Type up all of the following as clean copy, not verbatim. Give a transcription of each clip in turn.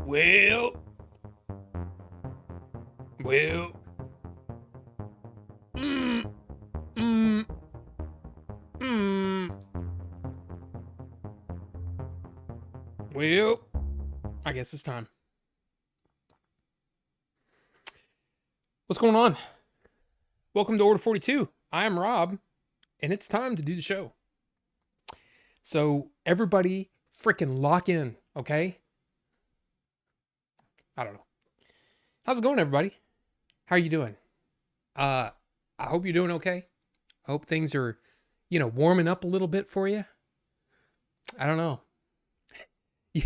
Well, well, mm, mm, mm. Well, I guess it's time. What's going on? Welcome to Order 42. I am Rob, and it's time to do the show. So, everybody freaking lock in, okay? I don't know. How's it going, everybody? How are you doing? Uh, I hope you're doing okay. I hope things are, warming up a little bit for you. I don't know. You,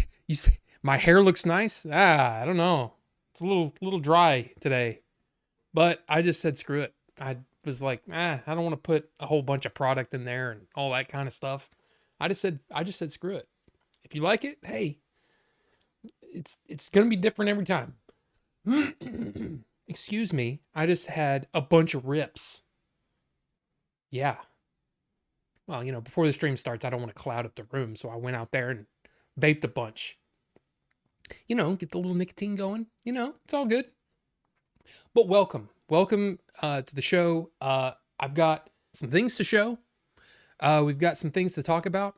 my hair looks nice. I don't know. It's a little dry today, but I just said screw it. I was like, I don't want to put a whole bunch of product in there and all that kind of stuff. I just said screw it. If you like it, hey, it's gonna be different every time. Excuse me. I just had a bunch of rips. Yeah. Well, before the stream starts, I don't want to cloud up the room, so I went out there and vaped a bunch. Get the little nicotine going. It's all good. But welcome to the show. I've got some things to show. We've got some things to talk about.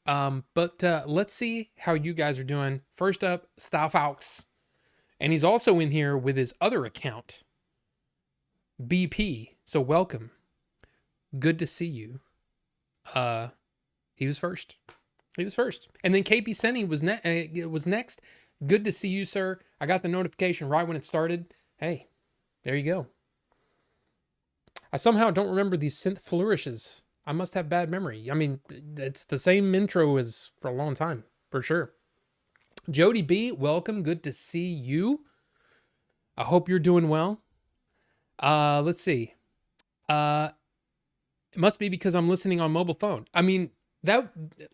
But let's see how you guys are doing. First up, Style and he's also in here with his other account, BP. So welcome. Good to see you. He was first. And then KP Senny was next. Good to see you, sir. I got the notification right when it started. Hey, there you go. I somehow don't remember these synth flourishes. I must have bad memory. I mean, it's the same intro as for a long time, for sure. Jody B, welcome. Good to see you. I hope you're doing well. Let's see. It must be because I'm listening on mobile phone. I mean,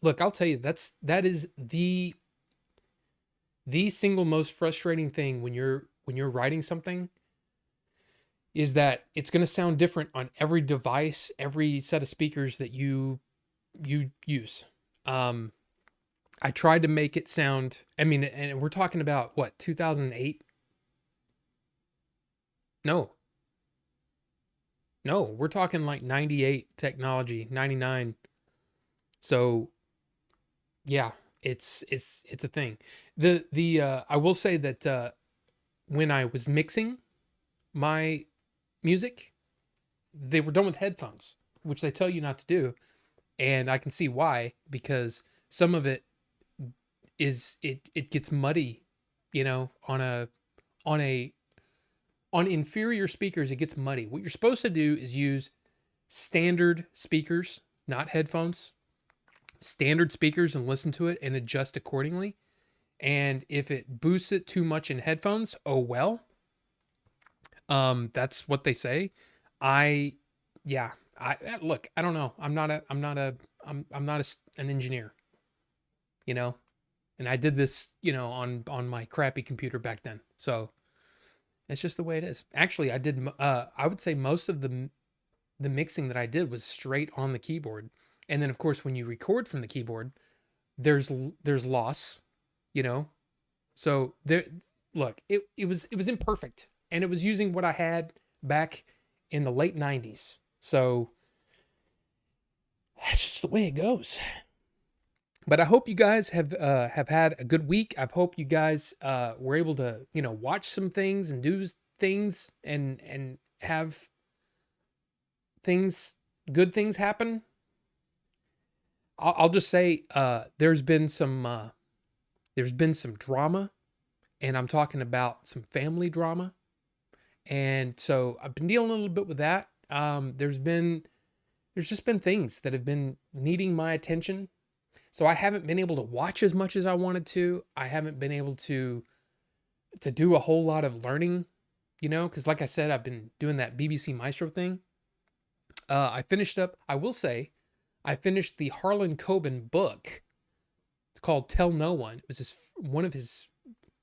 look, I'll tell you, that is the single most frustrating thing when you're writing something, is that it's going to sound different on every device, every set of speakers that you use. I tried to make it sound, I mean, and we're talking about what, 2008? No, we're talking like 98 technology, 99. So yeah, it's a thing. I will say that when I was mixing my music, they were done with headphones, which they tell you not to do, and I can see why, because some of it it gets muddy, on inferior speakers. It gets muddy. What you're supposed to do is use standard speakers, not headphones. Standard speakers, and listen to it and adjust accordingly. And if it boosts it too much in headphones, oh well. That's what they say. Look, I don't know. I'm not an engineer, and I did this, on my crappy computer back then. So it's just the way it is. Actually, I would say most of the mixing that I did was straight on the keyboard. And then of course, when you record from the keyboard, there's loss, So look, it was imperfect, and it was using what I had back in the late 90s. So that's just the way it goes. But I hope you guys have had a good week. I hope you guys were able to, watch some things and do things and have good things happen. I'll just say there's been some drama, and I'm talking about some family drama. And so I've been dealing a little bit with that. There's just been things that have been needing my attention. So I haven't been able to watch as much as I wanted to. I haven't been able to do a whole lot of learning, because like I said, I've been doing that BBC Maestro thing. I will say, I finished the Harlan Coben book. It's called Tell No One. It was one of his,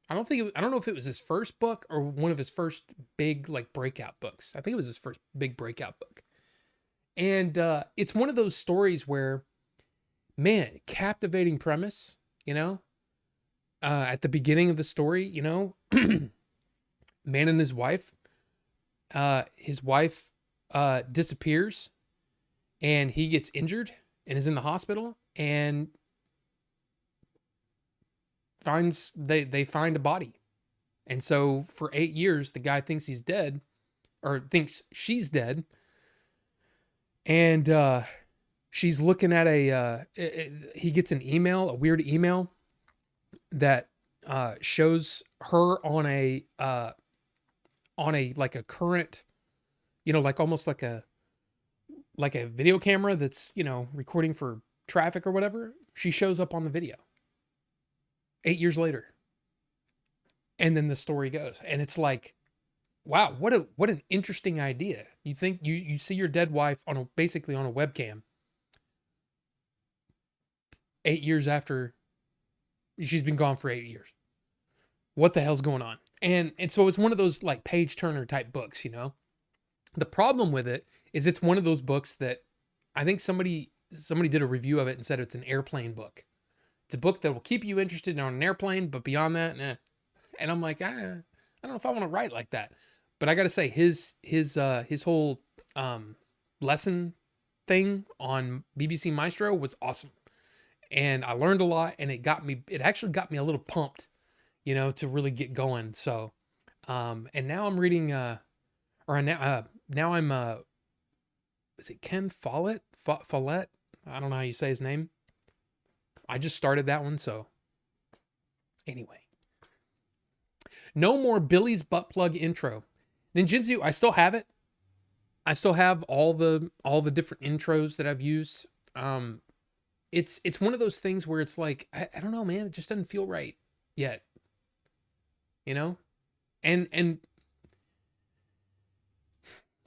I don't know if it was his first book or one of his first big like breakout books. I think it was his first big breakout book. And it's one of those stories where, man, captivating premise, at the beginning of the story, you know, man and his wife disappears, and he gets injured and is in the hospital, and they find a body. And so for 8 years the guy thinks he's dead, or thinks she's dead, and she's looking at he gets an email, a weird email that shows her on a like a current, you know, like almost like a video camera that's, you know, recording for traffic or whatever. She shows up on the video 8 years later. And then the story goes. And it's like, wow, what an interesting idea. You think you see your dead wife basically on a webcam 8 years after she's been gone for 8 years. What the hell's going on? And so it's one of those like page turner type books, you know. The problem with it is it's one of those books that I think somebody did a review of it and said it's an airplane book. It's a book that will keep you interested on an airplane, but beyond that, nah. And I'm like, I don't know if I want to write like that. But I got to say, his whole lesson thing on BBC Maestro was awesome, and I learned a lot, and it actually got me a little pumped, you know, to really get going. So, and now I'm reading, now I'm is it Ken Follett? Follett? I don't know how you say his name. I just started that one, so anyway. No more Billy's butt plug intro. Ninjitsu, I still have it. I still have all the different intros that I've used. It's one of those things where it's like, I don't know, man, it just doesn't feel right yet. You know? And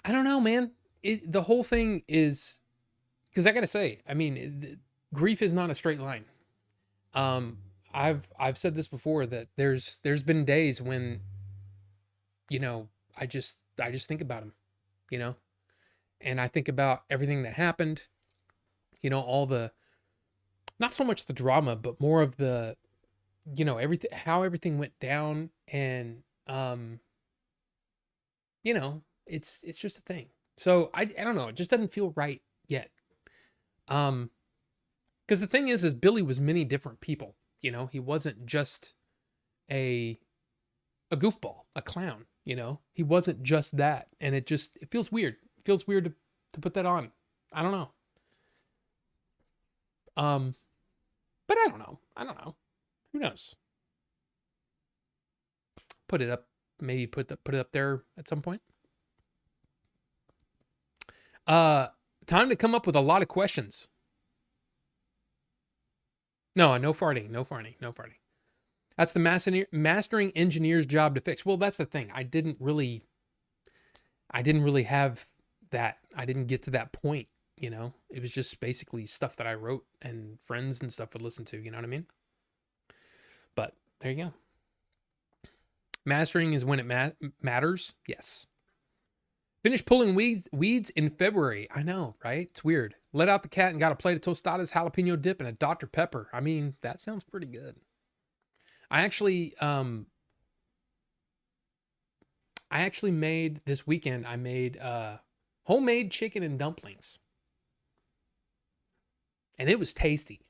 I don't know, man. The whole thing is, because I gotta say, I mean, grief is not a straight line. I've said this before, that there's been days when, you know, I just think about him, you know, and I think about everything that happened, you know, all the, not so much the drama, but more of the, you know, how everything went down, and you know, it's just a thing. So I don't know, it just doesn't feel right yet. Because the thing is Billy was many different people. You know, he wasn't just a goofball, a clown, you know, he wasn't just that. And it feels weird. It feels weird to put that on. I don't know. But I don't know. Who knows? Put it up, maybe put it up there at some point. Time to come up with a lot of questions. No farting. That's the mastering engineer's job to fix. Well, that's the thing. I didn't really have that. I didn't get to that point, you know. It was just basically stuff that I wrote and friends and stuff would listen to, you know what I mean? But there you go. Mastering is when it matters. Yes. Finished pulling weeds in February. I know, right? It's weird. Let out the cat and got a plate of tostadas, jalapeno dip, and a Dr. Pepper. I mean, that sounds pretty good. I actually made this weekend, I made homemade chicken and dumplings. And it was tasty.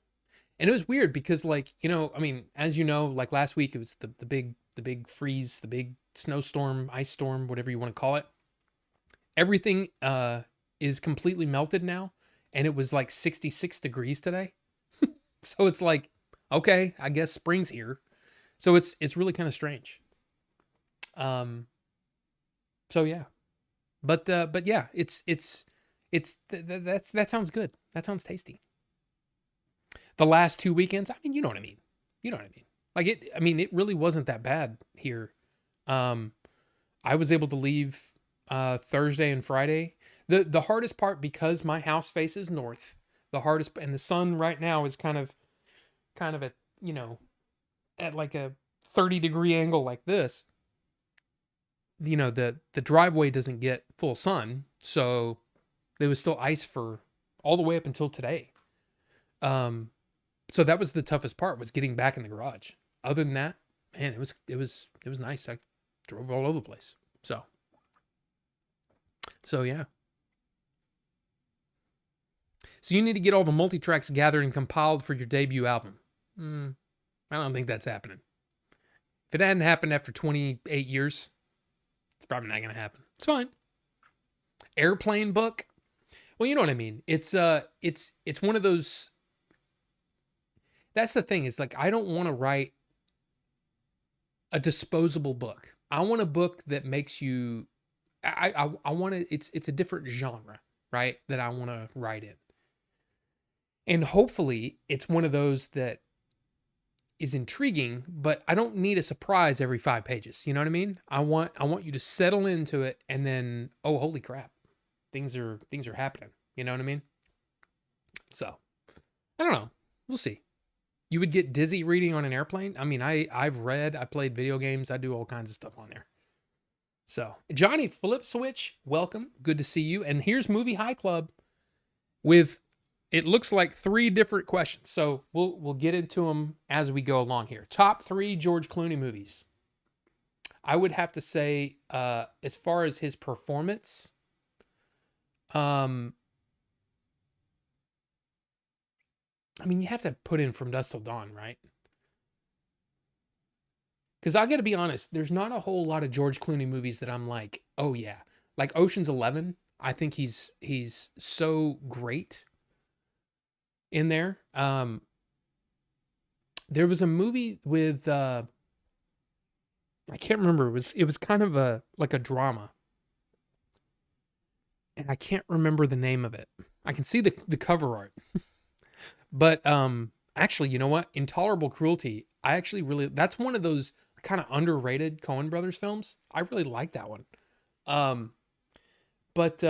And it was weird because, like, you know, I mean, as you know, like last week, it was the big freeze, the big snowstorm, ice storm, whatever you want to call it. Everything is completely melted now, and it was like 66 degrees today. So it's like, okay, I guess spring's here. So it's really kind of strange. So yeah. But yeah, that sounds good. That sounds tasty. The last 2 weekends, I mean, you know what I mean. Like it really wasn't that bad here. I was able to leave Thursday and Friday. The hardest part, because my house faces north, and the sun right now is kind of at, you know, at like a 30-degree angle like this. You know, the driveway doesn't get full sun, so there was still ice for all the way up until today. So that was the toughest part, was getting back in the garage. other than that, man, it was nice. I drove all over the place. So yeah. So you need to get all the multi-tracks gathered and compiled for your debut album. I don't think that's happening. If it hadn't happened after 28 years, it's probably not going to happen. It's fine. Airplane book. Well, you know what I mean. It's one of those. That's the thing, is like, I don't want to write a disposable book. I want a book that makes you, I want to, it's a different genre, right? That I want to write in. And hopefully it's one of those that is intriguing, but I don't need a surprise every 5 pages. You know what I mean? I want you to settle into it, and then, oh, holy crap, things are happening. You know what I mean? So I don't know. We'll see. You would get dizzy reading on an airplane. I mean, I've read, I played video games, I do all kinds of stuff on there. So Johnny Flip Switch, welcome. Good to see you. And here's Movie High Club with, it looks like 3 different questions. So we'll get into them as we go along here. Top 3 George Clooney movies. I would have to say, as far as his performance, I mean, you have to put in From Dusk Till Dawn, right? Because I got to be honest, there's not a whole lot of George Clooney movies that I'm like, oh yeah. Like Ocean's 11, I think he's so great in there. There was a movie with I can't remember. It was kind of like a drama, and I can't remember the name of it. I can see the cover art. But actually, you know what? Intolerable Cruelty. I actually really, that's one of those kind of underrated Coen Brothers films. I really like that one. But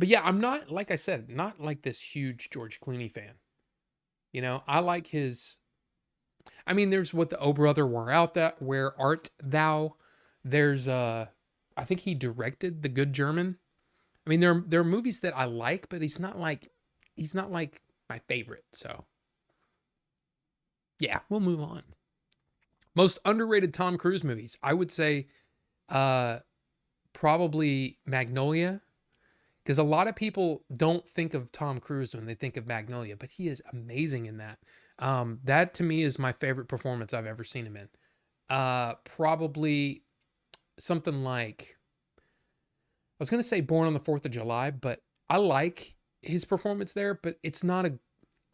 yeah, I'm not, like I said, not like this huge George Clooney fan. You know, I like his, I mean, there's What the Oh Brother, Where Art Thou? There's I think he directed The Good German. I mean, there are movies that I like, but he's not like my favorite. So yeah, we'll move on. Most underrated Tom Cruise movies. I would say probably Magnolia, because a lot of people don't think of Tom Cruise when they think of Magnolia, but he is amazing in that. That to me is my favorite performance I've ever seen him in. Probably something like, I was going to say Born on the 4th of July, but I like his performance there, but it's not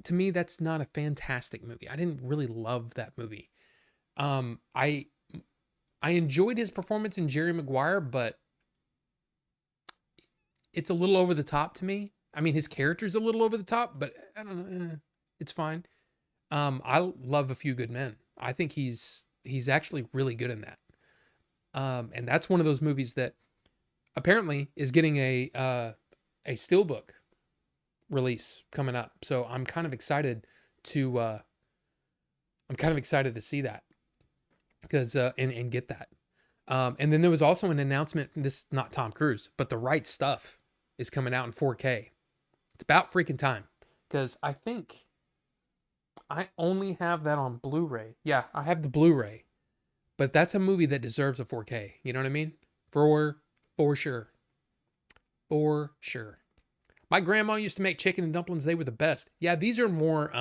to me, that's not a fantastic movie. I didn't really love that movie. I enjoyed his performance in Jerry Maguire, but it's a little over the top to me. I mean, his character's a little over the top, but I don't know. It's fine. I love A Few Good Men. I think he's actually really good in that. And that's one of those movies that apparently is getting a steelbook release coming up. So I'm kind of excited to see that, because and get that. And then there was also an announcement, this not Tom Cruise, but The Right Stuff is coming out in 4K. It's about freaking time, because I think I only have that on Blu-ray. Yeah, I have the Blu-ray, but that's a movie that deserves a 4K. You know what I mean? For sure. For sure. My grandma used to make chicken and dumplings. They were the best. Yeah, these are more,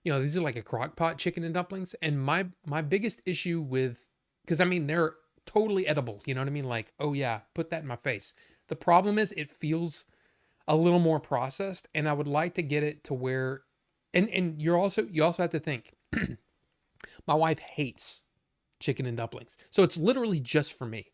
these are like a crock pot chicken and dumplings. And my biggest issue with, because I mean, they're totally edible. You know what I mean? Like, oh yeah, put that in my face. The problem is it feels a little more processed, and I would like to get it to where, and you also have to think, my wife hates chicken and dumplings. So it's literally just for me.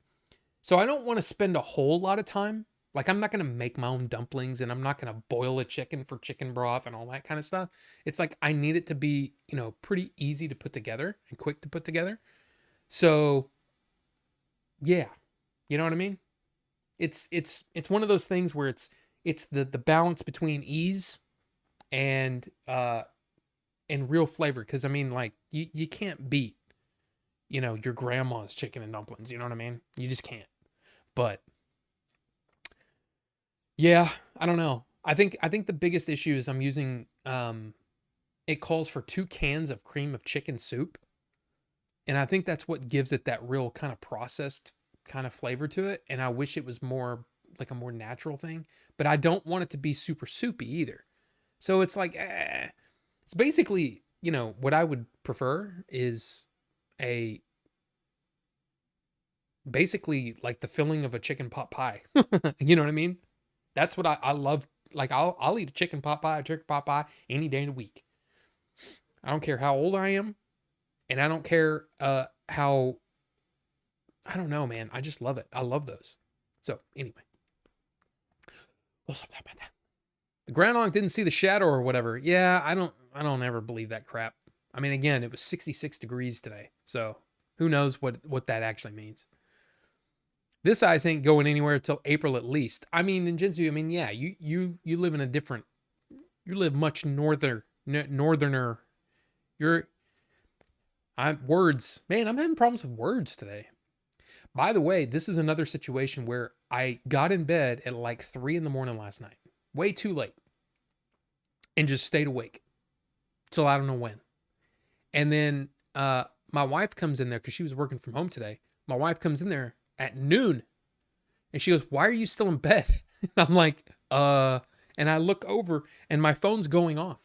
So I don't want to spend a whole lot of time. Like, I'm not going to make my own dumplings, and I'm not going to boil a chicken for chicken broth and all that kind of stuff. It's like, I need it to be, pretty easy to put together and quick to put together. So yeah, you know what I mean? It's one of those things where it's the balance between ease and real flavor. Cause I mean, like, you can't beat, your grandma's chicken and dumplings. You know what I mean? You just can't. But yeah, I don't know. I think the biggest issue is I'm using it calls for 2 cans of cream of chicken soup. And I think that's what gives it that real kind of processed kind of flavor to it. And I wish it was more like a more natural thing, but I don't want it to be super soupy either. So it's like, it's basically, what I would prefer is a basically like the filling of a chicken pot pie. You know what I mean? That's what I love. Like I'll eat a chicken pot pie, a chicken pot pie any day of the week. I don't care how old I am, and I don't care how I don't know, man. I just love it. I love those. So anyway, the groundhog didn't see the shadow or whatever. Yeah, I don't ever believe that crap. I mean, again, it was 66 degrees today, so who knows what that actually means. This ice ain't going anywhere till April at least. I mean, in Jinzu, I mean, yeah, you live in a different, you live much northerner. Words, man, I'm having problems with words today. By the way, this is another situation where I got in bed at like 3 a.m. last night, way too late, and just stayed awake till I don't know when. And then my wife comes in there because she was working from home today. My wife comes in there at noon and she goes, "Why are you still in bed?" I'm like, and I look over and my phone's going off,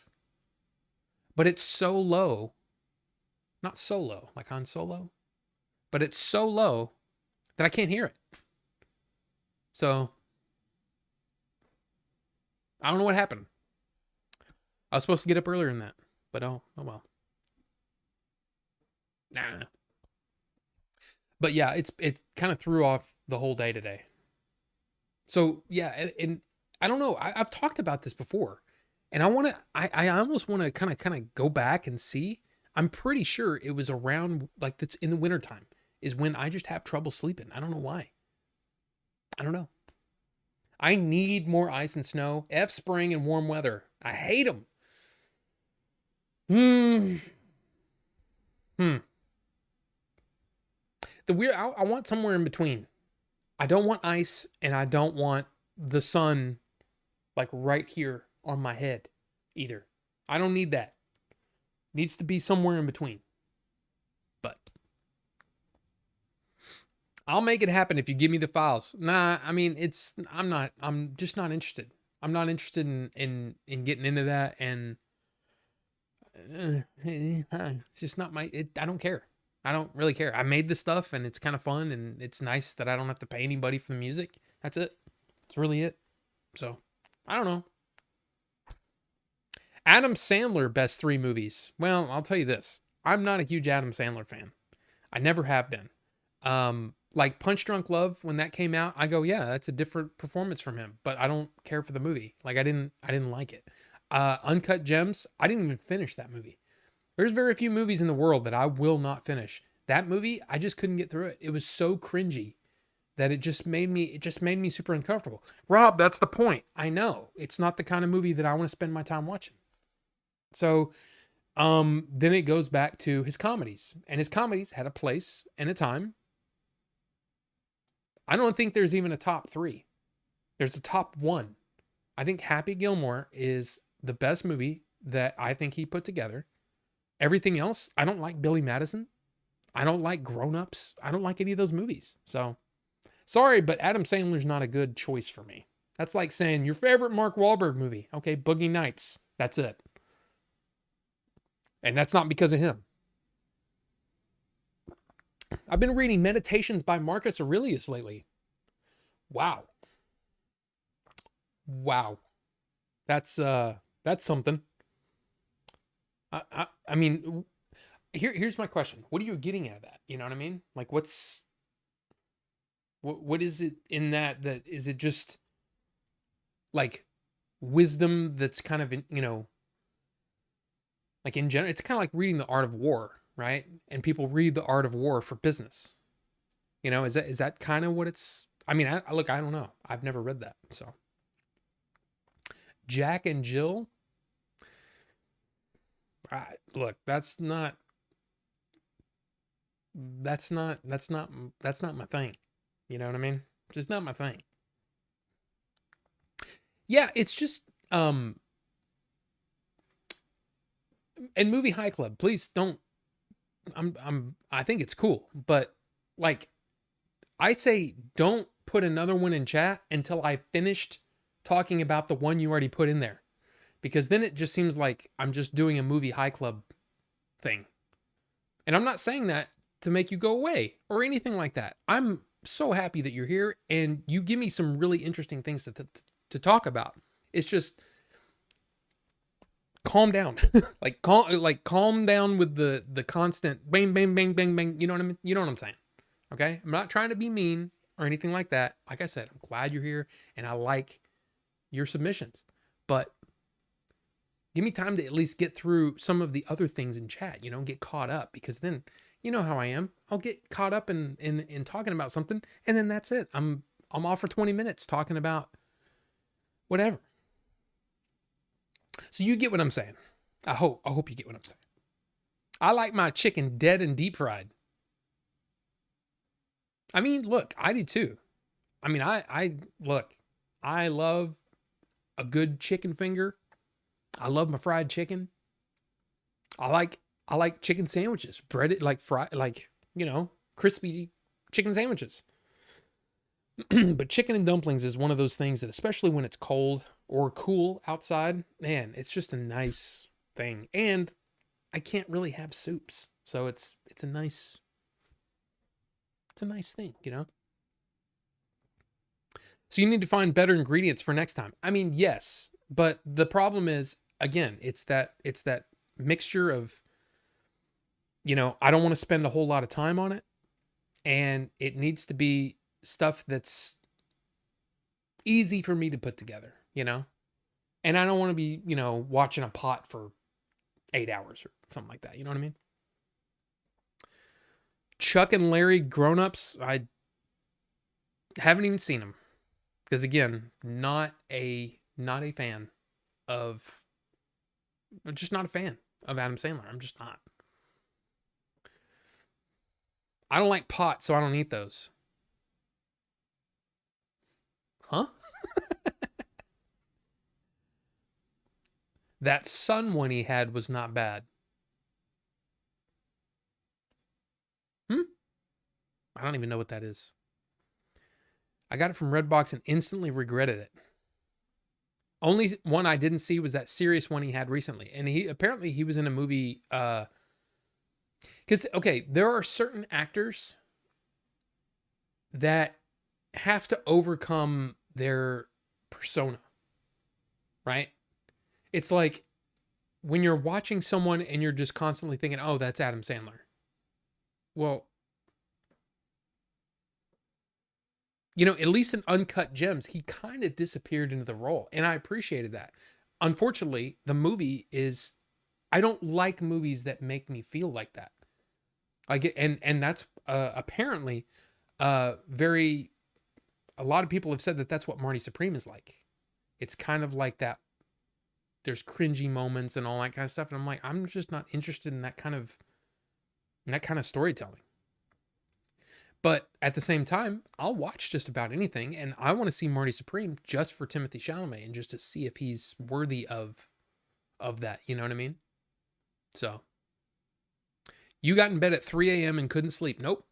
but it's so low, not so low like Han Solo, but it's so low that I can't hear it. So I don't know what happened. I was supposed to get up earlier than that, but oh well. Nah. But yeah, it kind of threw off the whole day today. So yeah, and I don't know. I've talked about this before, and I almost want to kind of go back and see. I'm pretty sure it was around like that's in the wintertime is when I just have trouble sleeping. I don't know why. I don't know. I need more ice and snow. F spring and warm weather. I hate them. I want somewhere in between. I don't want ice and I don't want the sun like right here on my head either. I don't need that. It needs to be somewhere in between. But I'll make it happen if you give me the files. Nah, I mean I'm just not interested. I'm not interested in getting into that, and it's just not I don't care. I don't really care. I made this stuff and it's kind of fun and it's nice that I don't have to pay anybody for the music. That's it. That's really it. So, I don't know. Adam Sandler best 3 movies. Well, I'll tell you this. I'm not a huge Adam Sandler fan. I never have been. Like Punch Drunk Love, when that came out, I go, yeah, that's a different performance from him, but I don't care for the movie. Like I didn't like it. Uncut Gems, I didn't even finish that movie. There's very few movies in the world that I will not finish. That movie, I just couldn't get through it. It was so cringy that it just made me super uncomfortable. Rob, that's the point. I know. It's not the kind of movie that I want to spend my time watching. So, then it goes back to his comedies. And his comedies had a place and a time. I don't think there's even a top 3. There's a top 1. I think Happy Gilmore is the best movie that I think he put together. Everything else, I don't like Billy Madison. I don't like Grown Ups. I don't like any of those movies. So, sorry, but Adam Sandler's not a good choice for me. That's like saying your favorite Mark Wahlberg movie. Okay, Boogie Nights. That's it. And that's not because of him. I've been reading Meditations by Marcus Aurelius lately. Wow. That's something. I mean, here's my question. What are you getting out of that? You know what I mean? Like what is it in that is it just like wisdom that's kind of, like in general, it's kind of like reading The Art of War, right? And people read The Art of War for business. Is that kind of what it's, I mean, I don't know. I've never read that. So Jack and Jill. Look, that's not my thing. You know what I mean? Just not my thing. Yeah, it's just and movie high club, please don't. I think it's cool, but like I say, don't put another one in chat until I finished talking about the one you already put in there, because then it just seems like I'm just doing a movie high club thing. And I'm not saying that to make you go away or anything like that. I'm so happy that you're here and you give me some really interesting things to talk about. It's just calm down. Calm down with the constant bang bang bang bang bang. You know what I mean? You know what I'm saying? Okay? I'm not trying to be mean or anything like that. Like I said, I'm glad you're here and I like your submissions. But give me time to at least get through some of the other things in chat, get caught up, because then you know how I am. I'll get caught up in talking about something and then that's it. I'm off for 20 minutes talking about whatever. So you get what I'm saying. I hope you get what I'm saying. I like my chicken dead and deep fried. I mean, look, I do too. I mean, I love a good chicken finger. I love my fried chicken. I like chicken sandwiches, breaded, like fried, crispy chicken sandwiches. But chicken and dumplings is one of those things that, especially when it's cold or cool outside, man, it's just a nice thing. And I can't really have soups, so it's a nice thing, So you need to find better ingredients for next time. I mean, yes, but the problem is, again, it's that mixture of, I don't want to spend a whole lot of time on it, and it needs to be stuff that's easy for me to put together, and I don't want to be, watching a pot for 8 hours or something like that. You know what I mean? Chuck and Larry Grown-Ups, I haven't even seen them because, again, not a fan of, I'm just not a fan of Adam Sandler. I'm just not. I don't like pot, so I don't eat those. Huh? That sun one he had was not bad. I don't even know what that is. I got it from Redbox and instantly regretted it. Only one I didn't see was that serious one he had recently. And he was in a movie, because, okay, there are certain actors that have to overcome their persona, right? It's like when you're watching someone and you're just constantly thinking, oh, that's Adam Sandler. Well, at least in Uncut Gems, he kind of disappeared into the role. And I appreciated that. Unfortunately, the movie is, I don't like movies that make me feel like that. And that's apparently a lot of people have said that that's what Marty Supreme is like. It's kind of like that. There's cringy moments and all that kind of stuff. And I'm like, I'm just not interested in that kind of storytelling. But at the same time, I'll watch just about anything, and I want to see Marty Supreme just for Timothée Chalamet and just to see if he's worthy of that. You know what I mean? So, you got in bed at 3 a.m. and couldn't sleep. Nope.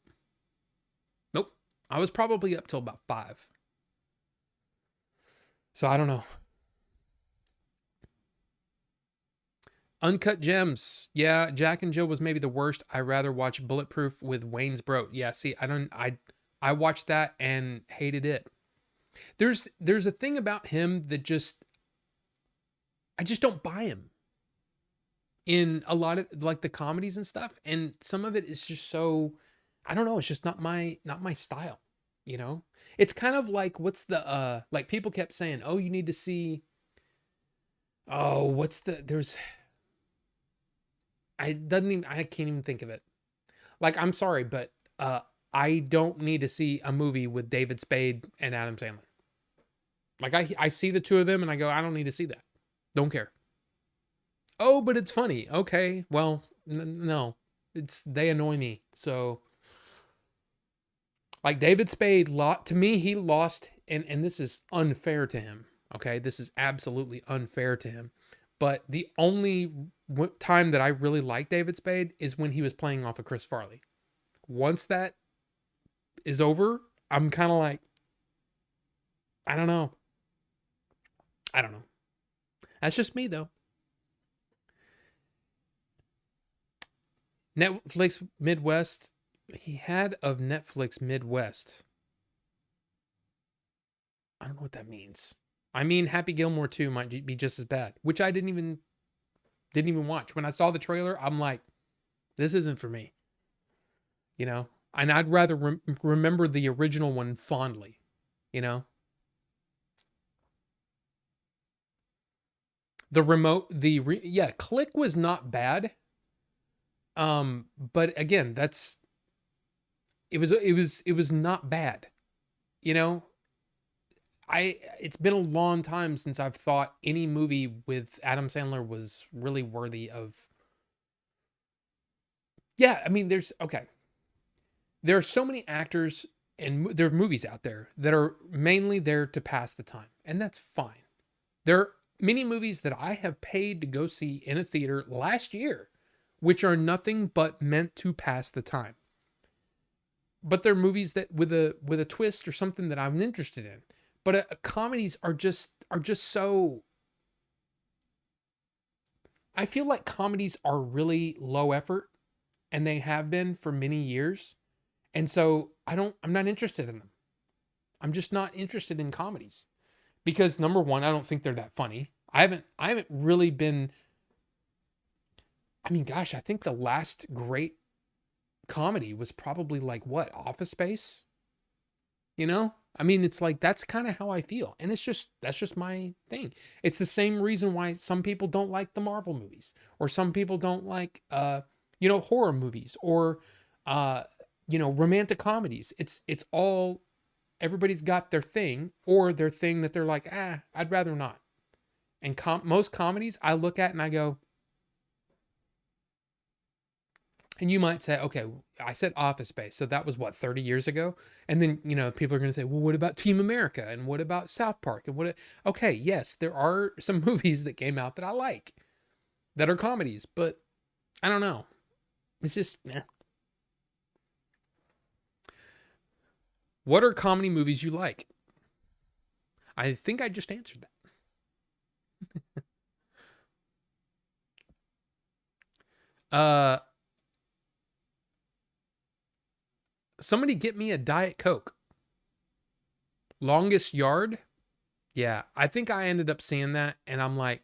I was probably up till about 5. So I don't know. Uncut Gems. Yeah, Jack and Jill was maybe the worst. I rather watch Bulletproof with Wayne's Bro. Yeah, see, I watched that and hated it. There's a thing about him that I just don't buy him in a lot of like the comedies and stuff. And some of it is just so, I don't know, it's just not my style, It's kind of like, what's the like people kept saying, oh, you need to see, oh, I can't even think of it. Like, I'm sorry, but I don't need to see a movie with David Spade and Adam Sandler. Like, I see the two of them and I go, I don't need to see that. Don't care. Oh, but it's funny. Okay, well, no. They annoy me. So, like, David Spade, to me, he lost, and this is unfair to him. Okay, this is absolutely unfair to him. But the only time that I really like David Spade is when he was playing off of Chris Farley. Once that is over, I'm kind of like, I don't know. I don't know. That's just me though. Netflix Midwest. He had of Netflix Midwest. I don't know what that means. I mean, Happy Gilmore 2 might be just as bad, which I didn't even watch. When I saw the trailer, I'm like, this isn't for me. You know? And I'd rather remember the original one fondly, you know? Yeah, Click was not bad. But again, it was not bad. You know, it's been a long time since I've thought any movie with Adam Sandler was really worthy of. Yeah, I mean, there are so many actors and there are movies out there that are mainly there to pass the time, and that's fine. There are many movies that I have paid to go see in a theater last year, which are nothing but meant to pass the time. But they're movies that with a twist or something that I'm interested in. But comedies are just so. I feel like comedies are really low effort, and they have been for many years, and so I'm not interested in them. I'm just not interested in comedies because number one, I don't think they're that funny. I haven't really been. I mean, gosh, I think the last great comedy was probably like what, Office Space? You know? I mean, it's like that's kind of how I feel. And that's just my thing. It's the same reason why some people don't like the Marvel movies or some people don't like horror movies or romantic comedies. It's all everybody's got their thing or their thing that they're like, I'd rather not. And most comedies I look at and I go, and you might say, okay, I said Office Space. So that was what, 30 years ago? And then, people are going to say, well, what about Team America? And what about South Park? And okay, yes, there are some movies that came out that I like that are comedies, but I don't know. It's just, What are comedy movies you like? I think I just answered that. Somebody get me a Diet Coke. Longest Yard? Yeah, I think I ended up seeing that and I'm like,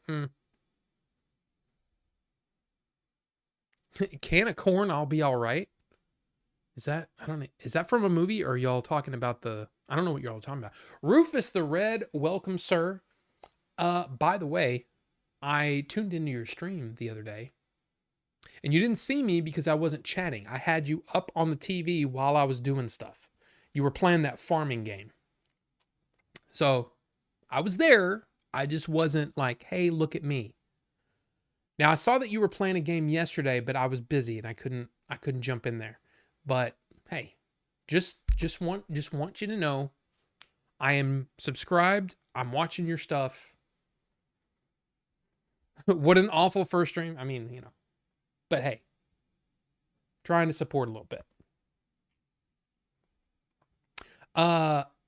Can of corn, I'll be all right. Is that from a movie or are y'all talking about I don't know what y'all are talking about. Rufus the Red, welcome, sir. By the way, I tuned into your stream the other day and you didn't see me because I wasn't chatting. I had you up on the TV while I was doing stuff. You were playing that farming game. So I was there. I just wasn't like, hey, look at me. Now I saw that you were playing a game yesterday, but I was busy and I couldn't jump in there. But hey, just want you to know I am subscribed. I'm watching your stuff. What an awful first stream. I mean, but hey, trying to support a little bit.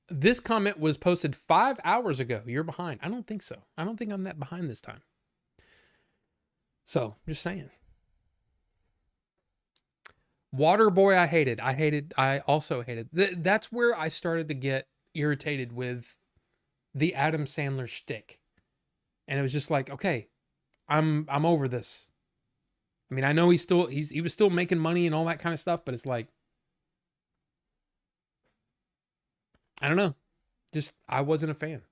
This comment was posted 5 hours ago. You're behind. I don't think so. I don't think I'm that behind this time. So, just saying. Waterboy, I hated. I also hated. That's where I started to get irritated with the Adam Sandler shtick. And it was just like, okay, I'm over this. I mean, I know he was still making money and all that kind of stuff, but it's like, I don't know. Just, I wasn't a fan.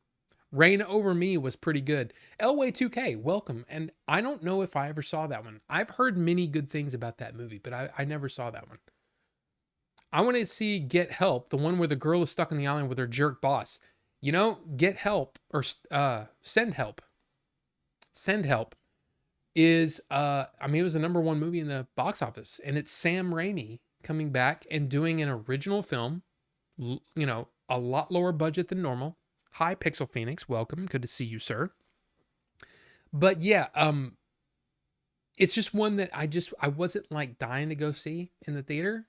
Reign Over Me was pretty good. Elway 2K, welcome. And I don't know if I ever saw that one. I've heard many good things about that movie, but I never saw that one. I want to see Get Help, the one where the girl is stuck on the island with her jerk boss. Get Help or Send Help. Send Help is, it was the number one movie in the box office. And it's Sam Raimi coming back and doing an original film, a lot lower budget than normal. Hi, Pixel Phoenix. Welcome. Good to see you, sir. But yeah, it's just one that I wasn't like dying to go see in the theater.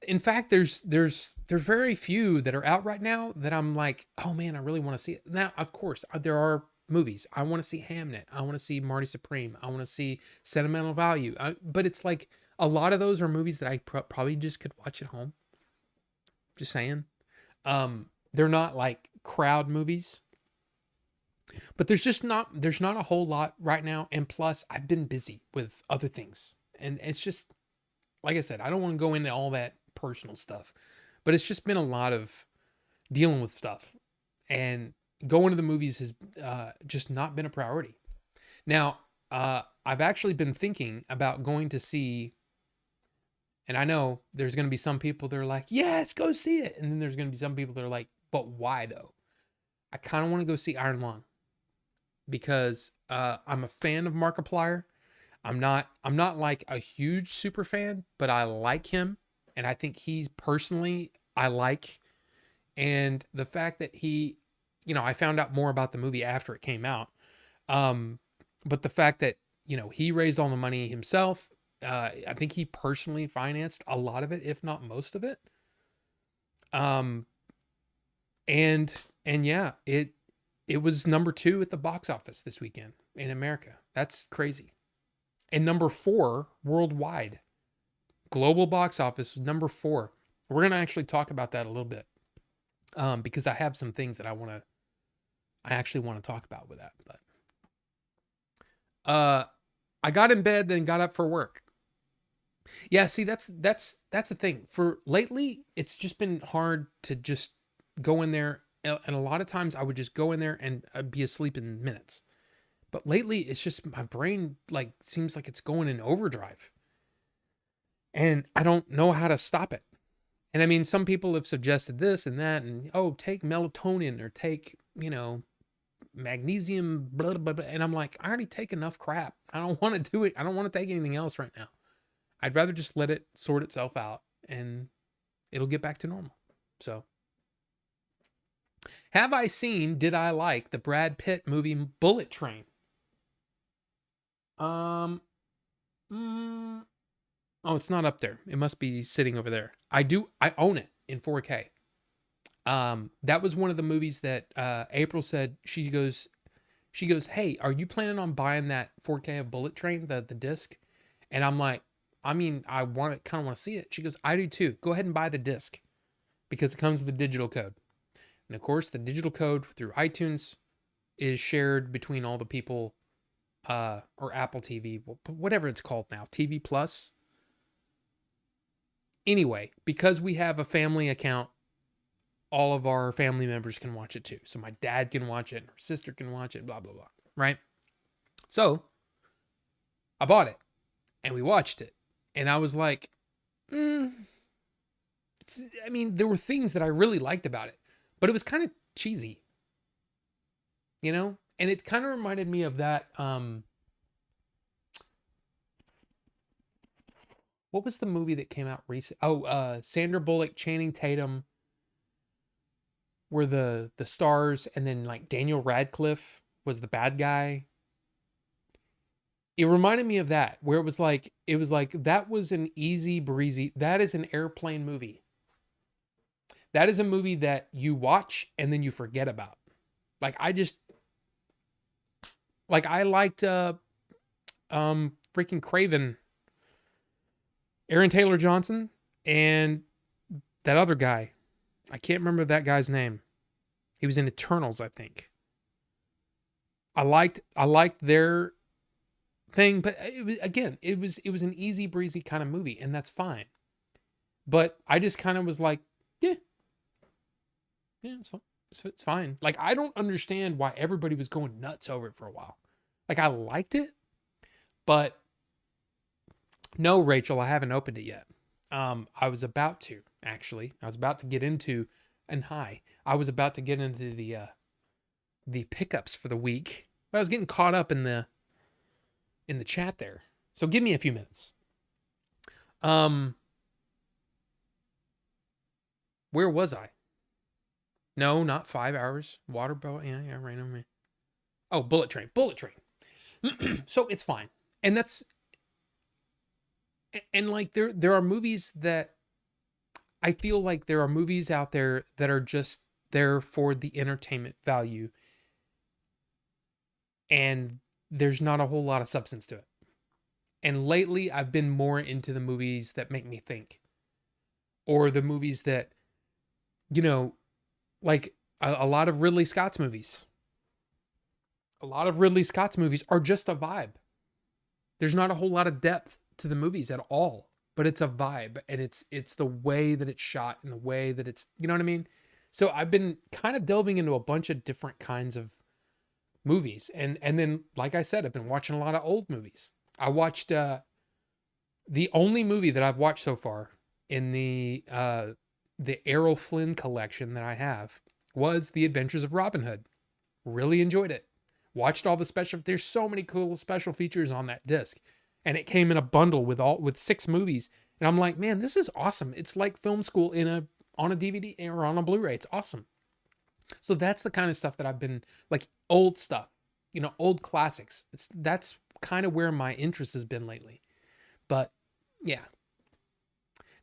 In fact, there's very few that are out right now that I'm like, oh man, I really want to see it. Now, of course, there are movies. I want to see Hamnet. I want to see Marty Supreme. I want to see Sentimental Value. But it's like a lot of those are movies that I probably just could watch at home. Just saying. They're not like crowd movies. But there's not a whole lot right now. And plus, I've been busy with other things. And it's just like I said, I don't want to go into all that personal stuff, but it's just been a lot of dealing with stuff, and going to the movies has just not been a priority. Now, I've actually been thinking about going to see, and I know there's going to be some people that are like, yes, go see it. And then there's going to be some people that are like, but why though? I kind of want to go see Iron Lung because I'm a fan of Markiplier. I'm not like a huge super fan, but I like him, and I think he's personally I like. And the fact that he, I found out more about the movie after it came out. Um but the fact that, he raised all the money himself, I think he personally financed a lot of it, if not most of it. Um and yeah, it was number 2 at the box office this weekend in America. That's crazy. And number 4 worldwide. Global box office number 4. We're gonna actually talk about that a little bit, because I have some things that I actually want to talk about with that. But I got in bed, then got up for work. Yeah, see, that's the thing. For lately, it's just been hard to just go in there, and a lot of times I would just go in there and I'd be asleep in minutes. But lately, it's just my brain like seems like it's going in overdrive, and I don't know how to stop it. And I mean, some people have suggested this and that, and oh, take melatonin or take, magnesium, blah, blah, blah. And I'm like, I already take enough crap. I don't want to do it. I don't want to take anything else right now. I'd rather just let it sort itself out and it'll get back to normal. So, did I like the Brad Pitt movie Bullet Train? Um, mm, oh, it's not up there. It must be sitting over there. I own it in 4K. That was one of the movies that April said, she goes, "Hey, are you planning on buying that 4K of Bullet Train, the disc?" And I'm like, I mean, I kind of want to see it. She goes, "I do too. Go ahead and buy the disc because it comes with the digital code." And of course, the digital code through iTunes is shared between all the people, or Apple TV, whatever it's called now, TV Plus. Anyway, because we have a family account, all of our family members can watch it too. So my dad can watch it, and her sister can watch it, blah, blah, blah. Right? So I bought it and we watched it. And I was like, I mean, there were things that I really liked about it, but it was kind of cheesy, And it kind of reminded me of that. What was the movie that came out recently? Oh, Sandra Bullock, Channing Tatum were the stars, and then like Daniel Radcliffe was the bad guy. It reminded me of that, where it was like that was an easy breezy. That is an airplane movie. That is a movie that you watch and then you forget about. Like I liked freaking Craven, Aaron Taylor Johnson, and that other guy. I can't remember that guy's name. He was in Eternals, I think. I liked their thing, but it was an easy breezy kind of movie, and that's fine. But I just kind of was like, yeah, it's fine. It's fine. Like, I don't understand why everybody was going nuts over it for a while. Like, I liked it, but no, Rachel, I haven't opened it yet. I was about to, actually. I was about to get into, I was about to get into the pickups for the week, but I was getting caught up in the chat there. So give me a few minutes. Where was I? No, not 5 hours. Water boat. Yeah, right on me. Oh, Bullet Train. Bullet Train. So it's fine. And that's and like there are movies that I feel like there are movies out there that are just there for the entertainment value, and there's not a whole lot of substance to it. And lately I've been more into the movies that make me think, or the movies that, you know, like a lot of Ridley Scott's movies. A lot of Ridley Scott's movies are just a vibe. There's not a whole lot of depth to the movies at all, but it's a vibe, and it's the way that it's shot and the way that it's, you know what I mean? So I've been kind of delving into a bunch of different kinds of movies. And then like I said, I've been watching a lot of old movies. I watched the only movie that I've watched so far in the Errol Flynn collection that I have was The Adventures of Robin Hood. Really enjoyed it. Watched all the special. There's so many cool special features on that disc, and it came in a bundle with 6 movies. And I'm like, man, this is awesome. It's like film school on a DVD or on a Blu-ray. It's awesome. So that's the kind of stuff that I've been like, old stuff, old classics. That's kind of where my interest has been lately. But yeah,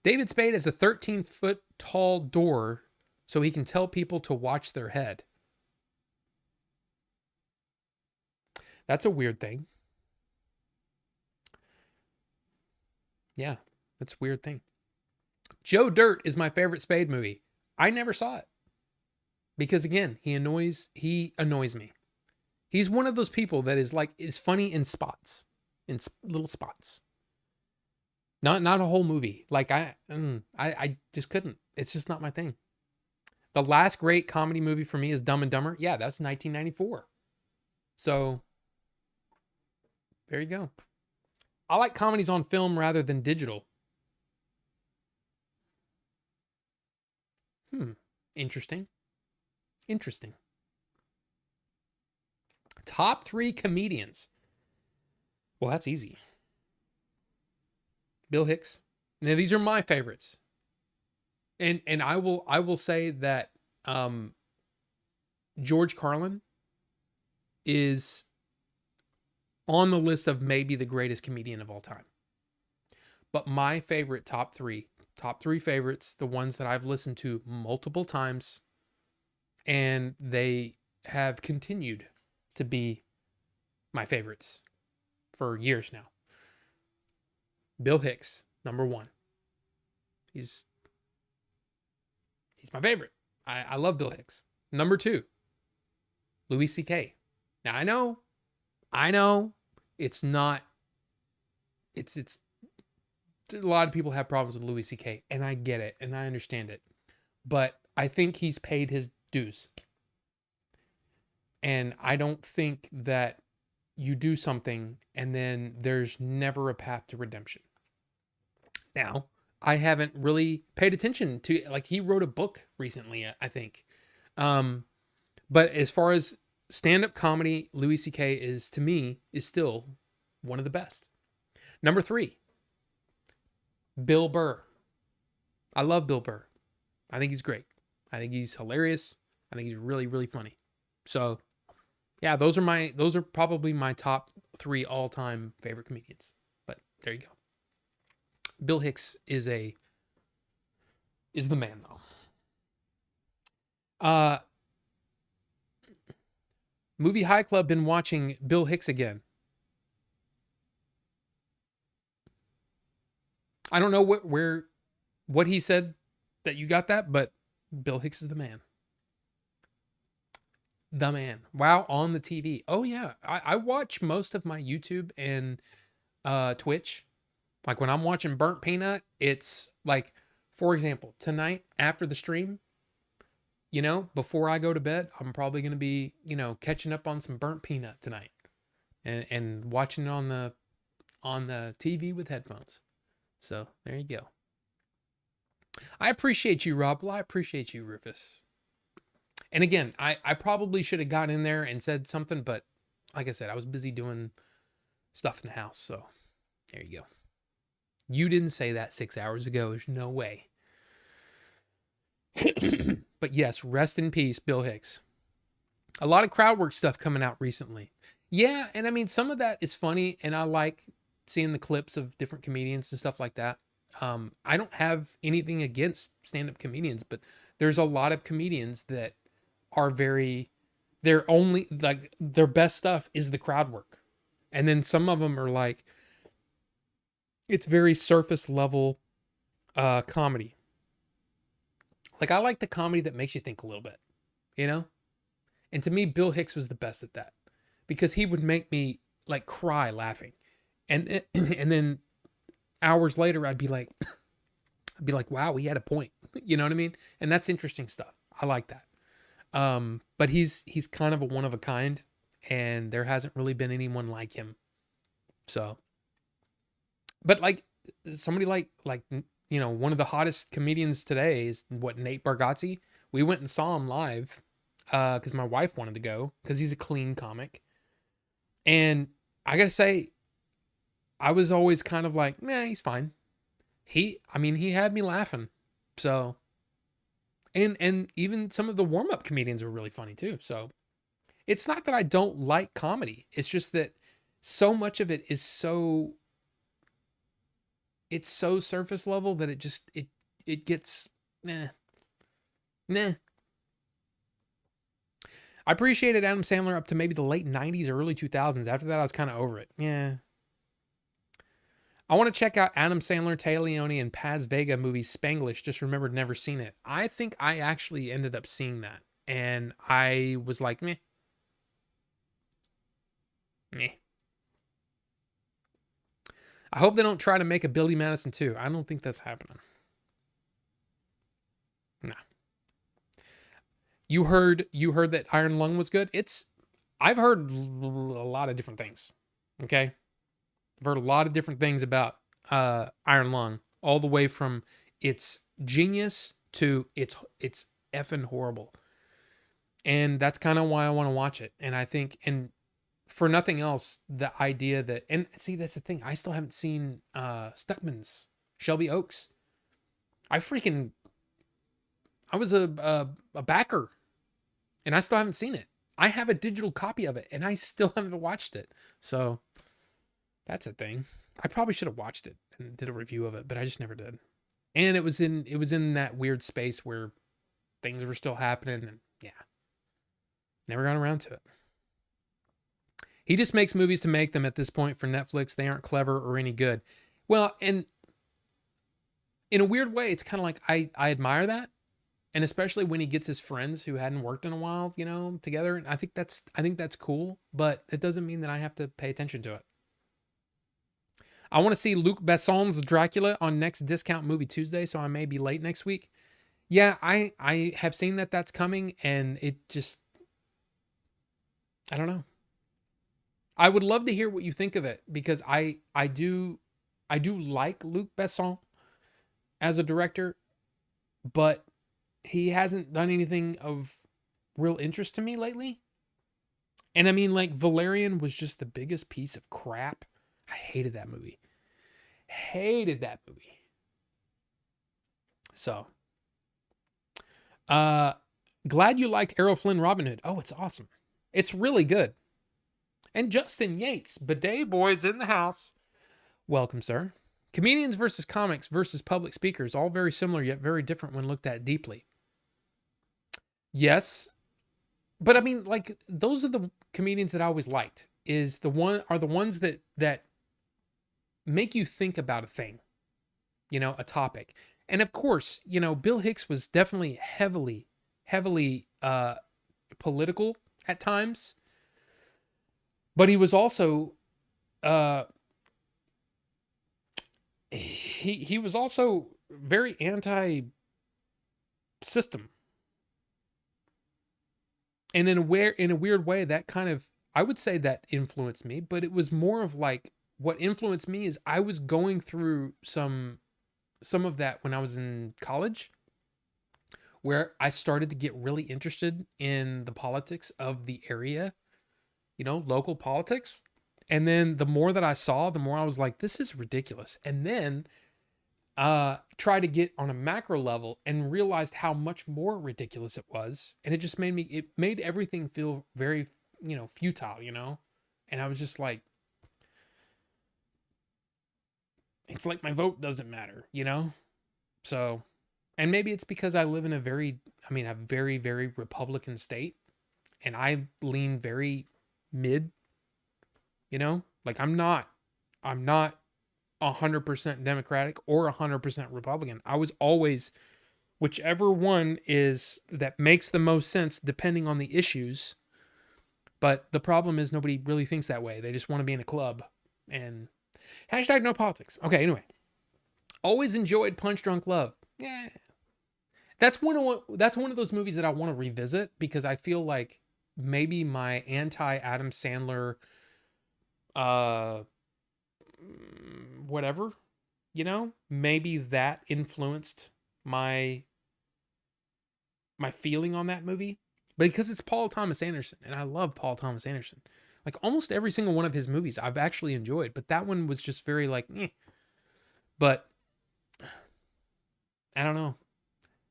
David Spade has a 13-foot tall door so he can tell people to watch their head. That's a weird thing. Yeah, that's a weird thing. Joe Dirt is my favorite Spade movie. I never saw it because, again, he annoys me. He's one of those people that is funny in spots, in little spots. Not a whole movie. Like I just couldn't. It's just not my thing. The last great comedy movie for me is Dumb and Dumber. Yeah, that's 1994. So there you go. I like comedies on film rather than digital. Interesting. Top 3 comedians. Well, that's easy. Bill Hicks. Now these are my favorites. And I will say that George Carlin is on the list of maybe the greatest comedian of all time. But my favorite top three favorites, the ones that I've listened to multiple times, and they have continued to be my favorites for years now. Bill Hicks, number 1. He's my favorite. I love Bill Hicks. Number 2, Louis C.K. Now I know it's not, it's a lot of people have problems with Louis C.K. and I get it and I understand it, but I think he's paid his dues. And I don't think that you do something and then there's never a path to redemption. Now, I haven't really paid attention to, like, he wrote a book recently, I think. But as far as stand-up comedy, Louis C.K. is still one of the best. Number 3, Bill Burr. I love Bill Burr. I think he's great. I think he's hilarious. I think he's really, really funny. So, yeah, those are probably my top 3 all-time favorite comedians. But there you go. Bill Hicks is the man, though. Movie High Club been watching Bill Hicks again. I don't know what he said that you got that, but Bill Hicks is the man. The man. Wow, on the TV. Oh yeah, I watch most of my YouTube and Twitch. Like when I'm watching Burnt Peanut, it's like, for example, tonight after the stream, before I go to bed, I'm probably going to be, catching up on some Burnt Peanut tonight and watching it on the TV with headphones. So there you go. I appreciate you, Rob. Well, I appreciate you, Rufus. And again, I probably should have got in there and said something, but like I said, I was busy doing stuff in the house. So there you go. You didn't say that 6 hours ago. There's no way. But yes, rest in peace, Bill Hicks. A lot of crowd work stuff coming out recently. Yeah, and I mean some of that is funny, and I like seeing the clips of different comedians and stuff like that. I don't have anything against stand-up comedians, but there's a lot of comedians that are very, their only, like, their best stuff is the crowd work. And then some of them are like, it's very surface level comedy. Like, I like the comedy that makes you think a little bit, you know? And to me, Bill Hicks was the best at that, because he would make me like cry laughing. And and then hours later I'd be like, wow, he had a point. You know what I mean? And that's interesting stuff. I like that. But he's kind of a one of a kind, and there hasn't really been anyone like him. So, but like somebody like one of the hottest comedians today is what, Nate Bargatze. We went and saw him live because my wife wanted to go because he's a clean comic. And I gotta say, I was always kind of like, nah, he's fine. He had me laughing. So, and even some of the warm-up comedians were really funny too. So, it's not that I don't like comedy. It's just that so much of it is it's so surface level that it gets nah. I appreciated Adam Sandler up to maybe the late 90s, early 2000s. After that, I was kind of over it. Yeah. I want to check out Adam Sandler, Téa Leoni, and Paz Vega movie Spanglish. Just remembered never seen it. I think I actually ended up seeing that. And I was like, meh. Meh. I hope they don't try to make a Billy Madison too. I don't think that's happening. No. You heard that Iron Lung was good? I've heard a lot of different things. Okay? I've heard a lot of different things about Iron Lung, all the way from its genius to it's effing horrible. And that's kind of why I want to watch it. And I think, and for nothing else, the idea that, and see, that's the thing, I still haven't seen Stuckman's Shelby Oaks. I was a backer, and I still haven't seen it. I have a digital copy of it, and I still haven't watched it. So that's a thing. I probably should have watched it and did a review of it, but I just never did. And it was in that weird space where things were still happening, and yeah, never got around to it. He just makes movies to make them at this point for Netflix. They aren't clever or any good. Well, and in a weird way, it's kind of like I admire that. And especially when he gets his friends who hadn't worked in a while, together. And I think that's cool, but it doesn't mean that I have to pay attention to it. I want to see Luc Besson's Dracula on next Discount Movie Tuesday, so I may be late next week. Yeah, I have seen that that's coming, and it just, I don't know. I would love to hear what you think of it, because I do like Luc Besson as a director, but he hasn't done anything of real interest to me lately. And I mean, like, Valerian was just the biggest piece of crap. I hated that movie. So, glad you liked Errol Flynn Robin Hood. Oh, it's awesome. It's really good. And Justin Yates, Bidet Boys in the house. Welcome, sir. Comedians versus comics versus public speakers, all very similar yet very different when looked at deeply. Yes. But I mean, like, those are the comedians that I always liked. The ones that make you think about a thing, a topic. And of course, Bill Hicks was definitely heavily political at times, but he was also he was also very anti-system. And in a weird way, that kind of, I would say that influenced me, but it was more of like, what influenced me is I was going through some of that when I was in college, where I started to get really interested in the politics of the area, local politics. And then the more that I saw, the more I was like, this is ridiculous. And then try to get on a macro level and realized how much more ridiculous it was. And it just it made everything feel very, futile, And I was just like, it's like my vote doesn't matter. So, and maybe it's because I live in a very, very Republican state, and I lean very mid. Like I'm not 100% Democratic or 100% Republican. I was always whichever one is that makes the most sense depending on the issues. But the problem is nobody really thinks that way. They just want to be in a club. And hashtag no politics. Okay, anyway. Always enjoyed Punch Drunk Love. Yeah. That's one of those movies that I want to revisit because I feel like maybe my anti Adam Sandler uh whatever, maybe that influenced my feeling on that movie. But because it's Paul Thomas Anderson and I love Paul Thomas Anderson. Like almost every single one of his movies I've actually enjoyed, but that one was just very like, eh. But I don't know.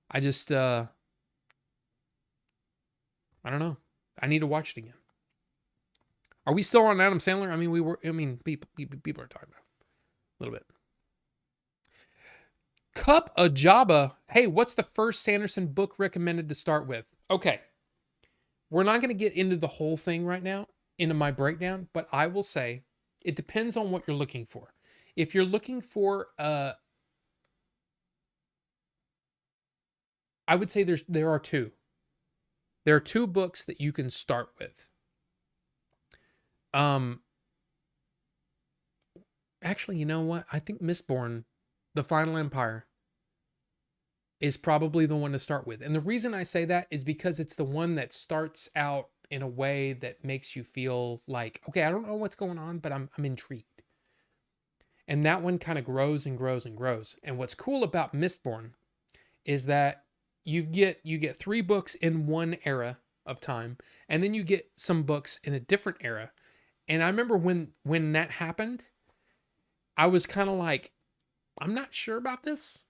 I just I don't know. I need to watch it again. Are we still on Adam Sandler? People are talking about it a little bit. Cup of Jabba. Hey, what's the first Sanderson book recommended to start with? Okay. We're not going to get into the whole thing right now, into my breakdown, but I will say it depends on what you're looking for. If you're looking for, I would say there are two. There are two books that you can start with. Actually, you know what? I think Mistborn, The Final Empire, is probably the one to start with. And the reason I say that is because it's the one that starts out in a way that makes you feel like, okay, I don't know what's going on, but I'm intrigued. And that one kind of grows and grows and grows. And what's cool about Mistborn is that you get 3 books in one era of time, and then you get some books in a different era. And I remember when that happened, I was kind of like, I'm not sure about this,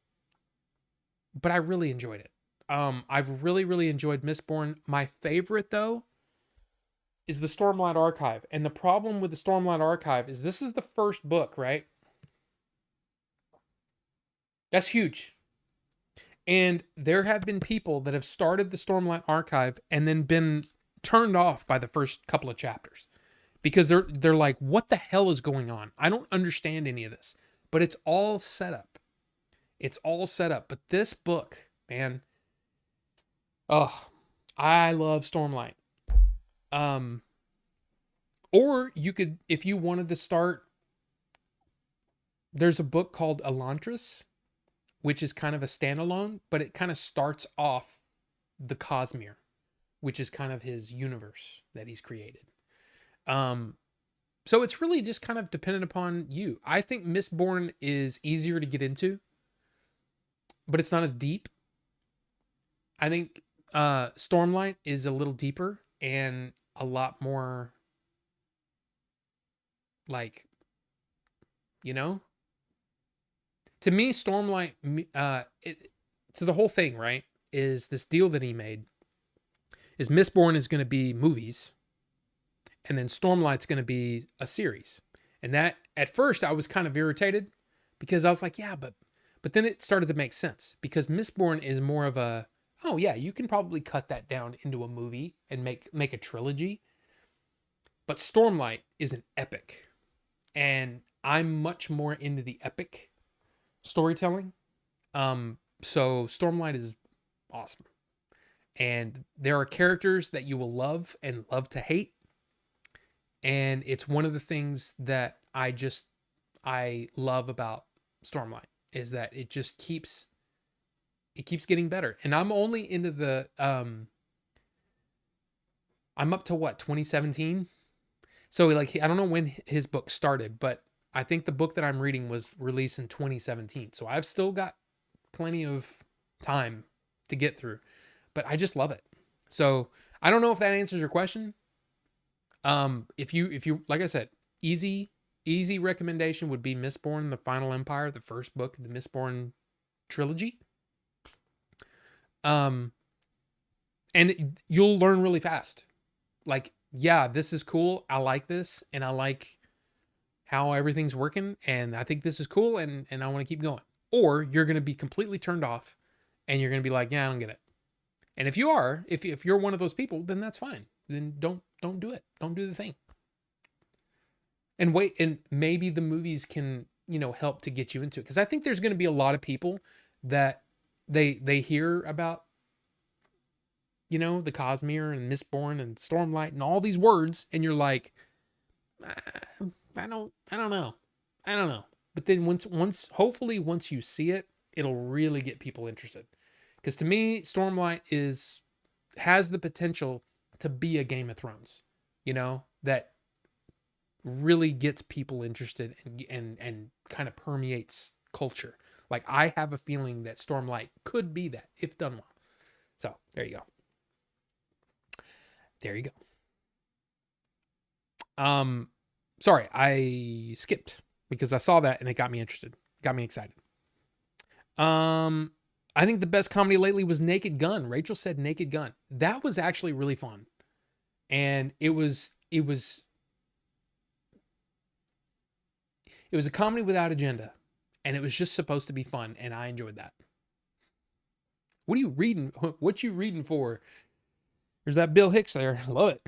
but I really enjoyed it. I've really, really enjoyed Mistborn. My favorite, though, is the Stormlight Archive. And the problem with the Stormlight Archive is this is the first book, right? That's huge. And there have been people that have started the Stormlight Archive and then been turned off by the first couple of chapters because they're like, what the hell is going on? I don't understand any of this. But it's all set up. It's all set up. But this book, man, oh, I love Stormlight. Or you could, if you wanted to start, there's a book called Elantris, which is kind of a standalone, but it kind of starts off the Cosmere, which is kind of his universe that he's created. So it's really just kind of dependent upon you. I think Mistborn is easier to get into, but it's not as deep. I think Stormlight is a little deeper and a lot more like, to me, Stormlight, so the whole thing, right, is this deal that he made is Mistborn is going to be movies, and then Stormlight's going to be a series. And that, at first, I was kind of irritated because I was like, yeah, but then it started to make sense because Mistborn is more of a, oh yeah, you can probably cut that down into a movie and make a trilogy. But Stormlight is an epic, and I'm much more into the epic storytelling. So Stormlight is awesome. And there are characters that you will love and love to hate. And it's one of the things that I love about Stormlight is that it just keeps getting better. And I'm only into the I'm up to what, 2017? So like I don't know when his book started, but I think the book that I'm reading was released in 2017. So I've still got plenty of time to get through. But I just love it. So I don't know if that answers your question. If you like I said, easy easy recommendation would be Mistborn: The Final Empire, the first book of the Mistborn trilogy. And you'll learn really fast. Like, yeah, this is cool. I like this, and I like how everything's working, and I think this is cool, and I want to keep going. Or you're going to be completely turned off, and you're going to be like, yeah, I don't get it. And if you are, if you're one of those people, then that's fine. Then don't do it. Don't do the thing. And wait, and maybe the movies can, help to get you into it. Because I think there's going to be a lot of people that they hear about, the Cosmere and Mistborn and Stormlight and all these words, and you're like, I don't know. But then hopefully once you see it, it'll really get people interested. Because to me, Stormlight has the potential to be a Game of Thrones, that really gets people interested and kind of permeates culture. Like, I have a feeling that Stormlight could be that if done well. So there you go. Sorry, I skipped because I saw that and it got me interested, got me excited. I think the best comedy lately was Naked Gun. Rachel said Naked Gun. That was actually really fun. And it was a comedy without agenda, and it was just supposed to be fun, and I enjoyed that. What are you reading? What you reading for? There's that Bill Hicks there. Love it.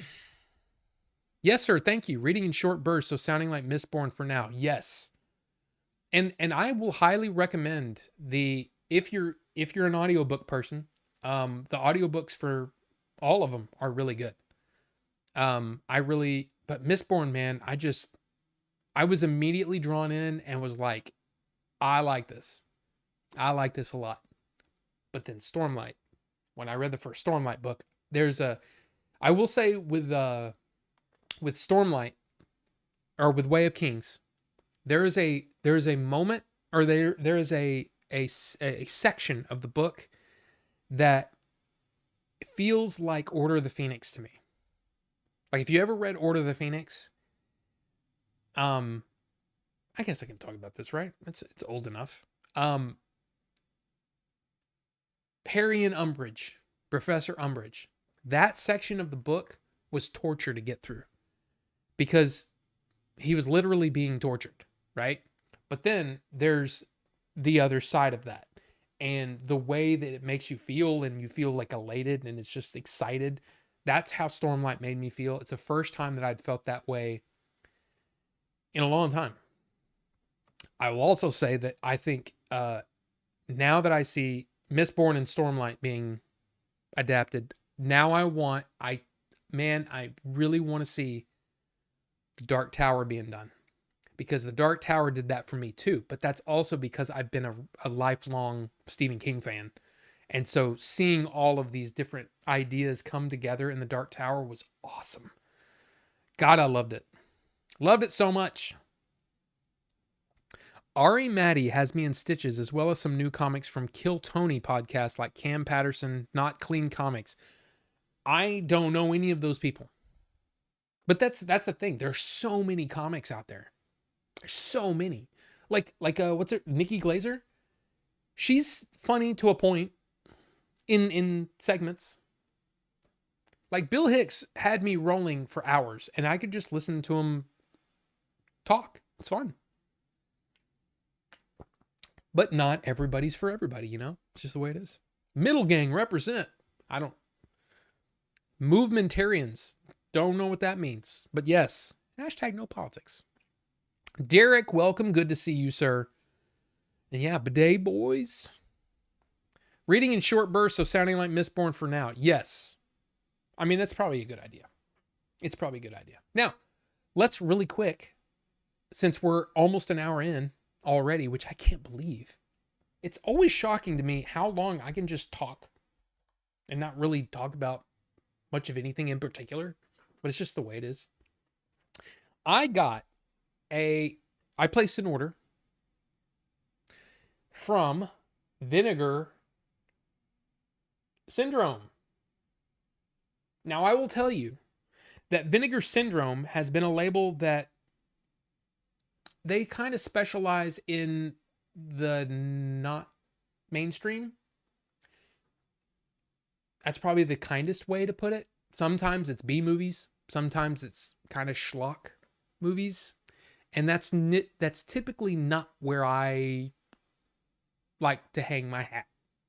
Yes, sir. Thank you. Reading in short bursts, so sounding like Mistborn for now. Yes. And I will highly recommend if you're an audiobook person, the audiobooks for all of them are really good. But Mistborn, man, I was immediately drawn in and was like, I like this. I like this a lot. But then Stormlight, when I read the first Stormlight book, I will say with Stormlight, or with Way of Kings, there is a moment, or there is a section of the book that feels like Order of the Phoenix to me. Like, if you ever read Order of the Phoenix, I guess I can talk about this, right? It's old enough. Harry and Umbridge, Professor Umbridge, that section of the book was torture to get through, because he was literally being tortured, right? But then there's the other side of that, and the way that it makes you feel, and you feel like elated and it's just excited. That's how Stormlight made me feel. It's the first time that I'd felt that way in a long time. I will also say that I think now that I see Mistborn and Stormlight being adapted, now I really want to see the Dark Tower being done, because the Dark Tower did that for me too. But that's also because I've been a lifelong Stephen King fan. And so seeing all of these different ideas come together in the Dark Tower was awesome. God, I loved it. Loved it so much. Ari Maddie has me in stitches, as well as some new comics from Kill Tony podcast like Cam Patterson, Not Clean Comics. I don't know any of those people. But that's the thing. There's so many comics out there. There's so many. Like what's her? Nikki Glazer? She's funny to a point in segments. Like, Bill Hicks had me rolling for hours, and I could just listen to him talk. It's fun. But not everybody's for everybody, It's just the way it is. Middle gang represent. Movementarians. Don't know what that means. But yes, hashtag no politics. Derek, welcome. Good to see you, sir. And yeah, bidet boys. Reading in short bursts, so sounding like Mistborn for now. Yes. I mean, that's probably a good idea. It's probably a good idea. Now, let's really quick, since we're almost an hour in already, which I can't believe. It's always shocking to me how long I can just talk and not really talk about much of anything in particular, but it's just the way it is. I placed an order from Vinegar Syndrome. Now, I will tell you that Vinegar Syndrome has been a label that they kind of specialize in the not mainstream. That's probably the kindest way to put it. Sometimes it's B movies, sometimes it's kind of schlock movies, and that's typically not where I like to hang my hat,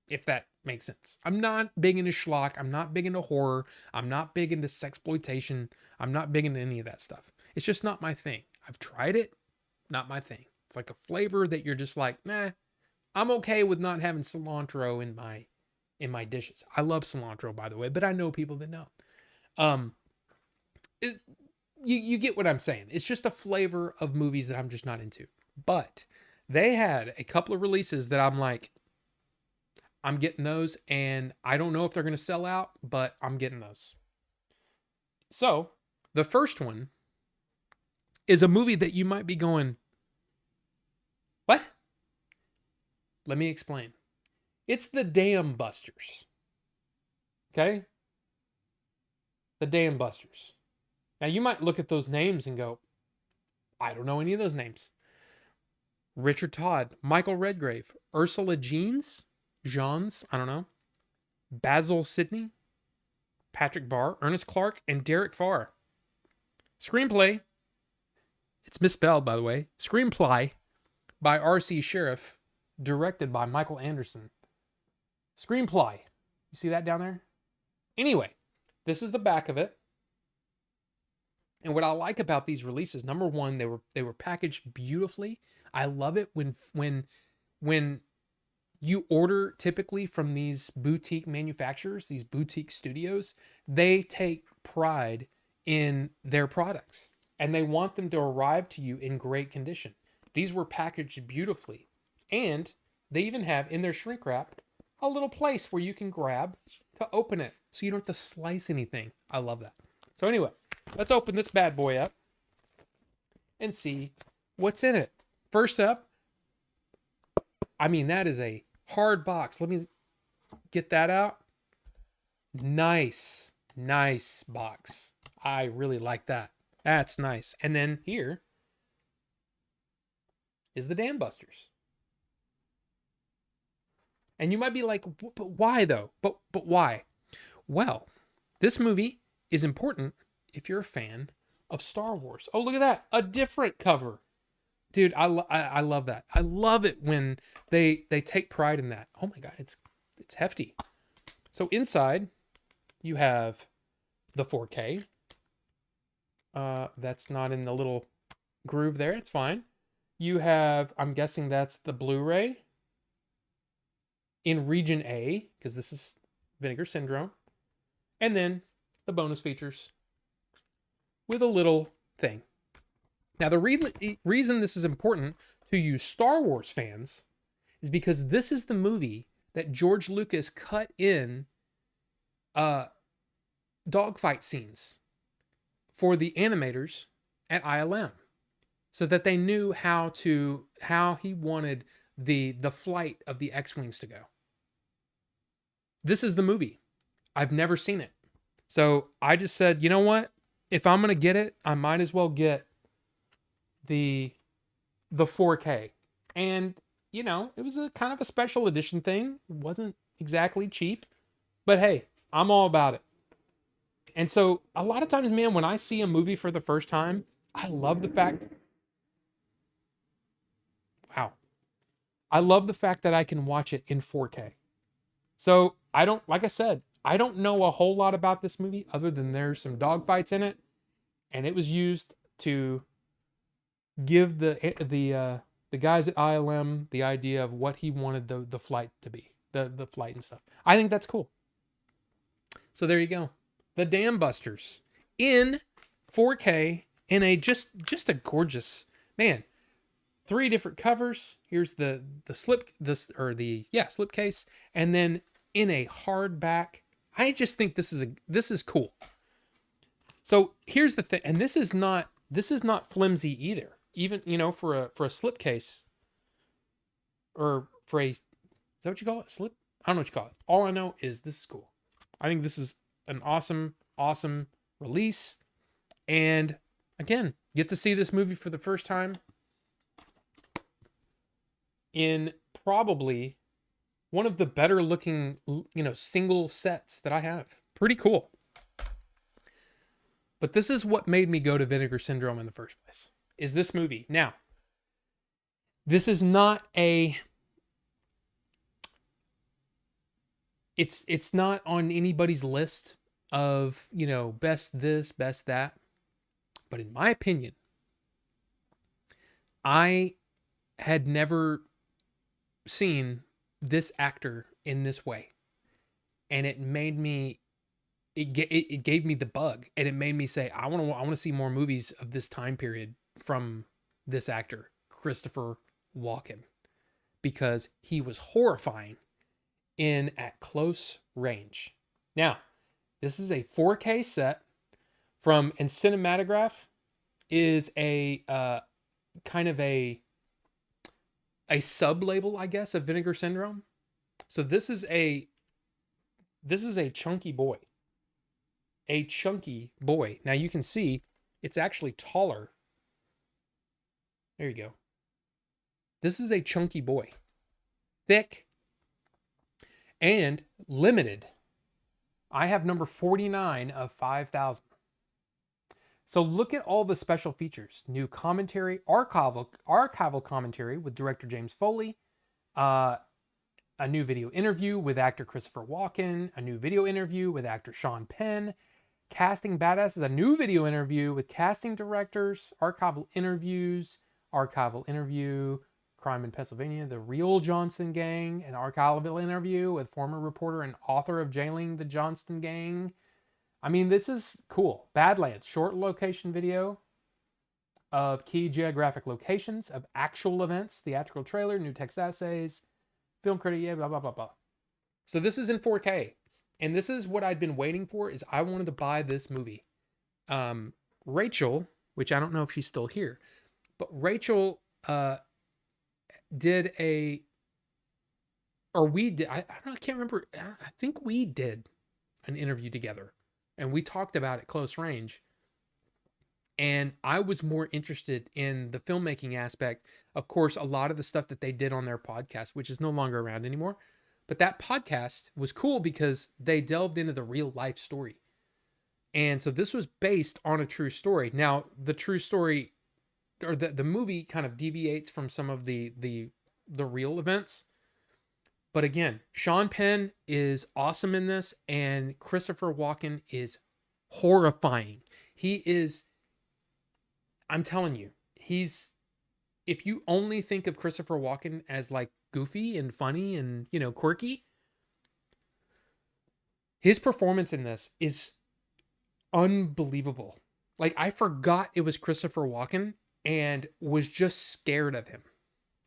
if that makes sense. I'm not big into schlock. I'm not big into horror. I'm not big into sexploitation. I'm not big into any of that stuff. It's just not my thing. I've tried it, not my thing. It's like a flavor that you're just like, nah. I'm okay with not having cilantro in my dishes. I love cilantro, by the way, but I know people that don't. Um, it, you get what I'm saying. It's just a flavor of movies that I'm just not into. But they had a couple of releases that I'm like, I'm getting those, and I don't know if they're going to sell out, but I'm getting those. So the first one is a movie that you might be going, what? Let me explain. It's the Dam Busters. Okay? The Dam Busters. Now you might look at those names and go, I don't know any of those names. Richard Todd, Michael Redgrave, Ursula Jeans, I don't know. Basil Sidney, Patrick Barr, Ernest Clark, and Derek Farr. Screenplay, it's misspelled by the way. Screenplay by R.C. Sheriff, directed by Michael Anderson. Screenplay. You see that down there? Anyway, this is the back of it. And what I like about these releases, number one, they were packaged beautifully. I love it when you order typically from these boutique manufacturers, these boutique studios, they take pride in their products and they want them to arrive to you in great condition. These were packaged beautifully, and they even have in their shrink wrap a little place where you can grab to open it so you don't have to slice anything. I love that. So anyway, let's open this bad boy up and see what's in it. First up, I mean, that is a hard box. Let me get that out. Nice box. I really like that. That's nice. And then here is the Dam Busters. And you might be like, but why though? But why? Well, this movie is important if you're a fan of Star Wars. Oh, look at that. A different cover. Dude, I love that. I love it when they take pride in that. Oh my God, it's hefty. So inside, you have the 4K. That's not in the little groove there. It's fine. You have, I'm guessing that's the Blu-ray in region A, because this is Vinegar Syndrome. And then the bonus features with a little thing. Now, the reason this is important to you Star Wars fans is because this is the movie that George Lucas cut in dogfight scenes for the animators at ILM so that they knew how he wanted the flight of the X-Wings to go. This is the movie. I've never seen it. So I just said, you know what? If I'm going to get it, I might as well get the 4K. And, you know, it was a kind of a special edition thing. It wasn't exactly cheap. But hey, I'm all about it. And so a lot of times, man, when I see a movie for the first time, I love the fact... Wow. I love the fact that I can watch it in 4K. So I don't, like I said, I don't know a whole lot about this movie other than there's some dogfights in it, and it was used to give the guys at ILM the idea of what he wanted the flight to be, the flight and stuff. I think that's cool. So there you go, the Dam Busters in 4K in a just a gorgeous, man. 3 different covers. Here's the slip case, and then in a hardback. I just think this is cool. So here's the thing, and this is not flimsy either. Even, you know, for a slipcase, or for a, is that what you call it? Slip? I don't know what you call it. All I know is this is cool. I think this is an awesome release, and again, get to see this movie for the first time. in probably one of the better looking, single sets that I have. Pretty cool. But this is what made me go to Vinegar Syndrome in the first place. Is this movie. Now, this is not a it's not on anybody's list of, best this, best that. But in my opinion, I had never seen this actor in this way. And it made me it gave me the bug, and it made me say I want to see more movies of this time period from this actor, Christopher Walken, because he was horrifying in At Close Range. Now, this is a 4K set from, and Cinematograph is a kind of a sub label, I guess, of Vinegar Syndrome. So this is a chunky boy. A chunky boy. Now you can see it's actually taller. There you go. This is a chunky boy. Thick and limited. I have number 49 of 5,000. So look at all the special features. New commentary, archival commentary with director James Foley, a new video interview with actor Christopher Walken, a new video interview with actor Sean Penn, Casting Badasses, a new video interview with casting directors, archival interview, Crime in Pennsylvania, The Real Johnston Gang, an archival interview with former reporter and author of Jailing the Johnston Gang. I mean, this is cool. Badlands, short location video of key geographic locations of actual events, theatrical trailer, new text essays, film critic, yeah, blah, blah, blah, blah. So this is in 4K. And this is what I'd been waiting for, is I wanted to buy this movie. Rachel, which I don't know if she's still here, but Rachel did a, or we did, I don't know, I can't remember. I think we did an interview together, and we talked about it Close Range. And I was more interested in the filmmaking aspect. Of course, a lot of the stuff that they did on their podcast, which is no longer around anymore. But that podcast was cool because they delved into the real life story. And so this was based on a true story. Now, the true story, or the movie, kind of deviates from some of the real events. But again, Sean Penn is awesome in this, and Christopher Walken is horrifying. He is, I'm telling you, if you only think of Christopher Walken as like goofy and funny and, quirky, his performance in this is unbelievable. Like, I forgot it was Christopher Walken and was just scared of him.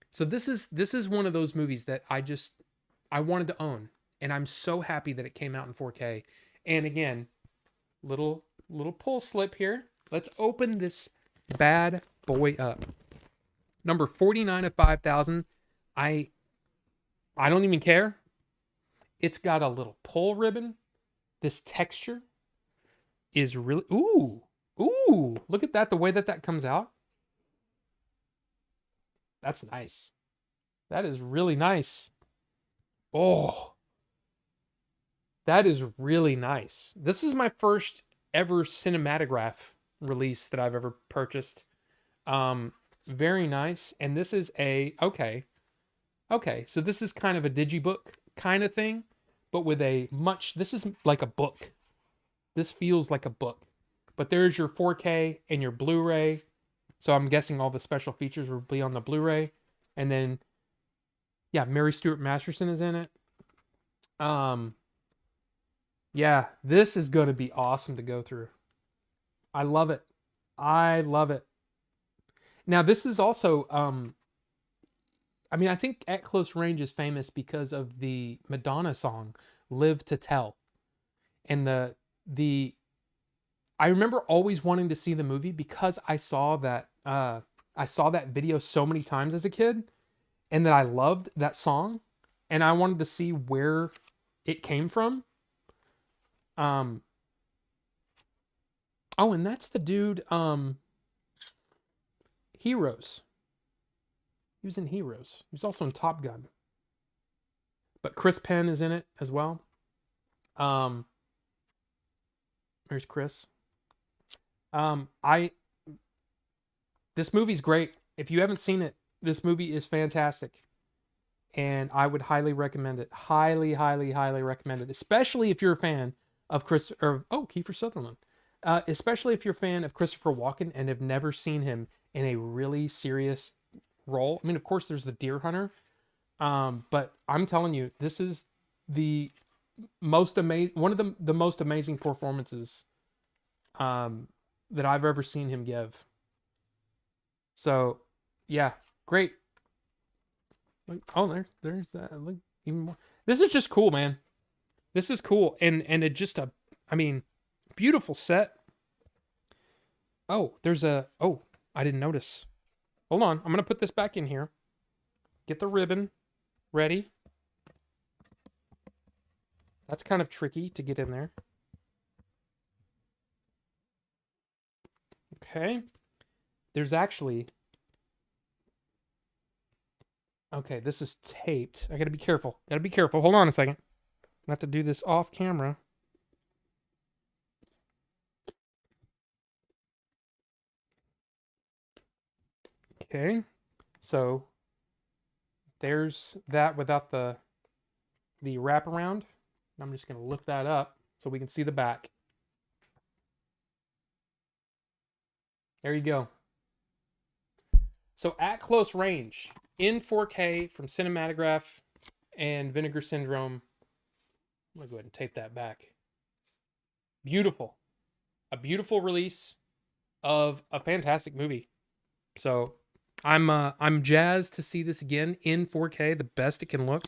So this is one of those movies that I wanted to own, and I'm so happy that it came out in 4K. And again, little pull slip here. Let's open this bad boy up. Number 49 of 5,000. I don't even care. It's got a little pull ribbon. This texture is really, ooh, look at that. The way that comes out. That's nice. That is really nice. Oh, that is really nice. This is my first ever Cinematograph release that I've ever purchased. Very nice. And this is okay. So this is kind of a digibook kind of thing, but with this is like a book. This feels like a book. But there's your 4K and your Blu-ray. So I'm guessing all the special features will be on the Blu-ray. And then, yeah, Mary Stuart Masterson is in it. Yeah, this is going to be awesome to go through. I love it. Now, this is also, I think At Close Range is famous because of the Madonna song, Live to Tell. And I remember always wanting to see the movie because I saw that video so many times as a kid, and that I loved that song, and I wanted to see where it came from. Oh, and that's the dude, Heroes. He was in Heroes. He was also in Top Gun. But Chris Penn is in it as well. Um, there's Chris. I This movie's great. If you haven't seen it, this movie is fantastic. And I would highly recommend it. Highly, highly, highly recommend it. Especially if you're a fan of Kiefer Sutherland. Especially if you're a fan of Christopher Walken and have never seen him in a really serious role. I mean, of course, there's the Deer Hunter. But I'm telling you, this is the most amazing, one of the most amazing performances that I've ever seen him give. So, yeah, great. Oh, there's that. Look, even more. This is just cool, man. This is cool, and it just I mean, beautiful set. Oh, I didn't notice. Hold on, I'm gonna put this back in here. Get the ribbon ready. That's kind of tricky to get in there. Okay. There's actually... Okay, this is taped. I gotta be careful. Gotta be careful. Hold on a second. I have to do this off camera. Okay. So there's that without the wraparound. I'm just gonna lift that up so we can see the back. There you go. So at close range, in 4K from Cinematograph and Vinegar Syndrome. I'm gonna go ahead and tape that back. Beautiful. A beautiful release of a fantastic movie. So I'm jazzed to see this again in 4K, the best it can look.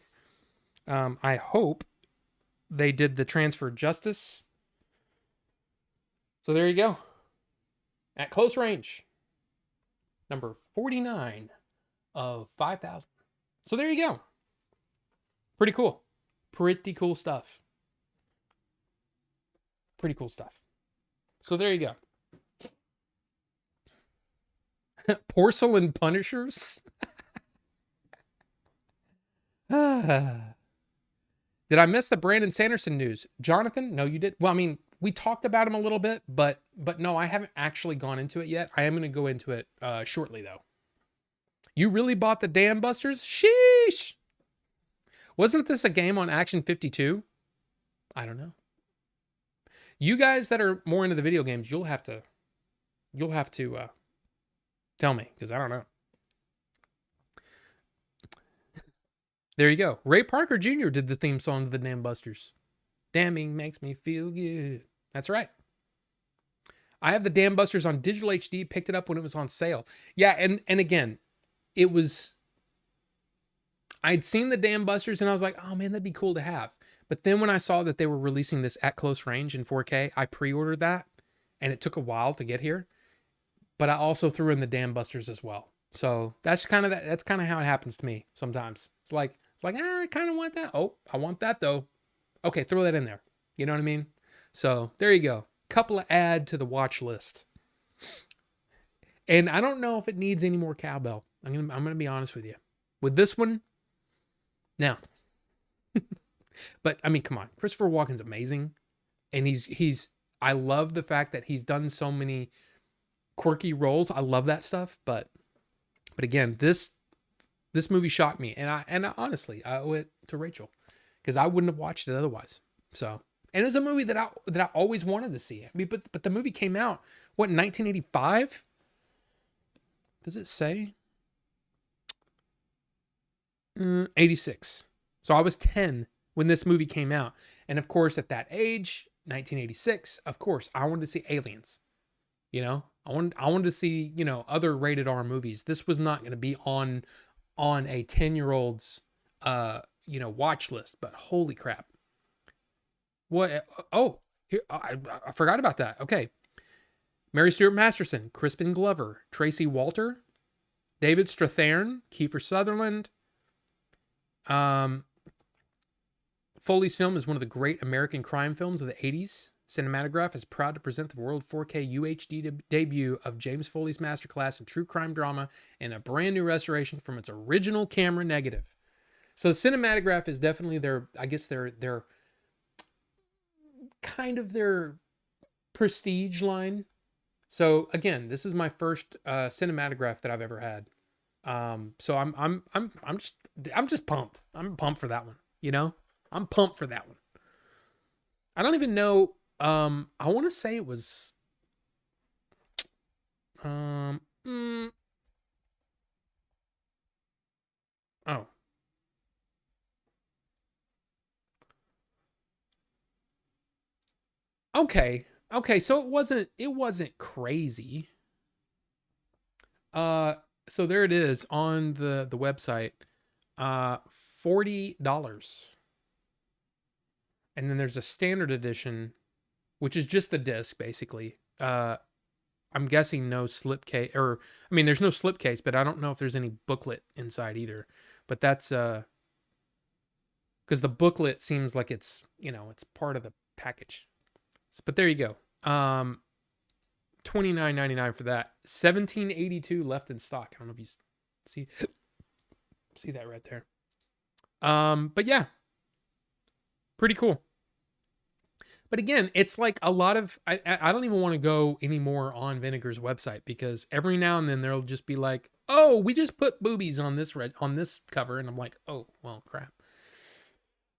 I hope they did the transfer justice. So there you go. At close range, number 49 of 5,000. So there you go. Pretty cool. Pretty cool stuff. Pretty cool stuff. So there you go. Porcelain Punishers? Did I miss the Brandon Sanderson news? Jonathan? No, you did. Well, I mean, we talked about him a little bit, but no, I haven't actually gone into it yet. I am going to go into it shortly, though. You really bought the Dam Busters? Sheesh! Wasn't this a game on Action 52? I don't know. You guys that are more into the video games, you'll have to tell me, because I don't know. There you go. Ray Parker Jr. did the theme song to the Dam Busters. Damming makes me feel good. That's right. I have the Dam Busters on digital HD, picked it up when it was on sale. Yeah, and again, it was... I'd seen the Dam Busters and I was like, oh man, that'd be cool to have. But then when I saw that they were releasing this at close range in 4K, I pre-ordered that, and it took a while to get here. But I also threw in the Dam Busters as well. So that's kind of how it happens to me sometimes. It's like I kind of want that. Oh, I want that though. Okay, throw that in there. You know what I mean? So there you go. Couple of add to the watch list. And I don't know if it needs any more cowbell. I'm gonna be honest with you. With this one, now. But I mean, come on. Christopher Walken's amazing. And he's I love the fact that he's done so many quirky roles. I love that stuff. But again, this movie shocked me. And I honestly, I owe it to Rachel, because I wouldn't have watched it otherwise. So, and it was a movie that I always wanted to see. I mean, but the movie came out, what, in 1985? Does it say? 86. So I was 10 when this movie came out. And of course, at that age, 1986, of course, I wanted to see aliens. You know, I wanted to see, other rated R movies. This was not going to be on a 10-year-old's watch list, but holy crap. What? Oh, here, I forgot about that. Okay. Mary Stuart Masterson, Crispin Glover, Tracy Walter, David Strathairn, Kiefer Sutherland. Foley's film is one of the great American crime films of the 80s, Cinematograph is proud to present the world 4K UHD debut of James Foley's masterclass in true crime drama and a brand new restoration from its original camera negative. So Cinematograph is definitely their, I guess their kind of their prestige line. So again, this is my first Cinematograph that I've ever had. So I'm just pumped. I'm pumped for that one. You know, I'm pumped for that one. I don't even know. I want to say it was. Um. Oh. Okay. Okay. So it wasn't crazy. Uh. So there it is on the website. $40. And then there's a standard edition, which is just the disc basically. I'm guessing no slipcase, or I mean, there's no slipcase, but I don't know if there's any booklet inside either. But that's because the booklet seems like it's, it's part of the package. But there you go. 29.99 for that. 1782 left in stock. I don't know if you see that right there. But yeah, pretty cool. But again, it's like a lot of, I don't even want to go anymore on Vinegar's website, because every now and then there'll just be like, oh, we just put boobies on this cover, and I'm like, oh, well, crap.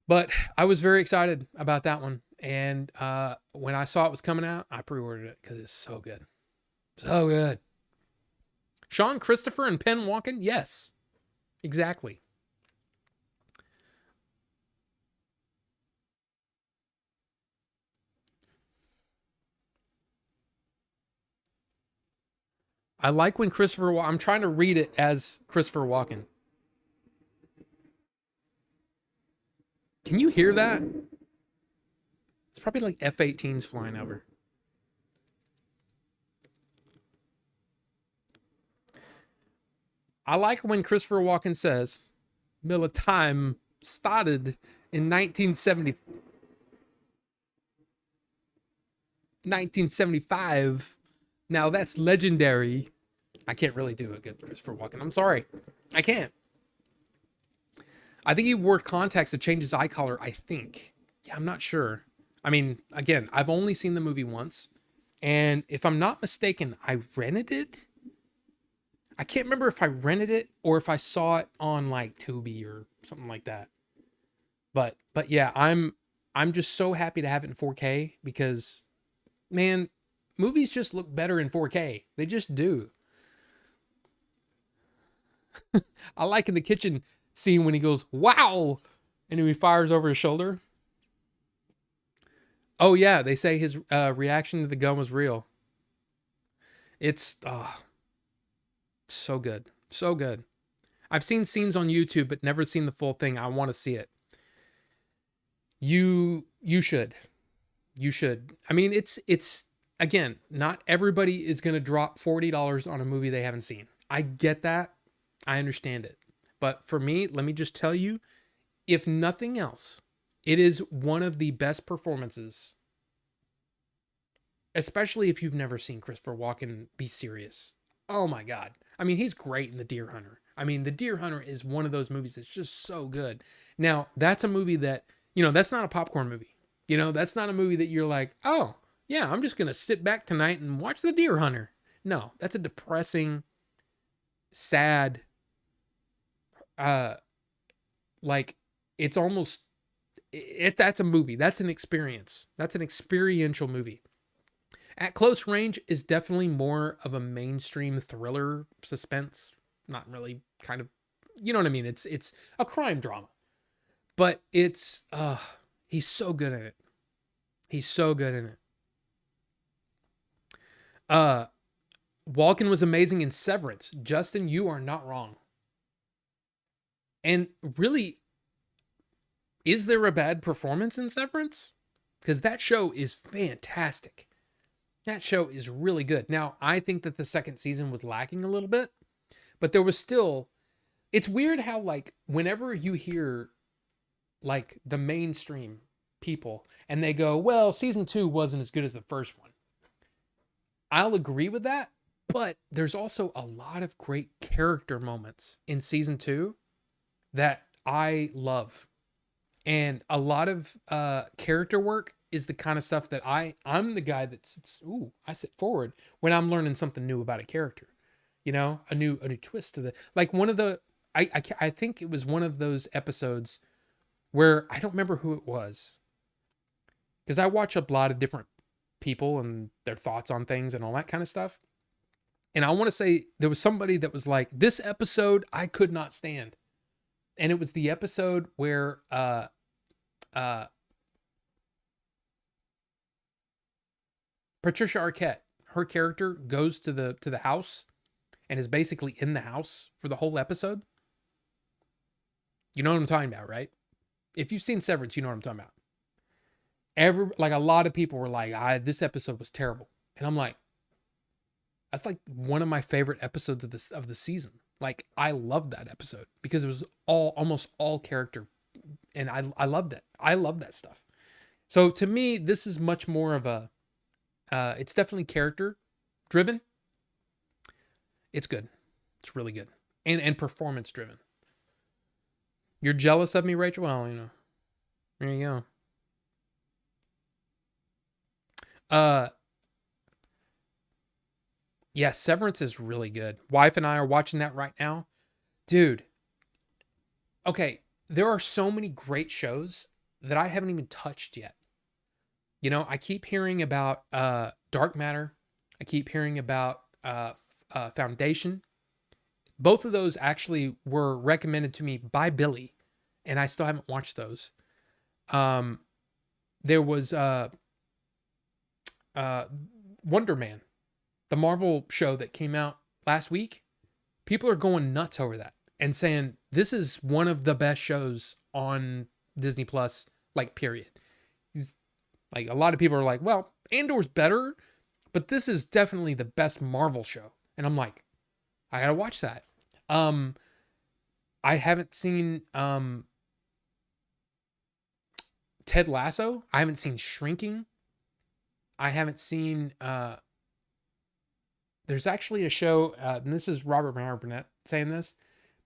But I was very excited about that one, and when I saw it was coming out, I pre-ordered it because it's so good, so good. Sean Christopher and Penn Walken, yes, exactly. I like when I'm trying to read it as Christopher Walken. Can you hear that? It's probably like F-18s flying over. I like when Christopher Walken says, "Mill of Time started in 1975. Now that's legendary." I can't really do a good Christopher Walken. I'm sorry. I can't. I think he wore contacts to change his eye color, I think. Yeah, I'm not sure. I mean, again, I've only seen the movie once. And if I'm not mistaken, I rented it. I can't remember if I rented it or if I saw it on like Tubi or something like that. But yeah, I'm just so happy to have it in 4K because, man, movies just look better in 4K. They just do. I like in the kitchen scene when he goes, "Wow," and he fires over his shoulder. Oh yeah, they say his reaction to the gun was real. It's so good, so good. I've seen scenes on YouTube, but never seen the full thing. I want to see it. You should, you should. I mean, it's again, not everybody is gonna drop $40 on a movie they haven't seen. I get that. I understand it. But for me, let me just tell you, if nothing else, it is one of the best performances, especially if you've never seen Christopher Walken be serious. Oh my God. I mean, he's great in The Deer Hunter. I mean, The Deer Hunter is one of those movies that's just so good. Now, that's a movie that, that's not a popcorn movie. That's not a movie that you're like, oh, yeah, I'm just going to sit back tonight and watch The Deer Hunter. No, that's a depressing, sad, like it's almost that's a movie. That's an experience. That's an experiential movie. At Close Range is definitely more of a mainstream thriller suspense. Not really kind of, you know what I mean? It's a crime drama. But it's he's so good at it. He's so good in it. Walken was amazing in Severance. Justin, you are not wrong. And really, is there a bad performance in Severance? Because that show is fantastic. That show is really good. Now, I think that the second season was lacking a little bit, but there was still, it's weird how like whenever you hear like the mainstream people and they go, well, season 2 wasn't as good as the first one. I'll agree with that, but there's also a lot of great character moments in season 2 that I love. And a lot of character work is the kind of stuff that I'm the guy that sits, I sit forward when I'm learning something new about a character. You know, a new twist to the, like one of the, I think it was one of those episodes where I don't remember who it was, because I watch a lot of different people and their thoughts on things and all that kind of stuff. And I want to say there was somebody that was like, this episode I could not stand. And it was the episode where Patricia Arquette, her character goes to the house and is basically in the house for the whole episode. You know what I'm talking about, right? If you've seen Severance, you know what I'm talking about. Like a lot of people were like, this episode was terrible. And I'm like, that's like one of my favorite episodes of the season. Like, I loved that episode because it was almost all character, and I loved it. I love that stuff. So to me, this is much more of a it's definitely character driven. It's good. It's really good. And performance driven. You're jealous of me, Rachel? Well, you know. There you go. Yeah, Severance is really good. Wife and I are watching that right now. Dude. Okay, there are so many great shows that I haven't even touched yet. You know, I keep hearing about Dark Matter. I keep hearing about Foundation. Both of those actually were recommended to me by Billy, and I still haven't watched those. There was Wonder Man, the Marvel show that came out last week. People are going nuts over that and saying this is one of the best shows on Disney Plus, like, period. Like, a lot of people are like, well, Andor's better, but this is definitely the best Marvel show. And I'm like, I gotta watch that. I haven't seen Ted Lasso. I haven't seen Shrinking. I haven't seen there's actually a show, and this is Robert Meyer Burnett saying this,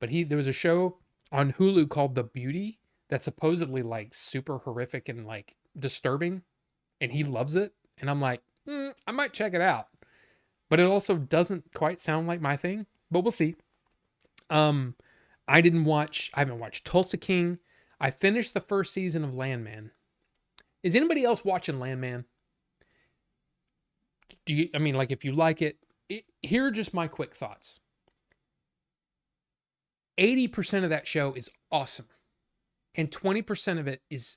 but there was a show on Hulu called The Beauty that's supposedly like super horrific and like disturbing, and he loves it. And I'm like, I might check it out, but it also doesn't quite sound like my thing, but we'll see. I haven't watched Tulsa King. I finished the first season of Landman. Is anybody else watching Landman? If you like it, here are just my quick thoughts. 80% of that show is awesome, and 20% of it is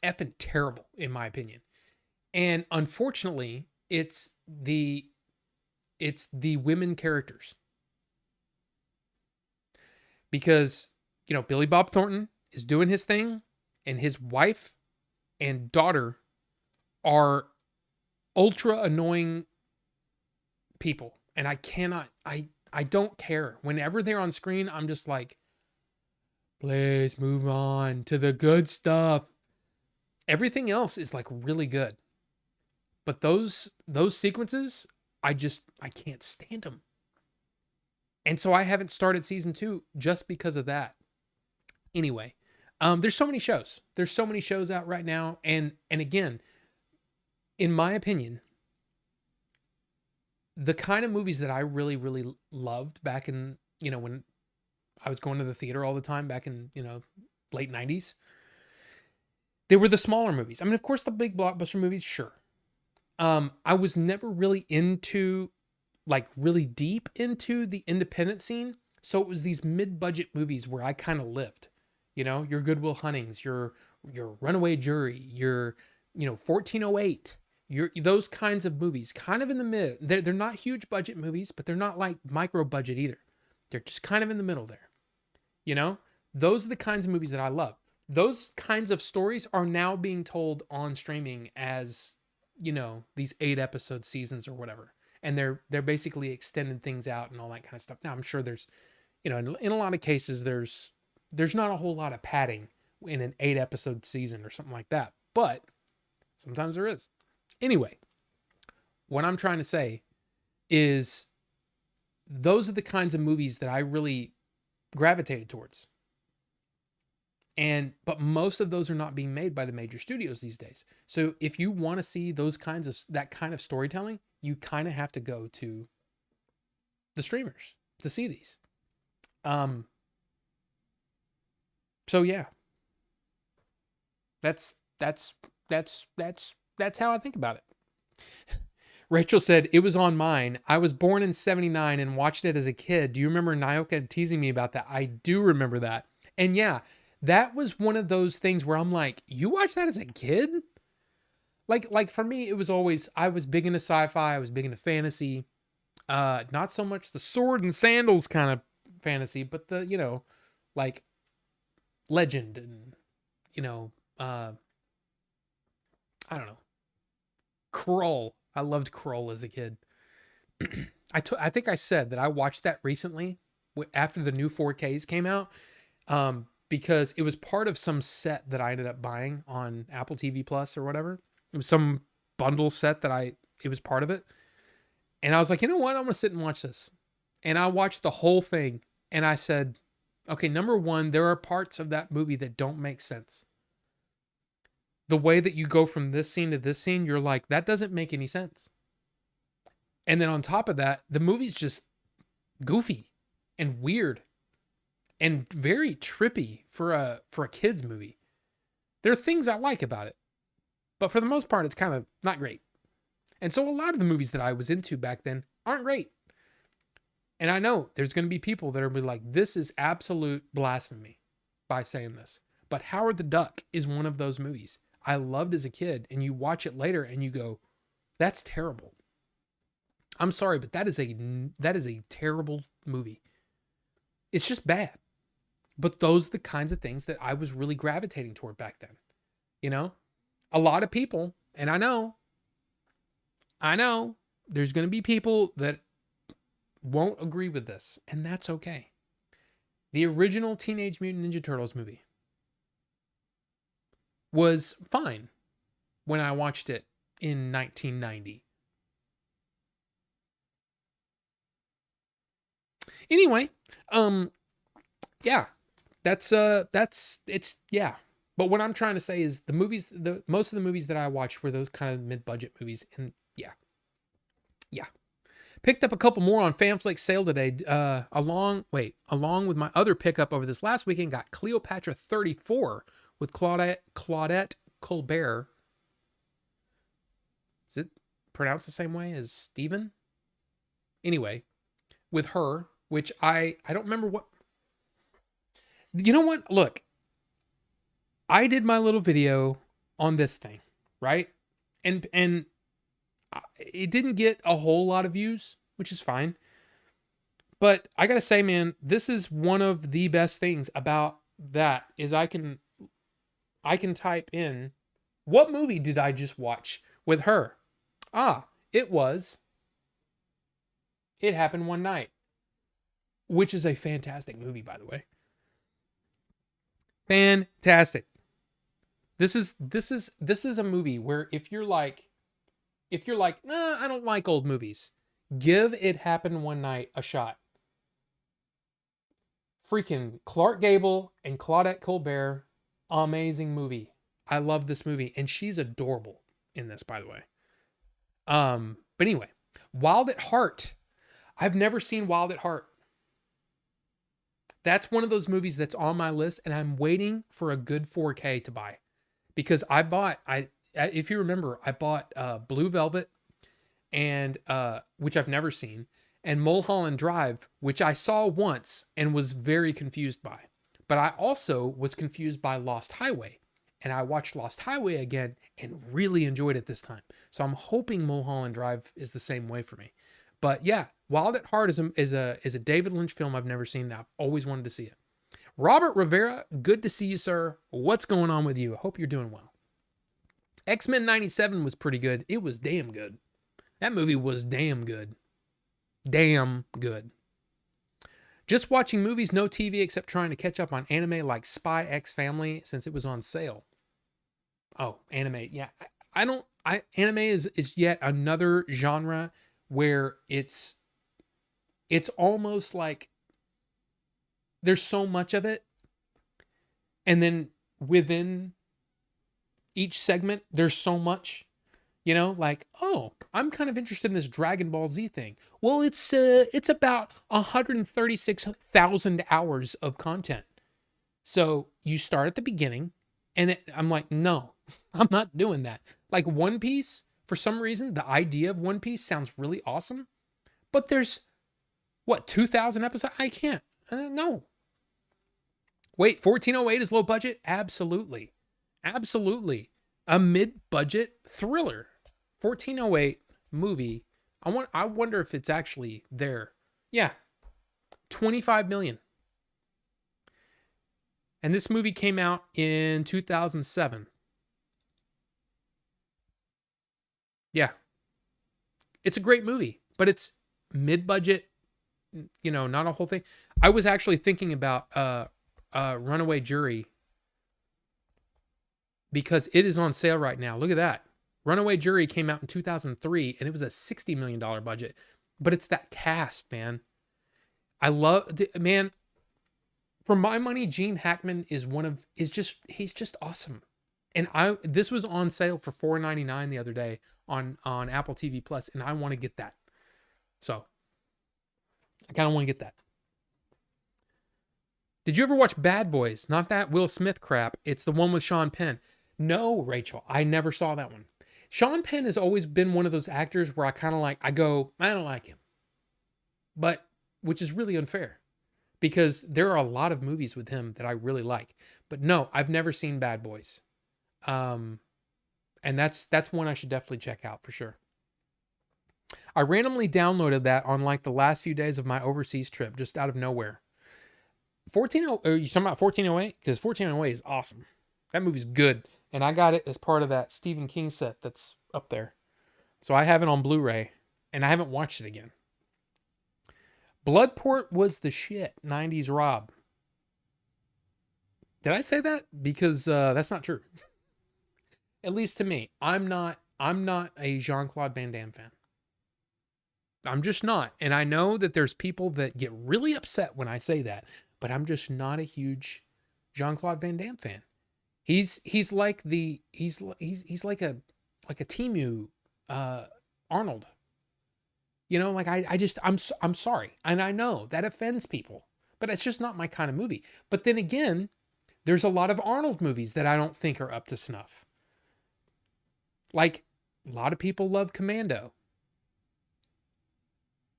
effing terrible, in my opinion. And unfortunately, it's the women characters. Because, you know, Billy Bob Thornton is doing his thing, and his wife and daughter are ultra annoying people. And I don't care. Whenever they're on screen, I'm just like, please move on to the good stuff. Everything else is like really good. But those sequences, I can't stand them. And so I haven't started season 2 just because of that. Anyway, there's so many shows. There's so many shows out right now. And again, in my opinion, the kind of movies that I really, really loved back in, you know, when I was going to the theater all the time back in, you know, late 90s, they were the smaller movies. I mean, of course, the big blockbuster movies, sure. I was never really really deep into the independent scene. So it was these mid-budget movies where I kind of lived. You know, your Good Will Huntings, your Runaway Jury, your, you know, 1408, those kinds of movies, kind of in the mid. They're not huge budget movies, but they're not like micro budget either. They're just kind of in the middle there. You know, those are the kinds of movies that I love. Those kinds of stories are now being told on streaming as, you know, these 8-episode seasons or whatever. And they're basically extending things out and all that kind of stuff. Now, I'm sure there's, you know, in a lot of cases, there's not a whole lot of padding in an 8-episode season or something like that. But sometimes there is. Anyway, what I'm trying to say is those are the kinds of movies that I really gravitated towards. But most of those are not being made by the major studios these days. So if you want to see that kind of storytelling, you kind of have to go to the streamers to see these. So yeah, that's how I think about it. Rachel said, it was on mine. I was born in 79 and watched it as a kid. Do you remember Nyoka teasing me about that? I do remember that. And yeah, that was one of those things where I'm like, you watched that as a kid? Like for me, it was always, I was big into sci-fi. I was big into fantasy. Not so much the sword and sandals kind of fantasy, but the, like legend and, I don't know. Krull. I loved Krull as a kid. I think I said that I watched that recently after the new 4Ks came out, because it was part of some set that I ended up buying on Apple TV Plus or whatever. It was some bundle set it was part of it. And I was like, you know what? I'm going to sit and watch this. And I watched the whole thing and I said, okay, number one, there are parts of that movie that don't make sense. The way that you go from this scene to this scene, you're like, that doesn't make any sense. And then on top of that, the movie's just goofy and weird and very trippy for a kid's movie. There are things I like about it, but for the most part, it's kind of not great. And so a lot of the movies that I was into back then aren't great. And I know there's going to be people that are like, this is absolute blasphemy by saying this. But Howard the Duck is one of those movies I loved as a kid, and you watch it later and you go, that's terrible. I'm sorry, but that is a terrible movie. It's just bad. But those are the kinds of things that I was really gravitating toward back then. A lot of people, and I know there's going to be people that won't agree with this, and that's okay. The original Teenage Mutant Ninja Turtles movie was fine when I watched it in 1990. Anyway, yeah, yeah. But what I'm trying to say is most of the movies that I watched were those kind of mid-budget movies, and yeah. Picked up a couple more on Fanflix sale today. Along with my other pickup over this last weekend, got Cleopatra 34 with Claudette Colbert. Is it pronounced the same way as Stephen? Anyway, with her, which I don't remember what. You know what? Look, I did my little video on this thing, right? And it didn't get a whole lot of views, which is fine. But I got to say, man, this is one of the best things about that is I can type in, what movie did I just watch with her? It Happened One Night, which is a fantastic movie, by the way. Fantastic. This is a movie where if you're like, nah, I don't like old movies, give It Happened One Night a shot. Freaking Clark Gable and Claudette Colbert, amazing movie. I love this movie, and she's adorable in this, by the way. But anyway, Wild at Heart. I've never seen Wild at Heart. That's one of those movies that's on my list, and I'm waiting for a good 4K to buy. Because if you remember, I bought Blue Velvet, and which I've never seen, and Mulholland Drive, which I saw once and was very confused by. But I also was confused by Lost Highway, and I watched Lost Highway again and really enjoyed it this time. So I'm hoping Mulholland Drive is the same way for me. But yeah, Wild at Heart is a David Lynch film I've never seen. I've always wanted to see it. Robert Rivera, good to see you, sir. What's going on with you? I hope you're doing well. X-Men 97 was pretty good. It was damn good. That movie was damn good. Damn good. Just watching movies, no TV except trying to catch up on anime like Spy X Family since it was on sale. Oh, anime. Yeah. Anime is yet another genre where it's almost like there's so much of it, and then within each segment there's so much, like, oh, I'm kind of interested in this Dragon Ball Z thing. Well, it's about 136,000 hours of content. So you start at the beginning, and I'm like, no, I'm not doing that. Like One Piece, for some reason, the idea of One Piece sounds really awesome, but there's what, 2,000 episodes? I can't. No. Wait, 1408 is low budget? Absolutely. Absolutely. A mid-budget thriller. 1408 movie. I wonder if it's actually there. Yeah. 25 million. And this movie came out in 2007. Yeah. It's a great movie, but it's mid-budget, not a whole thing. I was actually thinking about Runaway Jury because it is on sale right now. Look at that. Runaway Jury came out in 2003 and it was a $60 million budget, but it's that cast, man. Man, for my money, Gene Hackman he's just awesome. And this was on sale for $4.99 the other day on Apple TV Plus, and I want to get that. So I kind of want to get that. Did you ever watch Bad Boys? Not that Will Smith crap. It's the one with Sean Penn. No, Rachel, I never saw that one. Sean Penn has always been one of those actors where I kind of like, I don't like him. But, which is really unfair because there are a lot of movies with him that I really like. But no, I've never seen Bad Boys. And that's one I should definitely check out for sure. I randomly downloaded that on like the last few days of my overseas trip, just out of nowhere. Are you talking about 1408? Because 1408 is awesome. That movie's good. And I got it as part of that Stephen King set that's up there. So I have it on Blu-ray, and I haven't watched it again. Bloodport was the shit, 90s Rob. Did I say that? Because that's not true. At least to me. I'm not a Jean-Claude Van Damme fan. I'm just not. And I know that there's people that get really upset when I say that, but I'm just not a huge Jean-Claude Van Damme fan. He's like he's like a Temu Arnold. Like I'm sorry. And I know that offends people, but it's just not my kind of movie. But then again, there's a lot of Arnold movies that I don't think are up to snuff. Like a lot of people love Commando.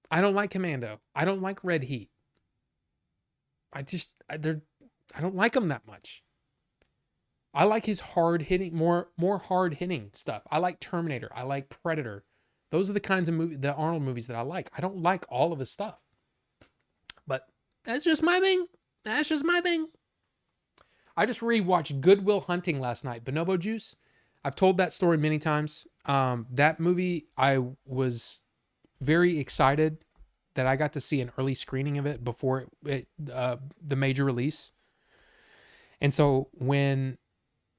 I don't like Commando. I don't like Red Heat. I don't like them that much. I like his hard hitting, more hard hitting stuff. I like Terminator. I like Predator. Those are the kinds of the Arnold movies that I like. I don't like all of his stuff, but that's just my thing. That's just my thing. I just rewatched Good Will Hunting last night. Bonobo Juice. I've told that story many times. That movie, I was very excited that I got to see an early screening of it before the major release. And so when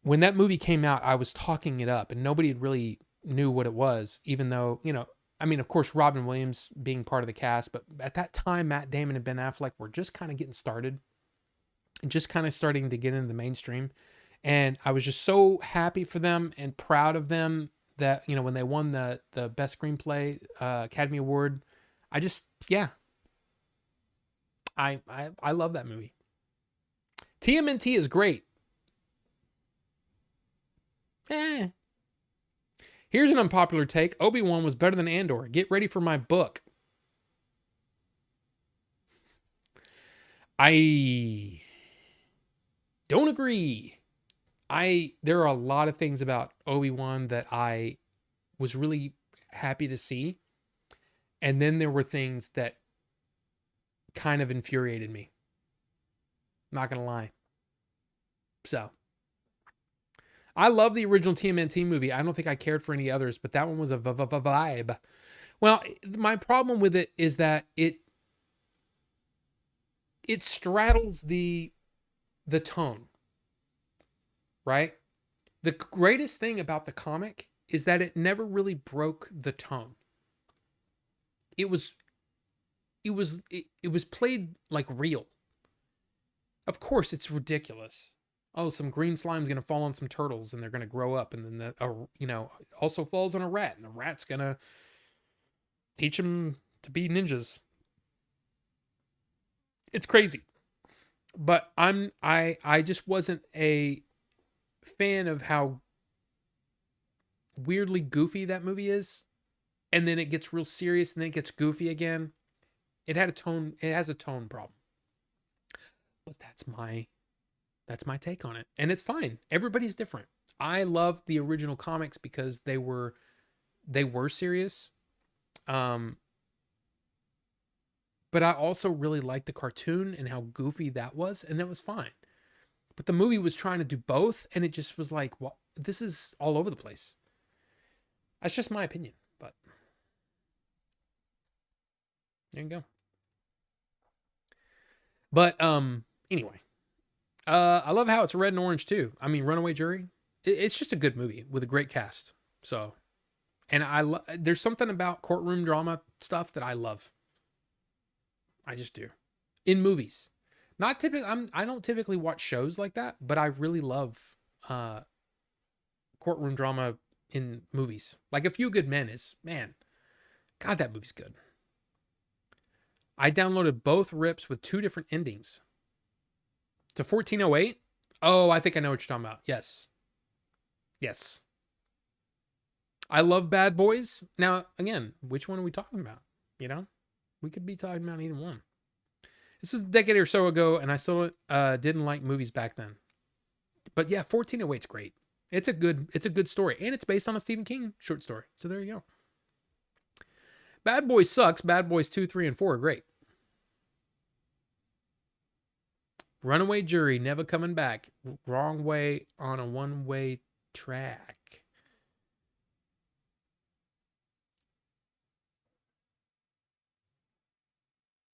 that movie came out, I was talking it up and nobody really knew what it was, even though, of course, Robin Williams being part of the cast, but at that time, Matt Damon and Ben Affleck were just kind of getting started and just kind of starting to get into the mainstream. And I was just so happy for them and proud of them that, when they won the Best Screenplay Academy Award, I love that movie. TMNT is great. Here's an unpopular take. Obi-Wan was better than Andor. Get ready for my book. I don't agree. There are a lot of things about Obi-Wan that I was really happy to see. And then there were things that kind of infuriated me. Not going to lie. So, I love the original TMNT movie. I don't think I cared for any others, but that one was a vibe. Well, my problem with it is that it straddles the tone, right? The greatest thing about the comic is that it never really broke the tone. It was it was played like real. Of course, it's ridiculous. Oh, some green slime's gonna fall on some turtles, and they're gonna grow up, and then also falls on a rat, and the rat's gonna teach them to be ninjas. It's crazy, but I just wasn't a fan of how weirdly goofy that movie is, and then it gets real serious, and then it gets goofy again. It had a tone. It has a tone problem, but that's my take on it, and it's fine. Everybody's different. I love the original comics because they were serious, um, but I also really liked the cartoon and how goofy that was, and that was fine. But the movie was trying to do both, and it just was like, well, this is all over the place. That's just my opinion, but there you go. But anyway, I love how it's red and orange too. I mean, Runaway Jury. It's just a good movie with a great cast. So, and there's something about courtroom drama stuff that I love. I just do. In movies, not typically. I don't typically watch shows like that, but I really love uh courtroom drama in movies. Like A Few Good Men is, man, God, that movie's good. I downloaded both rips with two different endings. To 1408? Oh, I think I know what you're talking about. Yes. Yes. I love Bad Boys. Now, again, which one are we talking about? You know? We could be talking about either one. This is a decade or so ago, and I still didn't like movies back then. But yeah, 1408's great. It's a good story. And it's based on a Stephen King short story. So there you go. Bad Boys sucks. Bad Boys 2, 3, and 4 are great. Runaway Jury, never coming back. Wrong way on a one-way track.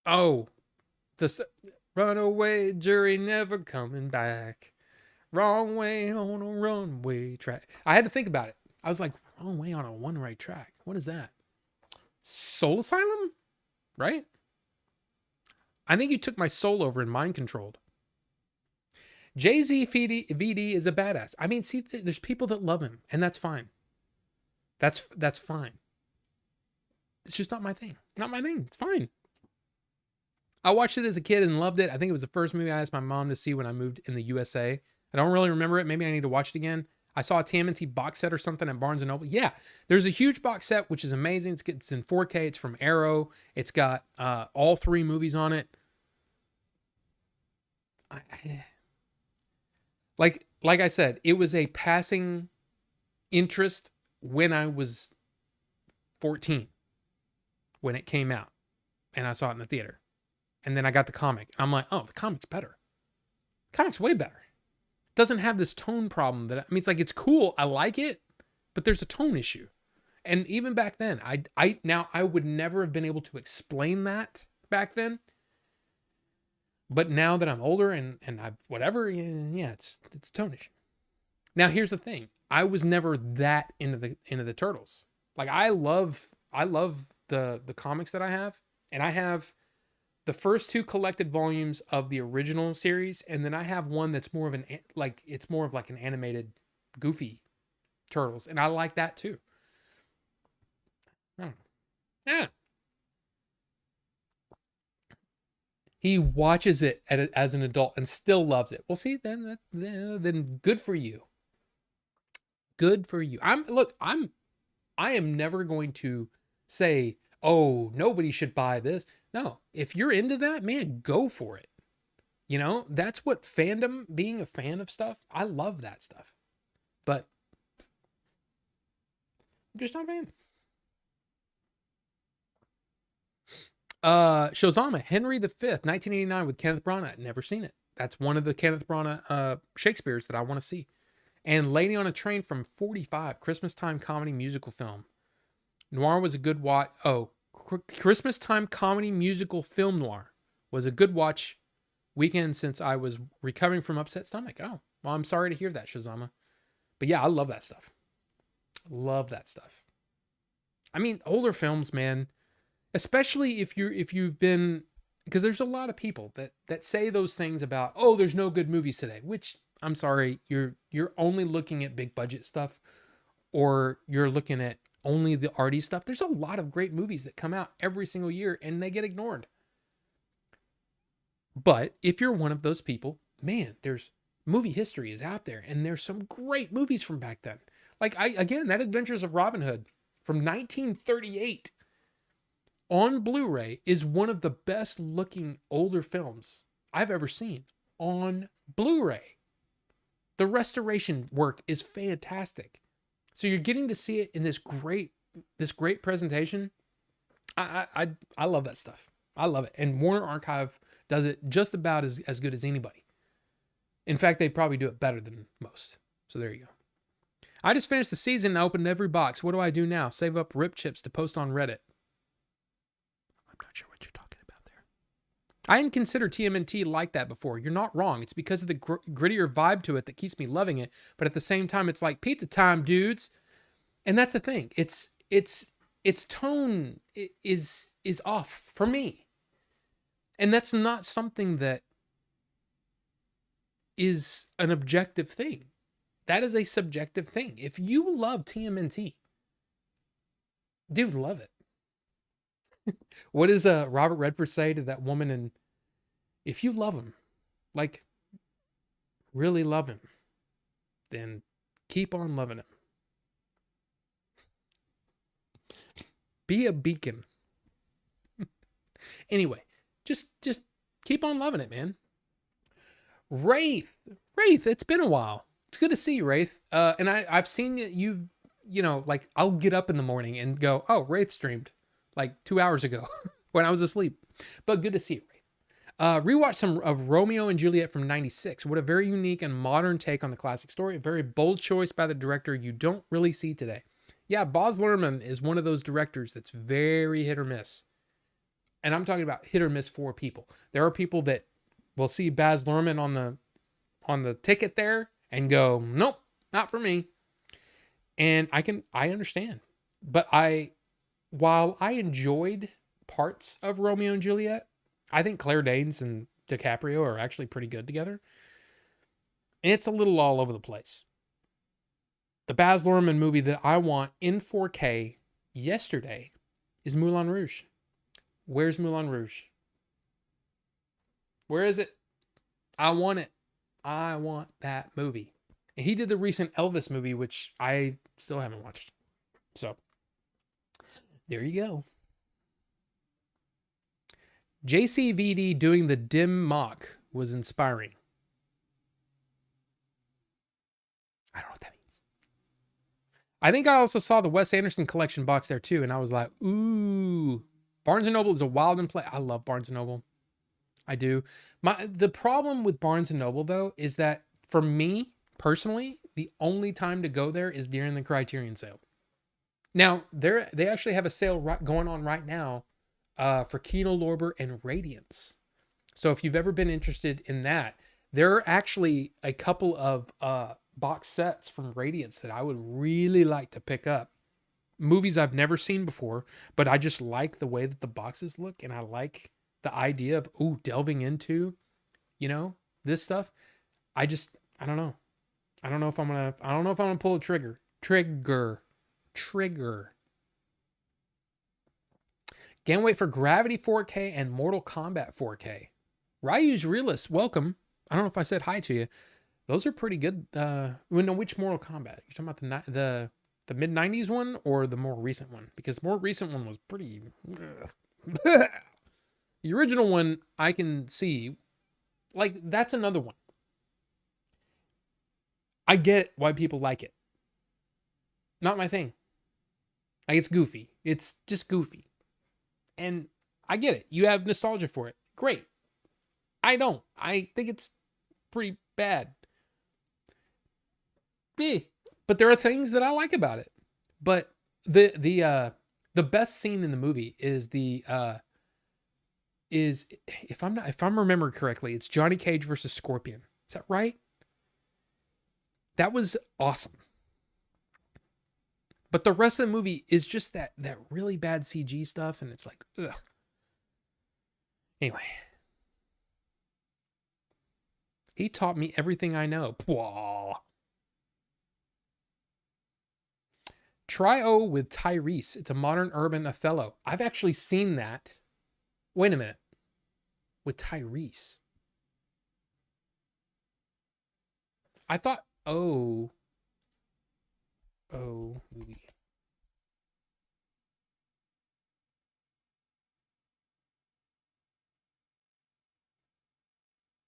Oh, the Runaway Jury, never coming back. Wrong way on a runway track. I had to think about it. I was like, wrong way on a one-way track. What is that? Soul Asylum? Right? I think you took my soul over and mind controlled. Jay-Z VD is a badass. I mean, see, there's people that love him, and that's fine. That's fine. It's just not my thing. Not my thing. It's fine. I watched it as a kid and loved it. I think it was the first movie I asked my mom to see when I moved in the USA. I don't really remember it. Maybe I need to watch it again. I saw a TMNT box set or something at Barnes & Noble. Yeah, there's a huge box set, which is amazing. It's in 4K. It's from Arrow. It's got all three movies on it. Like I said, it was a passing interest when I was 14, when it came out, and I saw it in the theater. And then I got the comic. And I'm like, oh, the comic's better. The comic's way better. It doesn't have this tone problem it's like, it's cool. I like it, but there's a tone issue. And even back then, I would never have been able to explain that back then. But now that I'm older and I've whatever, yeah, it's a tone issue. Now here's the thing. I was never that into the Turtles. Like I love the comics that I have, and I have the first two collected volumes of the original series, and then I have one that's more of an animated, goofy Turtles, and I like that too. I don't know. Yeah. He watches it as an adult and still loves it. Well, see, then good for you. Good for you. I am never going to say, oh, nobody should buy this. No, if you're into that, man, go for it. You know, that's what fandom, being a fan of stuff, I love that stuff. But I'm just not a fan. Shozama, Henry V, 1989 with Kenneth Branagh. Never seen it. That's one of the Kenneth Branagh Shakespeare's that I want to see. And Lady on a Train from 45, Christmas time comedy musical film. Noir was a good watch. Oh, Christmas time comedy musical film noir was a good watch weekend since I was recovering from upset stomach. Oh, well, I'm sorry to hear that, Shazama. But yeah, I love that stuff. Love that stuff. I mean, older films, man, especially if you've been, because there's a lot of people that say those things about, oh, there's no good movies today, which I'm sorry, you're only looking at big budget stuff, or you're looking at only the arty stuff. There's a lot of great movies that come out every single year and they get ignored. But if you're one of those people, man, there's movie history is out there, and there's some great movies from back then. Like that Adventures of Robin Hood from 1938 on Blu-ray is one of the best looking older films I've ever seen on Blu-ray. The restoration work is fantastic. So you're getting to see it in this great presentation. I love that stuff. I love it. And Warner Archive does it just about as good as anybody. In fact, they probably do it better than most. So there you go. I just finished the season and opened every box. What do I do now? Save up rip chips to post on Reddit. I'm not sure what you're talking about there. I hadn't considered TMNT like that before. You're not wrong. It's because of the grittier vibe to it that keeps me loving it. But at the same time, it's like pizza time, dudes. And that's the thing. Its tone is off for me. And that's not something that is an objective thing. That is a subjective thing. If you love TMNT, dude, love it. What does Robert Redford say to that woman? And if you love him, like really love him, then keep on loving him. Be a beacon. Anyway, just keep on loving it, man. Wraith, it's been a while. It's good to see you, Wraith. And I've seen you like I'll get up in the morning and go, oh, Wraith streamed like 2 hours ago when I was asleep. But good to see you, Wraith. Rewatch some of Romeo and Juliet from '96. What a very unique and modern take on the classic story. A very bold choice by the director you don't really see today. Yeah, Baz Luhrmann is one of those directors that's very hit or miss. And I'm talking about hit or miss for people. There are people that will see Baz Luhrmann on the ticket there and go, nope, not for me. And I understand. But while I enjoyed parts of Romeo and Juliet, I think Claire Danes and DiCaprio are actually pretty good together. And it's a little all over the place. The Baz Luhrmann movie that I want in 4K yesterday is Moulin Rouge. Where's Moulin Rouge? Where is it? I want it. I want that movie. And he did the recent Elvis movie, which I still haven't watched. So, there you go. JCVD doing the dim mock was inspiring. I don't know what that means. I think I also saw the Wes Anderson collection box there too, and I was like, ooh. Barnes & Noble is a wild and play. I love Barnes & Noble. I do. The problem with Barnes & Noble, though, is that for me, personally, the only time to go there is during the Criterion sale. Now, they actually have a sale going on right now for Kino Lorber and Radiance. So if you've ever been interested in that, there are actually a couple of box sets from Radiance that I would really like to pick up. Movies I've never seen before, but I just like the way that the boxes look, and I like the idea of delving into, this stuff. I don't know. I don't know if I'm gonna pull a trigger. Can't wait for Gravity 4K and Mortal Kombat 4K. Ryu's Realist, welcome. I don't know if I said hi to you. Those are pretty good. Which Mortal Kombat? You're talking about the mid-90s one or the more recent one? Because the more recent one was pretty... The original one, I can see. Like, that's another one. I get why people like it. Not my thing. Like, it's goofy. It's just goofy. And I get it. You have nostalgia for it. Great. I don't. I think it's pretty bad. But there are things that I like about it. But the best scene in the movie is the is, if I'm remembering correctly, it's Johnny Cage versus Scorpion. Is that right? That was awesome. But the rest of the movie is just that really bad CG stuff, and it's like, ugh. Anyway, he taught me everything I know. Pwah. Trio with Tyrese. It's a modern urban Othello. I've actually seen that. Wait a minute. With Tyrese. I thought, oh, movie.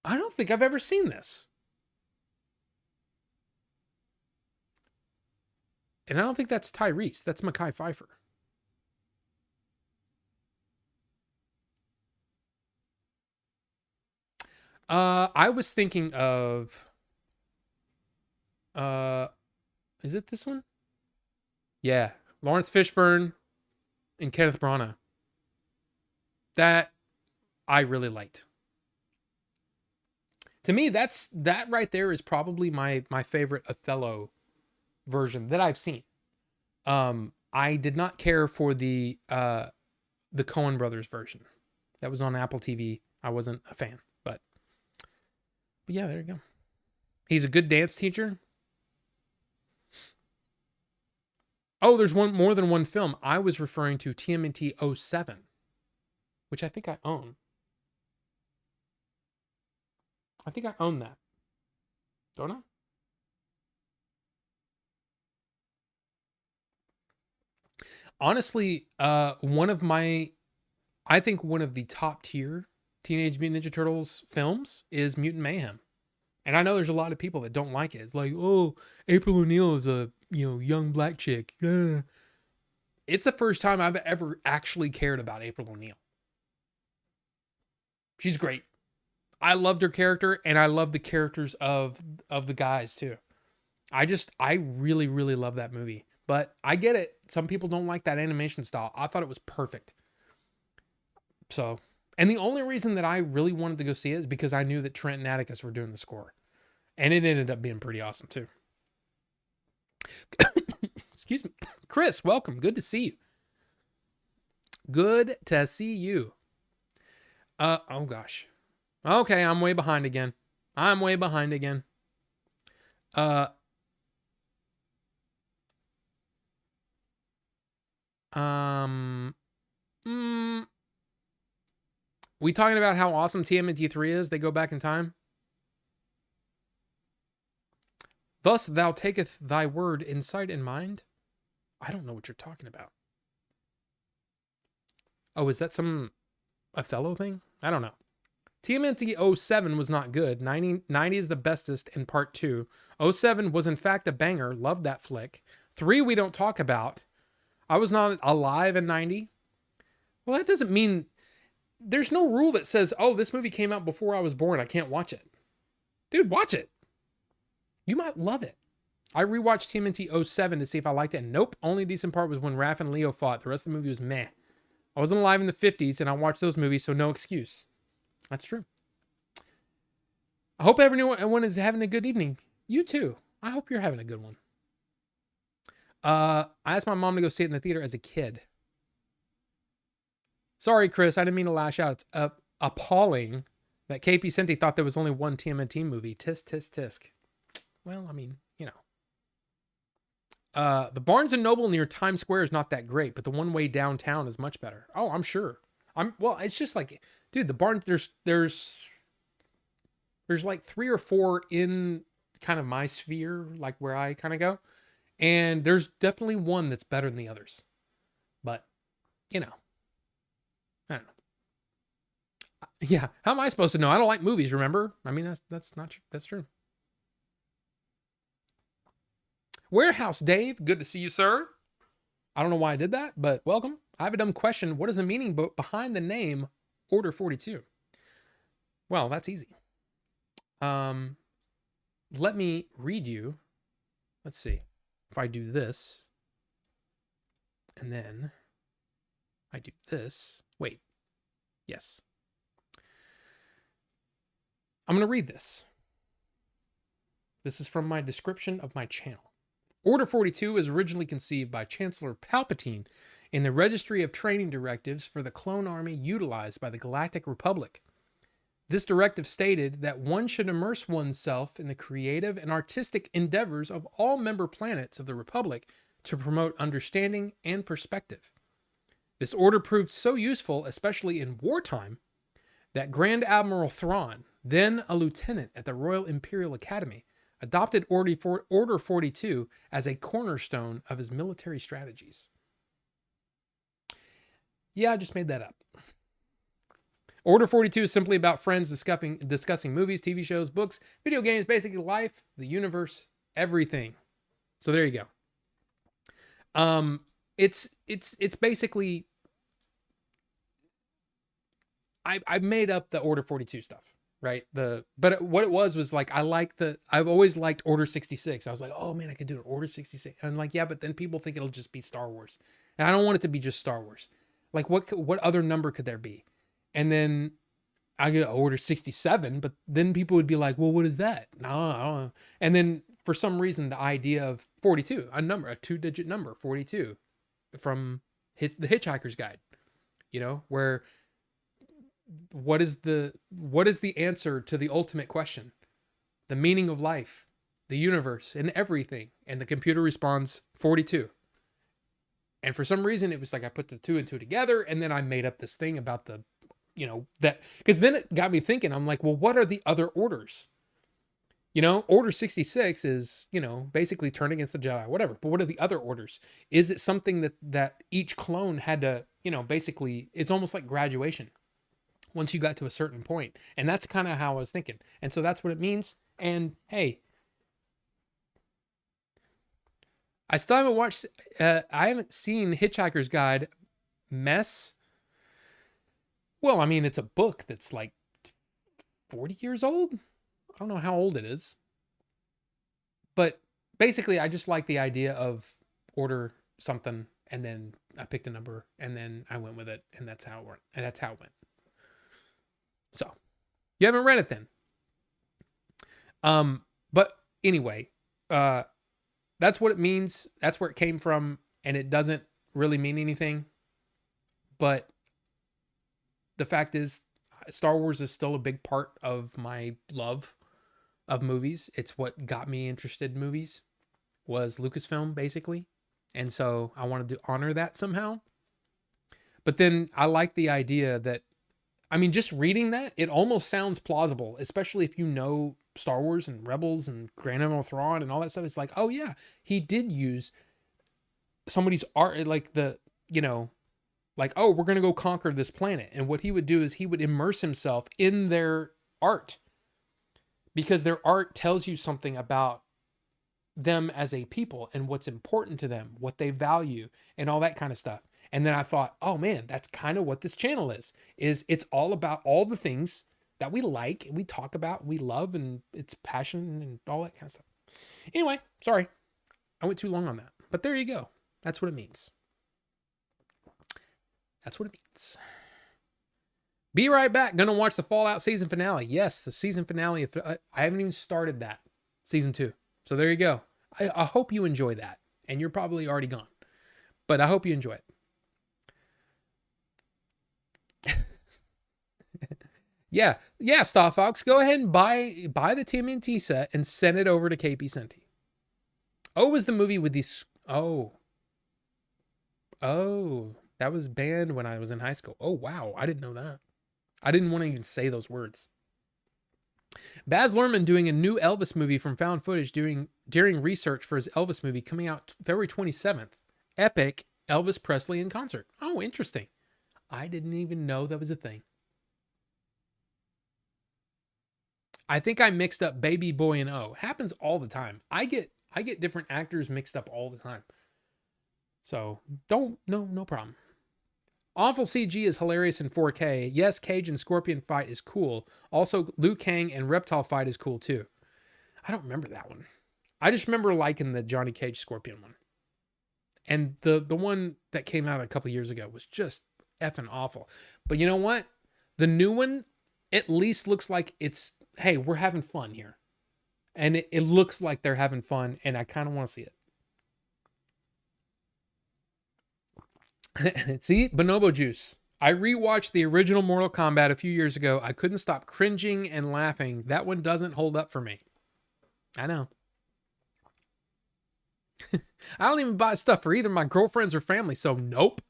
I don't think I've ever seen this. And I don't think that's Tyrese. That's Mekhi Phifer. I was thinking of, is it this one? Yeah. Lawrence Fishburne and Kenneth Branagh. That I really liked. To me, that right there is probably my favorite Othello version that I've seen. I did not care for the Coen Brothers version that was on Apple TV. I wasn't a fan, but yeah, there you go. He's a good dance teacher. Oh, there's more than one film. I was referring to TMNT 07, which I think I own. I think I own that. Don't I? Honestly, I think one of the top tier Teenage Mutant Ninja Turtles films is Mutant Mayhem. And I know there's a lot of people that don't like it. It's like, oh, April O'Neil is a, young black chick. It's the first time I've ever actually cared about April O'Neil. She's great. I loved her character, and I love the characters of the guys too. I really, really love that movie. But I get it. Some people don't like that animation style. I thought it was perfect. So, and the only reason that I really wanted to go see it is because I knew that Trent and Atticus were doing the score. And it ended up being pretty awesome too. Excuse me. Chris, welcome. Good to see you. Good to see you. Oh gosh. Okay, I'm way behind again. We talking about how awesome TMNT 3 is? They go back in time. Thus thou taketh thy word in sight and mind. I don't know what you're talking about. Oh, is that some Othello thing? I don't know. TMNT 07 was not good. 90 is the bestest in part 2. 07 was in fact a banger. Loved that flick. 3 we don't talk about. I was not alive in 90. Well, that doesn't mean... There's no rule that says, oh, this movie came out before I was born, I can't watch it. Dude, watch it. You might love it. I rewatched TMNT 07 to see if I liked it. Nope. Only decent part was when Raph and Leo fought. The rest of the movie was meh. I wasn't alive in the 50s and I watched those movies, so no excuse. That's true. I hope everyone is having a good evening. You too. I hope you're having a good one. I asked my mom to go see it in the theater as a kid. Sorry, Chris. I didn't mean to lash out. It's appalling that KP Senti thought there was only one TMNT movie. Tisk, tisk, tisk. Well, I mean, the Barnes and Noble near Times Square is not that great, but the one way downtown is much better. Oh, I'm sure. It's just like, dude, the Barnes, there's like 3 or 4 in kind of my sphere, like where I kind of go. And there's definitely one that's better than the others. But, I don't know. Yeah. How am I supposed to know? I don't like movies, remember? I mean, that's not true. That's true. Warehouse Dave, good to see you, sir. I don't know why I did that, but welcome. I have a dumb question. What is the meaning behind the name Order 42? Well, that's easy. Let me read you. Let's see. If I do this, and then I do this. Wait. Yes. I'm going to read this. This is from my description of my channel. Order 42 was originally conceived by Chancellor Palpatine in the Registry of Training Directives for the clone army utilized by the Galactic Republic. This directive stated that one should immerse oneself in the creative and artistic endeavors of all member planets of the Republic to promote understanding and perspective. This order proved so useful, especially in wartime, that Grand Admiral Thrawn, then a lieutenant at the Royal Imperial Academy, adopted Order 42 as a cornerstone of his military strategies. Yeah, I just made that up. Order 42 is simply about friends discussing movies, TV shows, books, video games, basically life, the universe, everything. So there you go. It's basically, I made up the Order 42 stuff, right? But what it was like, I've always liked Order 66. I was like, oh man, I could do an Order 66. And I'm like, yeah, but then people think it'll just be Star Wars. And I don't want it to be just Star Wars. Like what other number could there be? And then I get Order 67, but then people would be like, well, what is that? No, I don't know. And then for some reason, the idea of 42, a 2-digit number, 42, from the Hitchhiker's Guide, where what is the answer to the ultimate question? The meaning of life, the universe, and everything. And the computer responds 42. And for some reason, it was like I put the 2 and 2 together, and then I made up this thing about the that, because then it got me thinking. I'm like, well, what are the other orders? Order 66 is, basically turn against the Jedi, whatever. But what are the other orders? Is it something that each clone had to, basically, it's almost like graduation once you got to a certain point. And that's kind of how I was thinking. And so that's what it means. And hey, I still haven't watched, I haven't seen Hitchhiker's Guide mess. Well, I mean, it's a book that's like 40 years old. I don't know how old it is. But basically, I just like the idea of order something, and then I picked a number, and then I went with it, and that's how it went. And that's how it went. So, you haven't read it then. But anyway, that's what it means. That's where it came from, and it doesn't really mean anything. But the fact is, Star Wars is still a big part of my love of movies. It's what got me interested in movies, was Lucasfilm, basically. And so I wanted to honor that somehow. But then I like the idea that, I mean, just reading that, it almost sounds plausible, especially if you know Star Wars and Rebels and Grand Admiral Thrawn and all that stuff. It's like, oh yeah, he did use somebody's art, like like, oh, we're going to go conquer this planet. And what he would do is he would immerse himself in their art, because their art tells you something about them as a people and what's important to them, what they value, and all that kind of stuff. And then I thought, oh man, that's kind of what this channel is it's all about all the things that we like and we talk about, we love, and it's passion and all that kind of stuff. Anyway, sorry, I went too long on that, but there you go. That's what it means. That's what it means. Be right back. Gonna watch the Fallout season finale. Yes, the season finale. I haven't even started that. Season 2. So there you go. I hope you enjoy that. And you're probably already gone. But I hope you enjoy it. Yeah, Star Fox. Go ahead and buy the TMNT set and send it over to KP Senti. Oh, was the movie with these... Oh, that was banned when I was in high school. Oh, wow. I didn't know that. I didn't want to even say those words. Baz Luhrmann doing a new Elvis movie from found footage during research for his Elvis movie coming out February 27th. Epic Elvis Presley in concert. Oh, interesting. I didn't even know that was a thing. I think I mixed up Baby Boy and O. Happens all the time. I get different actors mixed up all the time. So no problem. Awful CG is hilarious in 4K. Yes, Cage and Scorpion fight is cool. Also, Liu Kang and Reptile fight is cool too. I don't remember that one. I just remember liking the Johnny Cage Scorpion one. And the one that came out a couple years ago was just effing awful. But you know what? The new one at least looks like it's hey, we're having fun here. And it looks like they're having fun, and I kind of want to see it. See, Bonobo Juice. I rewatched the original Mortal Kombat a few years ago. I couldn't stop cringing and laughing. That one doesn't hold up for me. I know. I don't even buy stuff for either my girlfriends or family, so nope.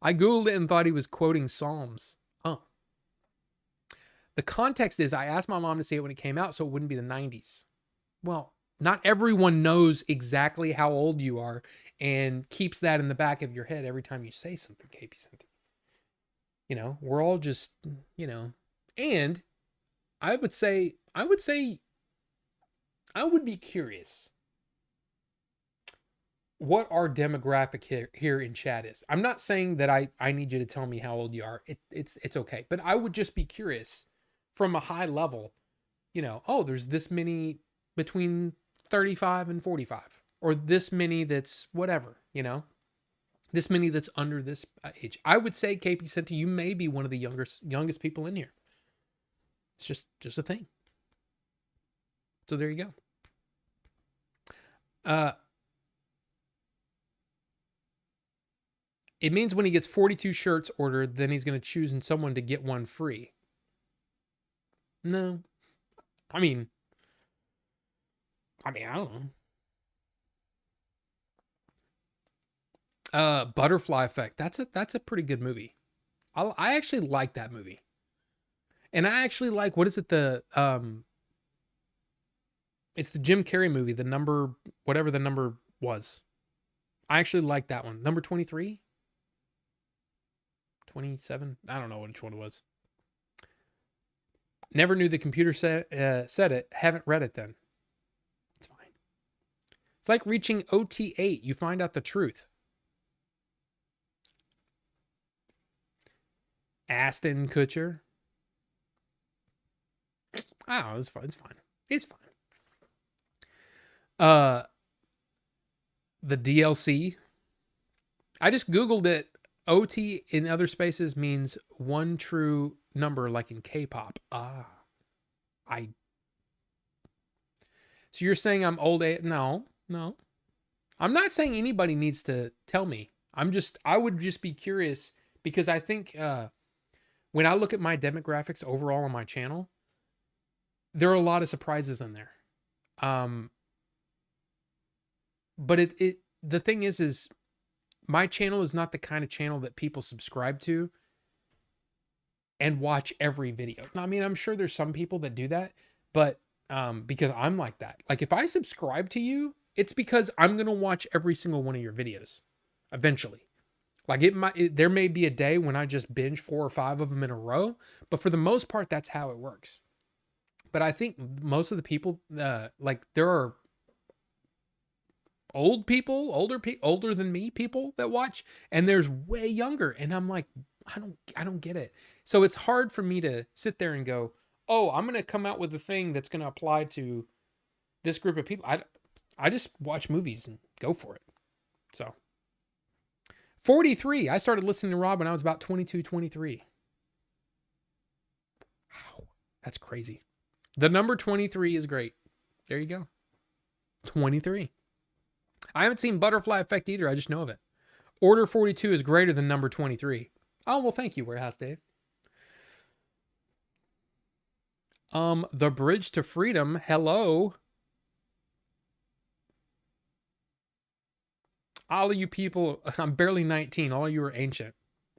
I Googled it and thought he was quoting Psalms. Oh. The context is I asked my mom to see it when it came out so it wouldn't be the 90s. Well, not everyone knows exactly how old you are and keeps that in the back of your head every time you say something, KP Cynthia. You know, we're all just, you know, and I would be curious what our demographic here in chat is. I'm not saying that I need you to tell me how old you are. It's okay. But I would just be curious from a high level, you know, oh, there's this many between 35 and 45, or this many that's whatever, you know, this many that's under this age. I would say, KP Cynthia, you may be one of the youngest people in here. It's just a thing. So there you go. It means when he gets 42 shirts ordered, then he's going to choose someone to get one free. No. I mean, I don't know. Butterfly Effect. That's a pretty good movie. I actually like that movie. And I actually like, what is it? It's the Jim Carrey movie, the number, whatever the number was. I actually like that one. Number 23? 27? I don't know which one it was. Never knew the computer said it. Haven't read it then. It's fine. It's like reaching OT8. You find out the truth. Aston Kutcher. Oh, it's fine. It's fine. It's fine. The DLC. I just Googled it. OT in other spaces means one true number, like in K-pop. So you're saying I'm old? No. I'm not saying anybody needs to tell me. I would just be curious, because I think when I look at my demographics overall on my channel, there are a lot of surprises in there. But the thing is my channel is not the kind of channel that people subscribe to and watch every video. Now, I mean, I'm sure there's some people that do that, but because I'm like that. Like, if I subscribe to you, it's because I'm going to watch every single one of your videos eventually. Like, there may be a day when I just binge 4 or 5 of them in a row, but for the most part, that's how it works. But I think most of the people, like, there are older than me people that watch, and there's way younger, and I'm like, I don't get it. So it's hard for me to sit there and go, oh, I'm going to come out with a thing that's going to apply to this group of people. I just watch movies and go for it. So 43. I started listening to Rob when I was about 22, 23. Wow. That's crazy. The number 23 is great. There you go. 23. I haven't seen Butterfly Effect either. I just know of it. Order 42 is greater than number 23. Oh, well, thank you, Warehouse Dave. The Bridge to Freedom. Hello. All of you people, I'm barely 19. All of you are ancient.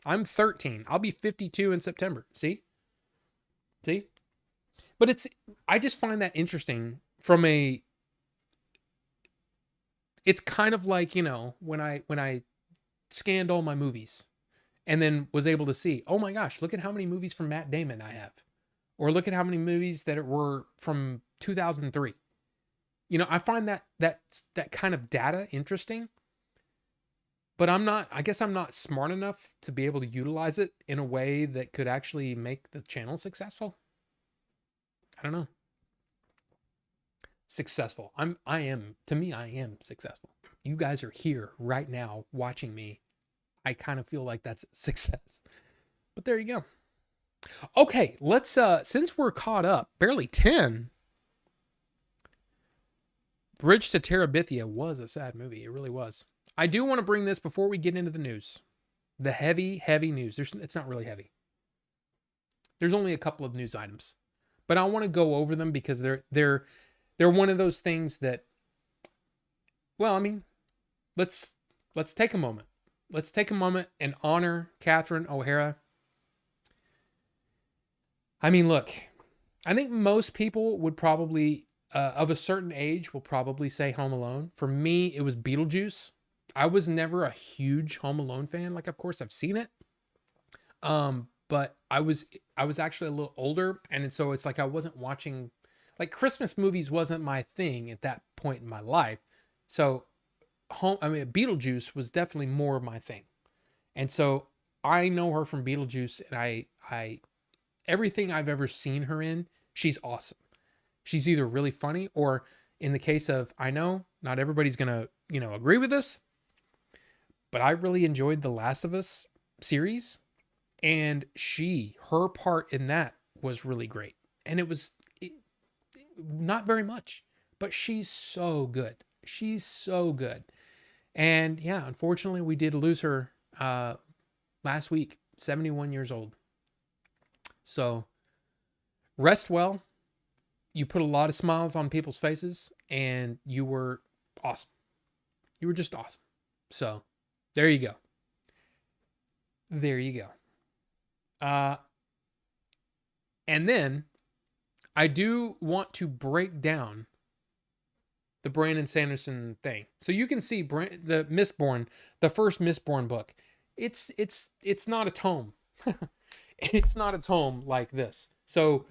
I'm 13. I'll be 52 in September. See? But I just find that interesting from it's kind of like, you know, when I scanned all my movies and then was able to see, oh my gosh, look at how many movies from Matt Damon I have. Or look at how many movies that were from 2003. You know, I find that kind of data interesting. But I guess I'm not smart enough to be able to utilize it in a way that could actually make the channel successful. I don't know. Successful. I am successful. You guys are here right now watching me. I kind of feel like that's success. But there you go. Okay, let's since we're caught up, barely 10. Bridge to Terabithia was a sad movie. It really was. I do want to bring this before we get into the news. The heavy news. It's not really heavy. There's only a couple of news items, but I want to go over them because they're one of those things that, well, I mean, let's take a moment. Let's take a moment and honor Catherine O'Hara. I mean, look, I think most people would probably, of a certain age, will probably say Home Alone. For me, it was Beetlejuice. I was never a huge Home Alone fan. Like, of course, I've seen it, but I was actually a little older, and so it's like I wasn't watching, like, Christmas movies wasn't my thing at that point in my life. So Beetlejuice was definitely more of my thing, and so I know her from Beetlejuice, and I everything I've ever seen her in, she's awesome. She's either really funny or, in the case of, I know not everybody's gonna, agree with this, but I really enjoyed the Last of Us series, and her part in that was really great. And not very much, but she's so good. She's so good. And yeah, unfortunately, we did lose her last week, 71 years old. So rest well. You put a lot of smiles on people's faces, and you were awesome. You were just awesome. So there you go. There you go. And then I do want to break down the Brandon Sanderson thing. So you can see the Mistborn, the first Mistborn book. It's not a tome. It's not a tome like this. So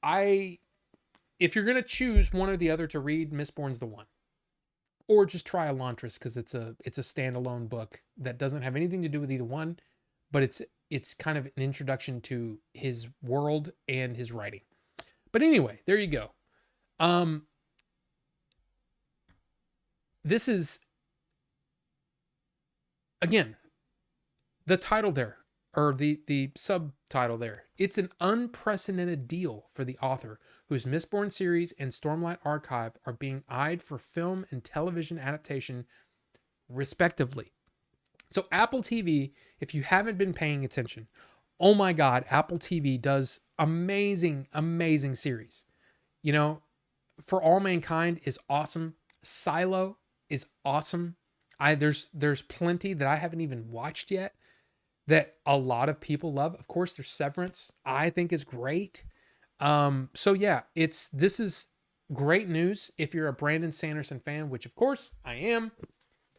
if you're gonna choose one or the other to read, Mistborn's the one. Or just try Elantris, because it's a standalone book that doesn't have anything to do with either one, but it's kind of an introduction to his world and his writing. But anyway, there you go. This is, again, the title there, or the subtitle there. It's an unprecedented deal for the author, whose Mistborn series and Stormlight Archive are being eyed for film and television adaptation, respectively. So Apple TV, if you haven't been paying attention, oh my God, Apple TV does amazing, amazing series. For All Mankind is awesome. Silo is awesome. There's plenty that I haven't even watched yet that a lot of people love. Of course, there's Severance. I think is great. So yeah, this is great news if you're a Brandon Sanderson fan, which of course I am.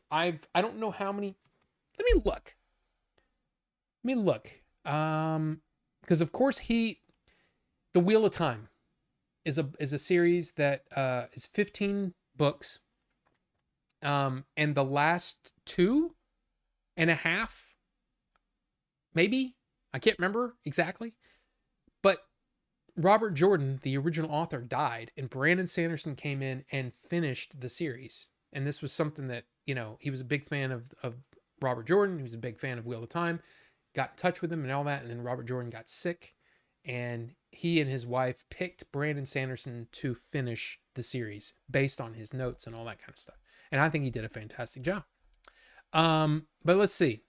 I don't know how many. Let me look. Because of course The Wheel of Time is a series that is 15 books. And the last 2.5, maybe, I can't remember exactly, but Robert Jordan, the original author, died, and Brandon Sanderson came in and finished the series. And this was something that, he was a big fan of Robert Jordan. He was a big fan of Wheel of Time, got in touch with him and all that. And then Robert Jordan got sick, and he and his wife picked Brandon Sanderson to finish the series based on his notes and all that kind of stuff. And I think he did a fantastic job. But let's see.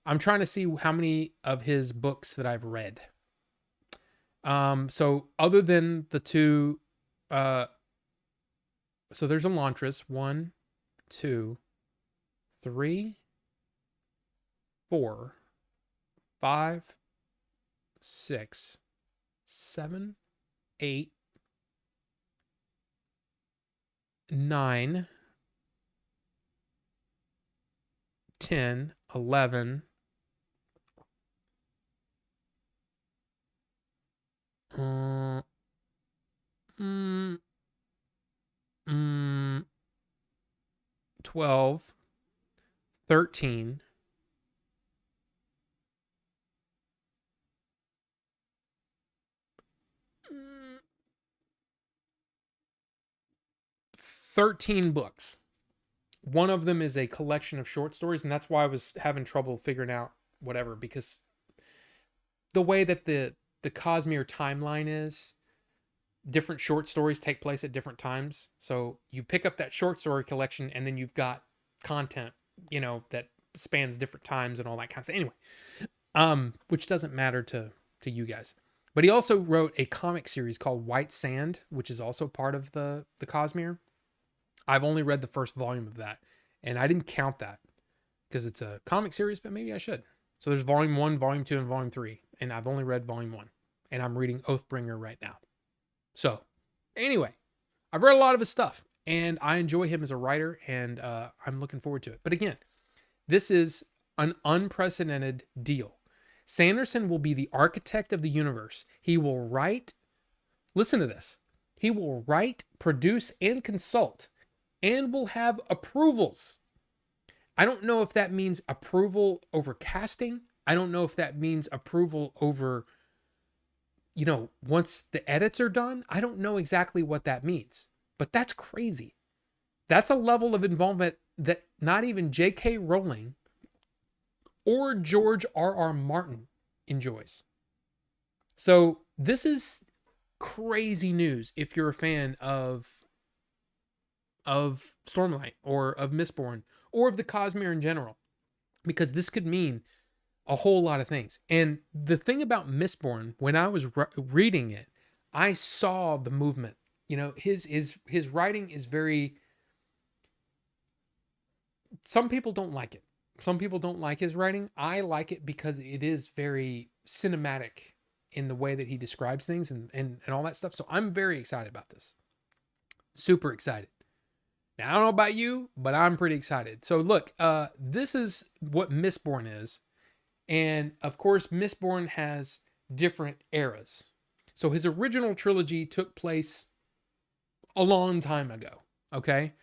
I'm trying to see how many of his books that I've read. So other than the two, so there's Elantris, 1, 2, 3, 4, 5, 6, 7, 8, 9, 10, 11, 12, 13, 13 books. One of them is a collection of short stories, and that's why I was having trouble figuring out whatever, because the way that the the Cosmere timeline is, different short stories take place at different times. So you pick up that short story collection, and then you've got content, that spans different times and all that kind of stuff. Anyway, which doesn't matter to you guys. But he also wrote a comic series called White Sand, which is also part of the Cosmere. I've only read the first volume of that, and I didn't count that because it's a comic series, but maybe I should. So there's volume 1, volume 2, and volume 3, and I've only read volume 1, and I'm reading Oathbringer right now. So anyway, I've read a lot of his stuff, and I enjoy him as a writer, and I'm looking forward to it. But again, this is an unprecedented deal. Sanderson will be the architect of the universe. He will write, listen to this, he will write, produce, and consult, and will have approvals. I don't know if that means approval over casting. I don't know if that means approval over, once the edits are done. I don't know exactly what that means, but that's crazy. That's a level of involvement that not even J.K. Rowling or George R.R. Martin enjoys. So this is crazy news if you're a fan of Stormlight or of Mistborn or of the Cosmere in general, because this could mean a whole lot of things. And the thing about Mistborn, when I was reading it, I saw the movement. His writing is very, some people don't like it. Some people don't like his writing. I like it because it is very cinematic in the way that he describes things and all that stuff. So I'm very excited about this. Super excited. Now, I don't know about you, but I'm pretty excited. So look, this is what Mistborn is. And of course, Mistborn has different eras. So his original trilogy took place a long time ago. Okay.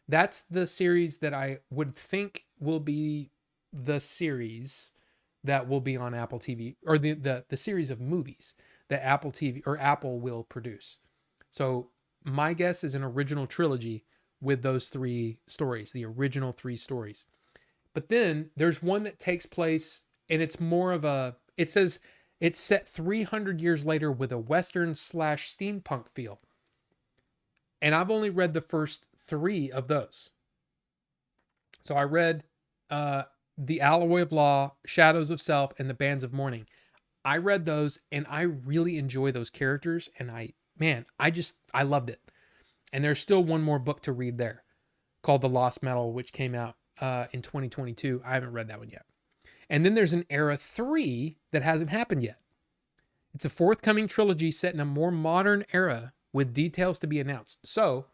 That's the series that I would think will be the series that will be on Apple TV, or the series of movies that Apple TV or Apple will produce. So my guess is an original trilogy with those 3 stories, the original 3 stories. But then there's one that takes place, and it's more of it says it's set 300 years later with a Western / steampunk feel. And I've only read the first 3 of those. So I read The Alloy of Law, Shadows of Self, and The Bands of Mourning. I read those, and I really enjoy those characters, and I loved it. And there's still one more book to read there called The Lost Metal, which came out in 2022. I haven't read that one yet. And then there's an Era 3 that hasn't happened yet. It's a forthcoming trilogy set in a more modern era with details to be announced. So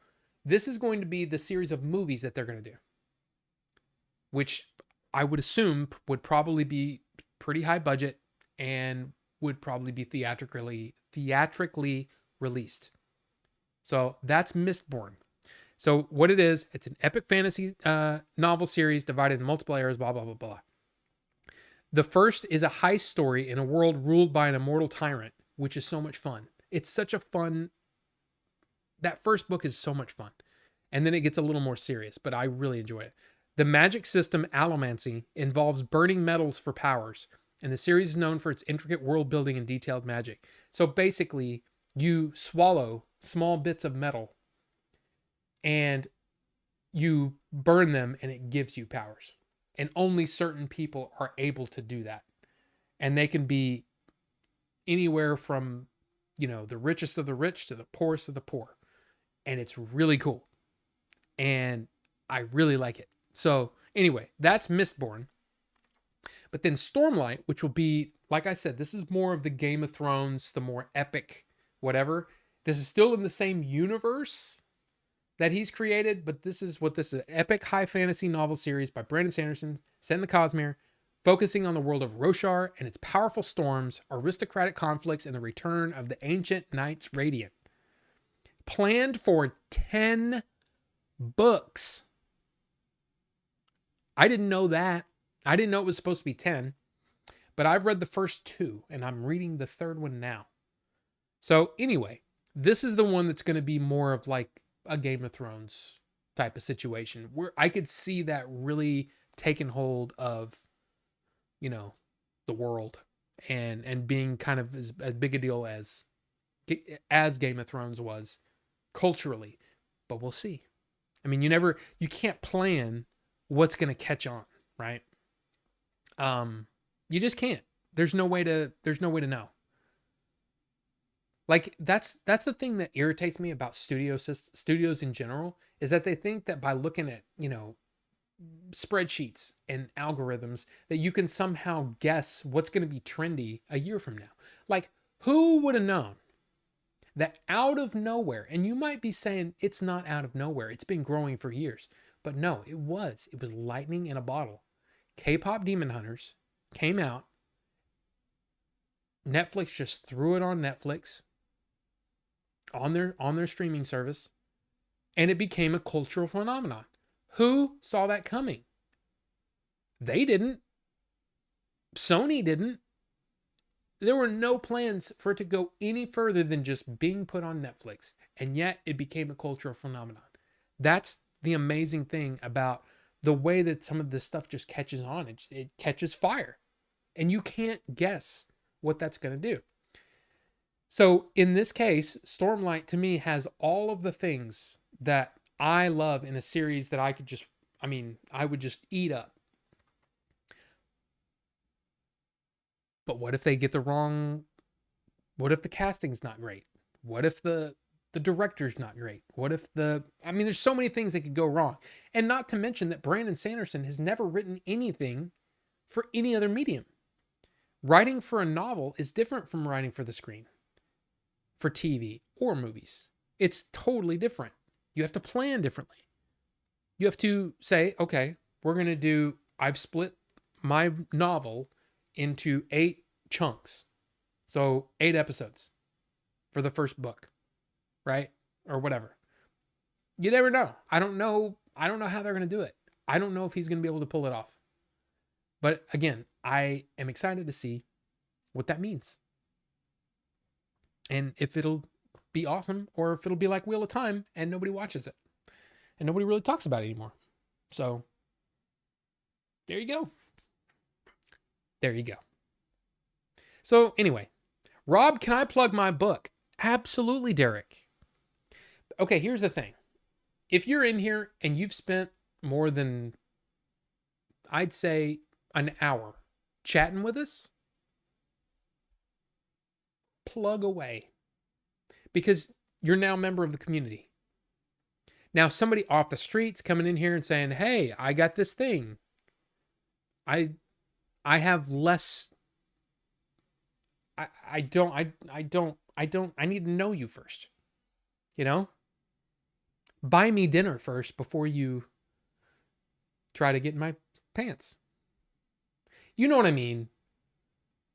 this is going to be the series of movies that they're going to do, which I would assume would probably be pretty high budget and would probably be theatrically released. So that's Mistborn. So what it is, it's an epic fantasy novel series divided in multiple eras, blah, blah, blah, blah. The first is a heist story in a world ruled by an immortal tyrant, which is so much fun. It's such a fun, that first book is so much fun. And then it gets a little more serious, but I really enjoy it. The magic system Allomancy involves burning metals for powers, and the series is known for its intricate world building and detailed magic. So basically, you swallow small bits of metal and you burn them and it gives you powers. And only certain people are able to do that. And they can be anywhere from, the richest of the rich to the poorest of the poor. And it's really cool. And I really like it. So anyway, that's Mistborn. But then Stormlight, which will be, like I said, this is more of the Game of Thrones, the more epic, whatever. This is still in the same universe that he's created, but this is an epic high fantasy novel series by Brandon Sanderson, set in the Cosmere, focusing on the world of Roshar and its powerful storms, aristocratic conflicts, and the return of the ancient Knights Radiant. Planned for 10 books. I didn't know that. I didn't know it was supposed to be 10, but I've read the first 2 and I'm reading the 3rd one now. So anyway, this is the one that's going to be more of like a Game of Thrones type of situation where I could see that really taking hold of, the world. and being kind of as big a deal as Game of Thrones was culturally. But we'll see. I mean, you can't plan what's going to catch on, right? You just can't. There's no way to know. Like that's the thing that irritates me about studios in general, is that they think that by looking at, spreadsheets and algorithms, that you can somehow guess what's going to be trendy a year from now. Like, who would have known that out of nowhere, and you might be saying it's not out of nowhere, it's been growing for years, but no, it was lightning in a bottle. K-pop Demon Hunters came out. Netflix just threw it on Netflix, on their streaming service, and it became a cultural phenomenon. Who saw that coming? They didn't. Sony didn't. There were no plans for it to go any further than just being put on Netflix, and yet it became a cultural phenomenon. That's the amazing thing about the way that some of this stuff just catches on. It catches fire, and you can't guess what that's going to do. So in this case, Stormlight to me has all of the things that I love in a series that I would just eat up. But what if they get what if the casting's not great? What if the director's not great? What if there's so many things that could go wrong. And not to mention that Brandon Sanderson has never written anything for any other medium. Writing for a novel is different from writing for the screen, for TV or movies. It's totally different. You have to plan differently. You have to say, okay, I've split my novel into 8 chunks. So 8 episodes for the first book, right? Or whatever. You never know. I don't know how they're going to do it. I don't know if he's going to be able to pull it off. But again, I am excited to see what that means. And if it'll be awesome, or if it'll be like Wheel of Time and nobody watches it and nobody really talks about it anymore. So there you go. There you go. So anyway, Rob, can I plug my book? Absolutely, Derek. Okay, here's the thing. If you're in here and you've spent more than, I'd say, an hour chatting with us, plug away, because you're now a member of the community. Now, somebody off the streets coming in here and saying, hey, I got this thing. I have less. I need to know you first. Buy me dinner first before you try to get in my pants. You know what I mean?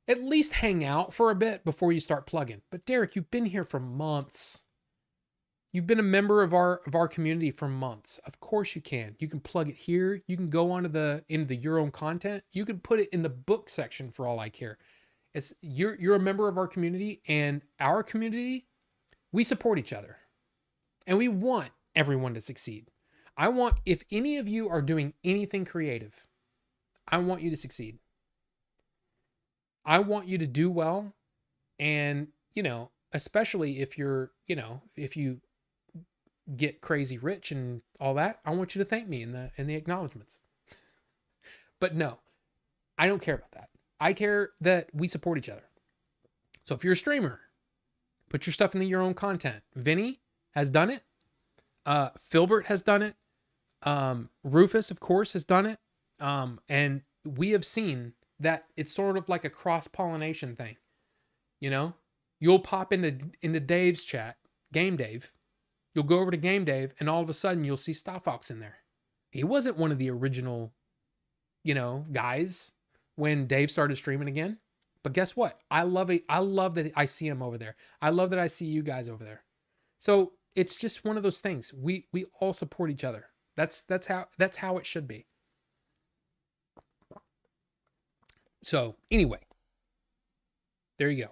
At least hang out for a bit before you start plugging. But Derek, you've been here for months. You've been a member of our community for months. Of course you can. You can plug it here. You can go into your own content. You can put it in the book section for all I care. You're a member of our community, and our community, we support each other. And we want everyone to succeed. If any of you are doing anything creative, I want you to succeed. I want you to do well. And, especially if if you get crazy rich and all that, I want you to thank me in the acknowledgments. But no, I don't care about that. I care that we support each other. So if you're a streamer, put your stuff in your own content. Vinny has done it. Filbert has done it. Rufus, of course, has done it. And we have seen that it's sort of like a cross-pollination thing. You'll pop into Dave's chat, Game Dave. You'll go over to Game Dave, and all of a sudden you'll see Star Fox in there. He wasn't one of the original, guys when Dave started streaming again. But guess what? I love it. I love that I see him over there. I love that I see you guys over there. So it's just one of those things. We all support each other. That's how it should be. So anyway, there you go.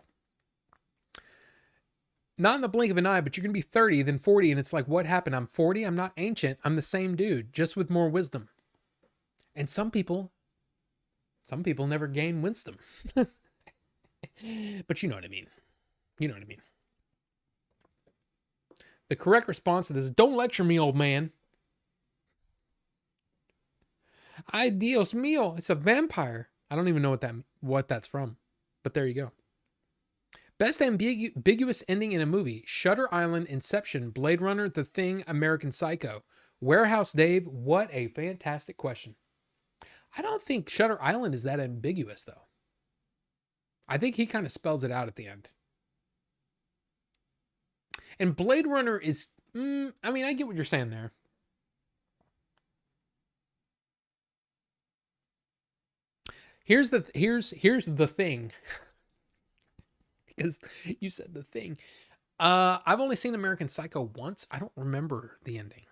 Not in the blink of an eye, but you're going to be 30, then 40. And it's like, what happened? I'm 40. I'm not ancient. I'm the same dude, just with more wisdom. And some people never gain wisdom. But you know what I mean. You know what I mean. The correct response to this is, don't lecture me, old man. Ay, Dios mío. It's a vampire. I don't even know what that's from. But there you go. Best ambiguous ending in a movie: Shutter Island, Inception, Blade Runner, The Thing, American Psycho. Warehouse Dave, what a fantastic question. I don't think Shutter Island is that ambiguous, though. I think he kind of spells it out at the end. And Blade Runner is, I mean, I get what you're saying there. Here's the thing. Because you said The Thing. I've only seen American Psycho once. I don't remember the ending.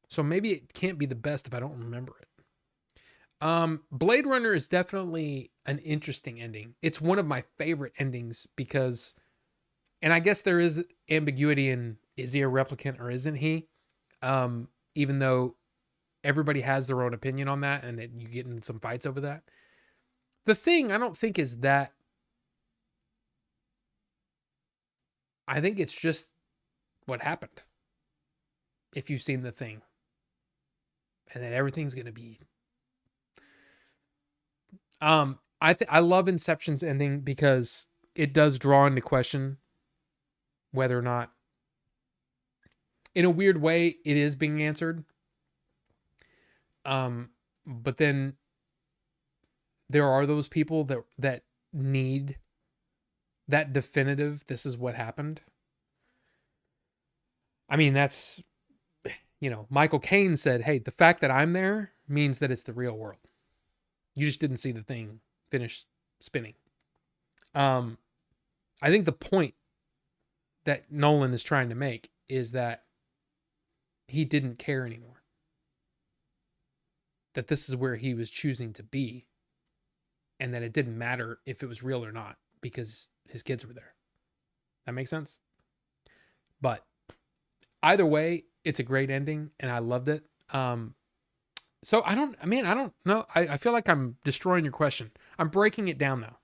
So maybe it can't be the best if I don't remember it. Blade Runner is definitely an interesting ending. It's one of my favorite endings because, and I guess there is ambiguity in, is he a replicant or isn't he? Even though everybody has their own opinion on that and you get in some fights over that. The Thing, I don't think is that. I think it's just what happened. If you've seen The Thing. And then everything's going to be. I love Inception's ending because it does draw into question whether or not, in a weird way, it is being answered. But then there are those people that need that definitive, this is what happened. I mean, that's, Michael Caine said, hey, the fact that I'm there means that it's the real world. You just didn't see the thing finish spinning. I think the point that Nolan is trying to make is that he didn't care anymore. That this is where he was choosing to be. And that it didn't matter if it was real or not because his kids were there. That makes sense? But either way, it's a great ending and I loved it. So I don't know. I feel like I'm destroying your question. I'm breaking it down though.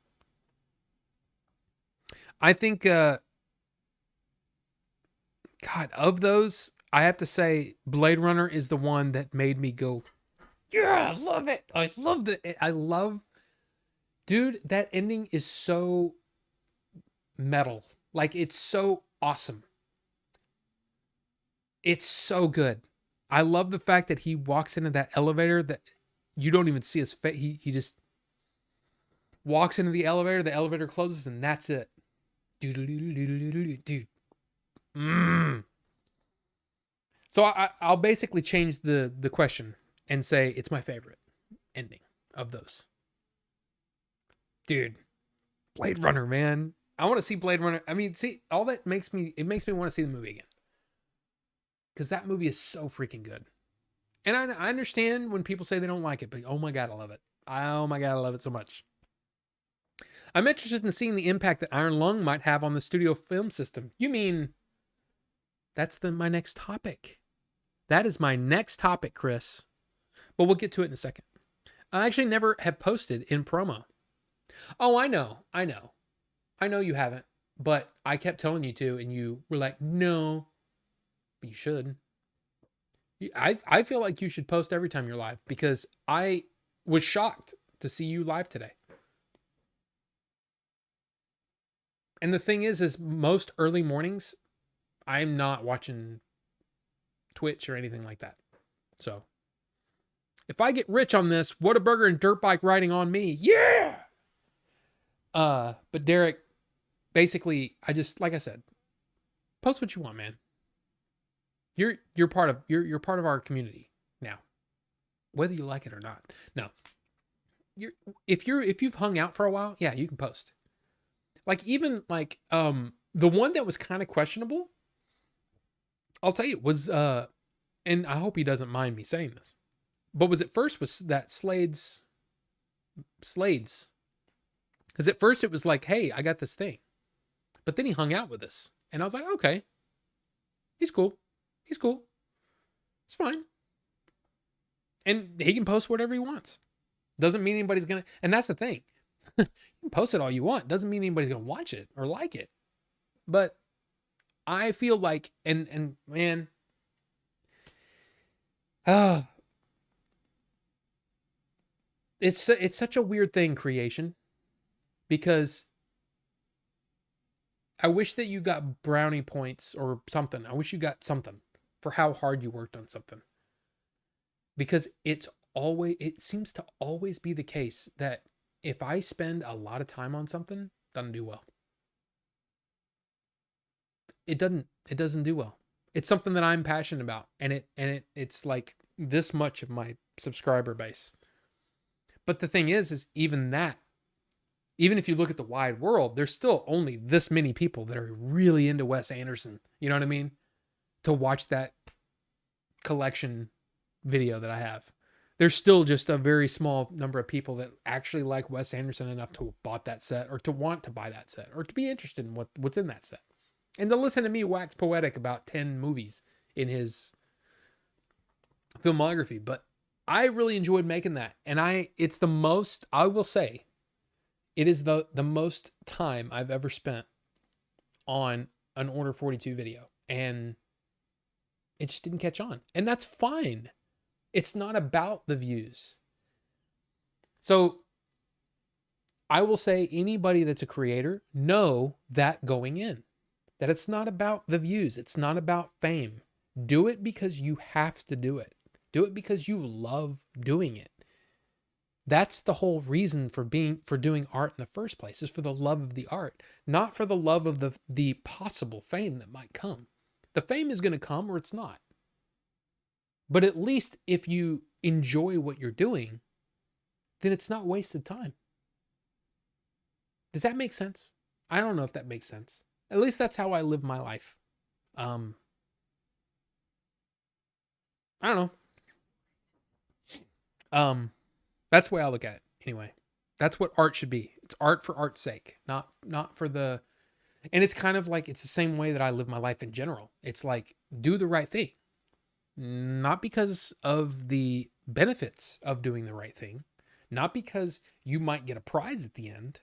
I think, God, of those, I have to say Blade Runner is the one that made me go, yeah, I love it. I love it. Dude, that ending is so metal. Like, it's so awesome. It's so good. I love the fact that he walks into that elevator that you don't even see his face. He just walks into the elevator closes, and that's it. Dude. So I'll basically change the question and say it's my favorite ending of those. Dude, Blade Runner, man. I want to see Blade Runner. I mean, see, all that makes me want to see the movie again. Because that movie is so freaking good. And I understand when people say they don't like it, but oh my God, I love it. Oh my God, I love it so much. I'm interested in seeing the impact that Iron Lung might have on the studio film system. You mean, that's my next topic. That is my next topic, Chris. But we'll get to it in a second. I actually never have posted in promo. Oh, I know you haven't, but I kept telling you to, and you were like, no. But you should. I feel like you should post every time you're live because I was shocked to see you live today. And the thing is most early mornings, I'm not watching Twitch or anything like that. So if I get rich on this, Whataburger and dirt bike riding on me. Yeah. But Derek, basically, like I said, post what you want, man. You're part of our community now, whether you like it or not. No, if you've hung out for a while, yeah, you can post. Like even like the one that was kind of questionable, I'll tell you, was and I hope he doesn't mind me saying this, but was that Slade's, because at first it was like, hey, I got this thing, but then he hung out with us, and I was like, okay, he's cool. It's fine. And he can post whatever he wants. Doesn't mean anybody's going to. And that's the thing. You can post it all you want. Doesn't mean anybody's going to watch it or like it. But I feel like, and man, it's such a weird thing, creation, because I wish that you got brownie points or something. I wish you got something for how hard you worked on something. Because it seems to always be the case that if I spend a lot of time on something, it doesn't do well. It doesn't do well. It's something that I'm passionate about, and it's like this much of my subscriber base. But the thing is even that, even if you look at the wide world, there's still only this many people that are really into Wes Anderson. You know what I mean? To watch that collection video that I have. There's still just a very small number of people that actually like Wes Anderson enough to have bought that set, or to want to buy that set, or to be interested in what's in that set. And to listen to me wax poetic about 10 movies in his filmography. But I really enjoyed making that. And it's the most, I will say, it is the most time I've ever spent on an Order 42 video. And it just didn't catch on. And that's fine. It's not about the views. So I will say, anybody that's a creator, know that going in, that it's not about the views. It's not about fame. Do it because you have to do it. Do it because you love doing it. That's the whole reason for doing art in the first place, is for the love of the art, not for the love of the possible fame that might come. The fame is going to come or it's not. But at least if you enjoy what you're doing, then it's not wasted time. Does that make sense? I don't know if that makes sense. At least that's how I live my life. I don't know. That's the way I look at it. Anyway, that's what art should be. It's art for art's sake, not for the. And it's kind of like, it's the same way that I live my life in general. It's like, do the right thing, not because of the benefits of doing the right thing, not because you might get a prize at the end,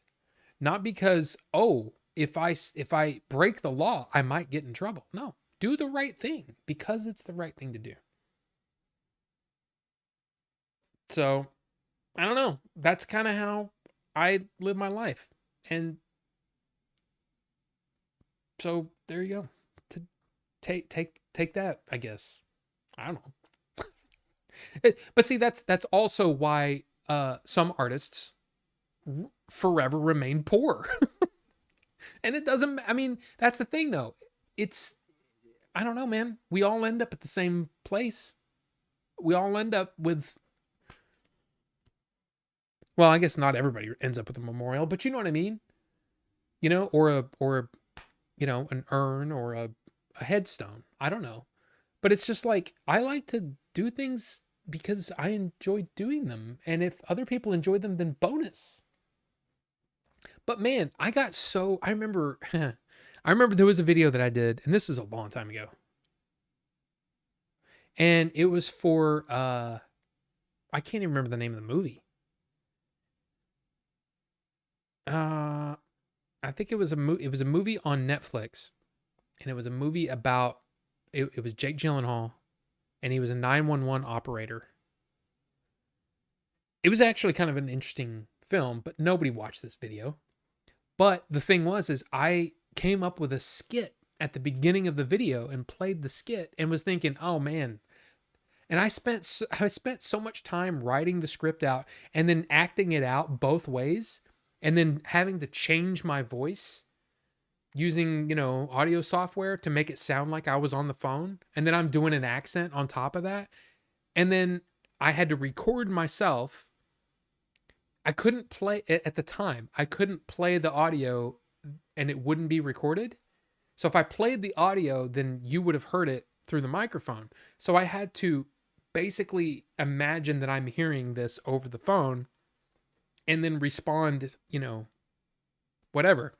not because, oh, if I break the law, I might get in trouble. No, do the right thing because it's the right thing to do. So, I don't know. That's kind of how I live my life. And so there you go. To take that, I guess. I don't know. But see, that's also why some artists forever remain poor. And it doesn't, I mean, that's the thing though. I don't know, man. We all end up at the same place. We all end up with, well, I guess not everybody ends up with a memorial, but you know what I mean? You know, or you know, an urn or a headstone. I don't know. But it's just like, I like to do things because I enjoy doing them. And if other people enjoy them, then bonus. But man, I remember there was a video that I did, and this was a long time ago. And it was for, I can't even remember the name of the movie. I think it was a movie on Netflix, and it was a movie about, it was Jake Gyllenhaal, and he was a 911 operator. It was actually kind of an interesting film, but nobody watched this video. But the thing was I came up with a skit at the beginning of the video and played the skit and was thinking, oh man. And I spent so much time writing the script out and then acting it out both ways, and then having to change my voice using, audio software to make it sound like I was on the phone. And then I'm doing an accent on top of that. And then I had to record myself. I couldn't play it at the time. I couldn't play the audio and it wouldn't be recorded. So if I played the audio, then you would have heard it through the microphone. So I had to basically imagine that I'm hearing this over the phone and then respond, whatever.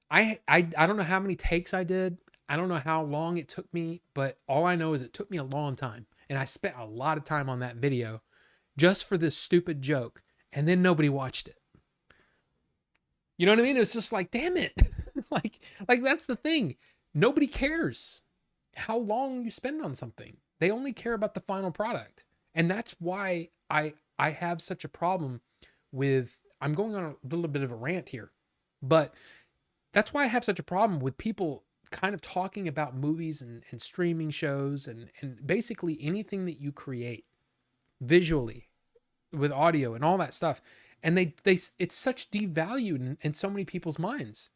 I don't know how many takes I did. I don't know how long it took me, but all I know is it took me a long time. And I spent a lot of time on that video just for this stupid joke. And then nobody watched it. You know what I mean? It's just like, damn it. like, that's the thing. Nobody cares how long you spend on something. They only care about the final product. And that's why I have such a problem with, I'm going on a little bit of a rant here, but that's why I have such a problem with people kind of talking about movies and streaming shows and basically anything that you create visually with audio and all that stuff. And they it's such devalued in so many people's minds.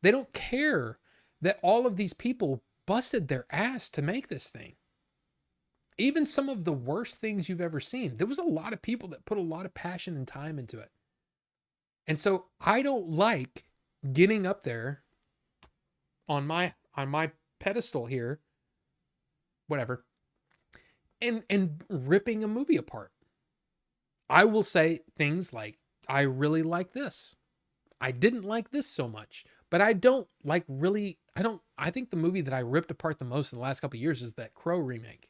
They don't care that all of these people busted their ass to make this thing. Even some of the worst things you've ever seen, there was a lot of people that put a lot of passion and time into it. And so I don't like getting up there on my pedestal here, whatever, and ripping a movie apart. I will say things like, I really like this. I didn't like this so much, but I don't like really, I think the movie that I ripped apart the most in the last couple of years is that Crow remake.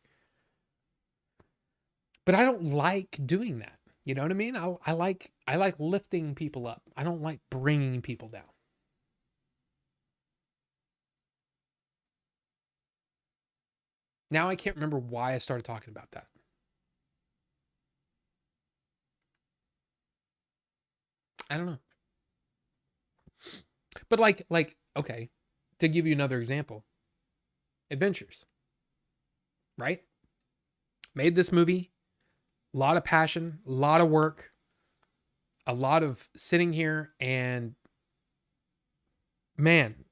But I don't like doing that. You know what I mean? I like lifting people up. I don't like bringing people down. Now I can't remember why I started talking about that. I don't know. But like, okay, to give you another example, Adventures, right? Made this movie, a lot of passion, a lot of work, a lot of sitting here and, man,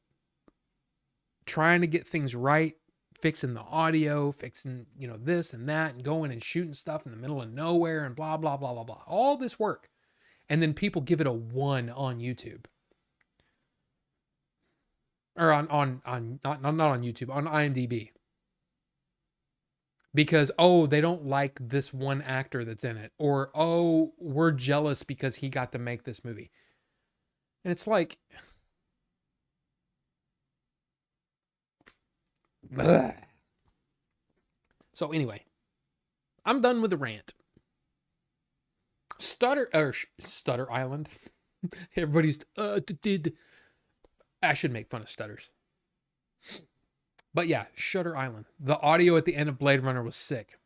trying to get things right, fixing the audio, fixing, this and that, and going and shooting stuff in the middle of nowhere and blah, blah, blah, blah, blah. All this work. And then people give it a 1 on YouTube. Or on not on YouTube, on IMDb. Because, they don't like this one actor that's in it. Or, we're jealous because he got to make this movie. And it's like, bleh. So anyway, I'm done with the rant. Stutter Island. Everybody's, I should make fun of stutters. But yeah, Shutter Island. The audio at the end of Blade Runner was sick.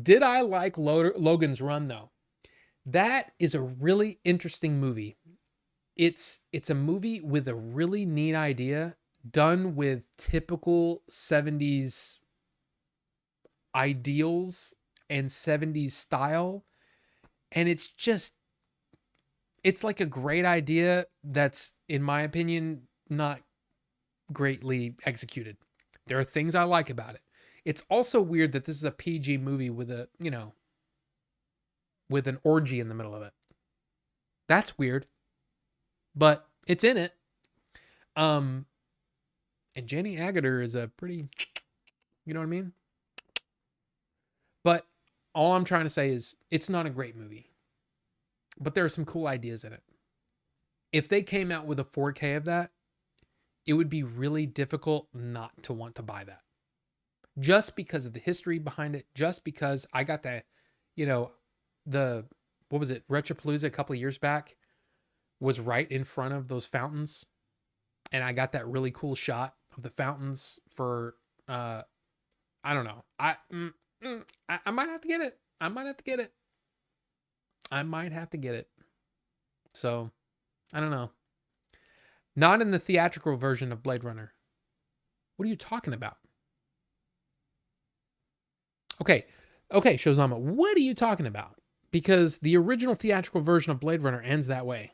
Did I like Logan's Run though? That is a really interesting movie. It's a movie with a really neat idea done with typical 70s ideals and 70s style. And it's like a great idea that's, in my opinion, not greatly executed. There are things I like about it. It's also weird that this is a PG movie with a, with an orgy in the middle of it. That's weird. But it's in it. And Jenny Agutter is a pretty, you know what I mean? But all I'm trying to say is it's not a great movie. But there are some cool ideas in it. If they came out with a 4K of that, it would be really difficult not to want to buy that. Just because of the history behind it, just because I got that, what was it, Retropalooza a couple of years back was right in front of those fountains. And I got that really cool shot of the fountains for, I don't know. I might have to get it. I might have to get it. So, I don't know. Not in the theatrical version of Blade Runner. What are you talking about? Okay, Shozama, what are you talking about? Because the original theatrical version of Blade Runner ends that way.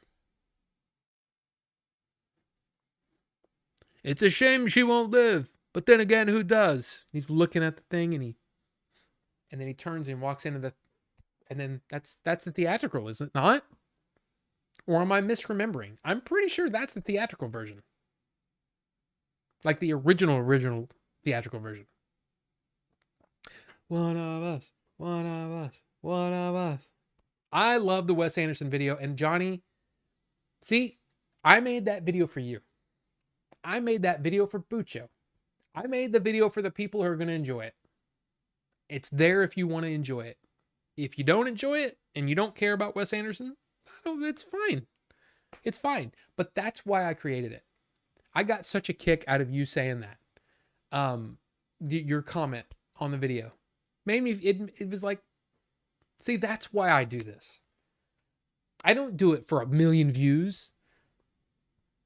It's a shame she won't live. But then again, who does? He's looking at the thing and then he turns and walks into the, and then that's the theatrical, is it not? Or am I misremembering? I'm pretty sure that's the theatrical version. Like the original theatrical version. One of us, one of us, one of us. I love the Wes Anderson video. And Johnny, see, I made that video for you. I made that video for Bucho. I made the video for the people who are going to enjoy it. It's there if you want to enjoy it. If you don't enjoy it and you don't care about Wes Anderson, it's fine. It's fine. But that's why I created it. I got such a kick out of you saying that. Your comment on the video made me, it was like, see, that's why I do this. I don't do it for 1,000,000 views.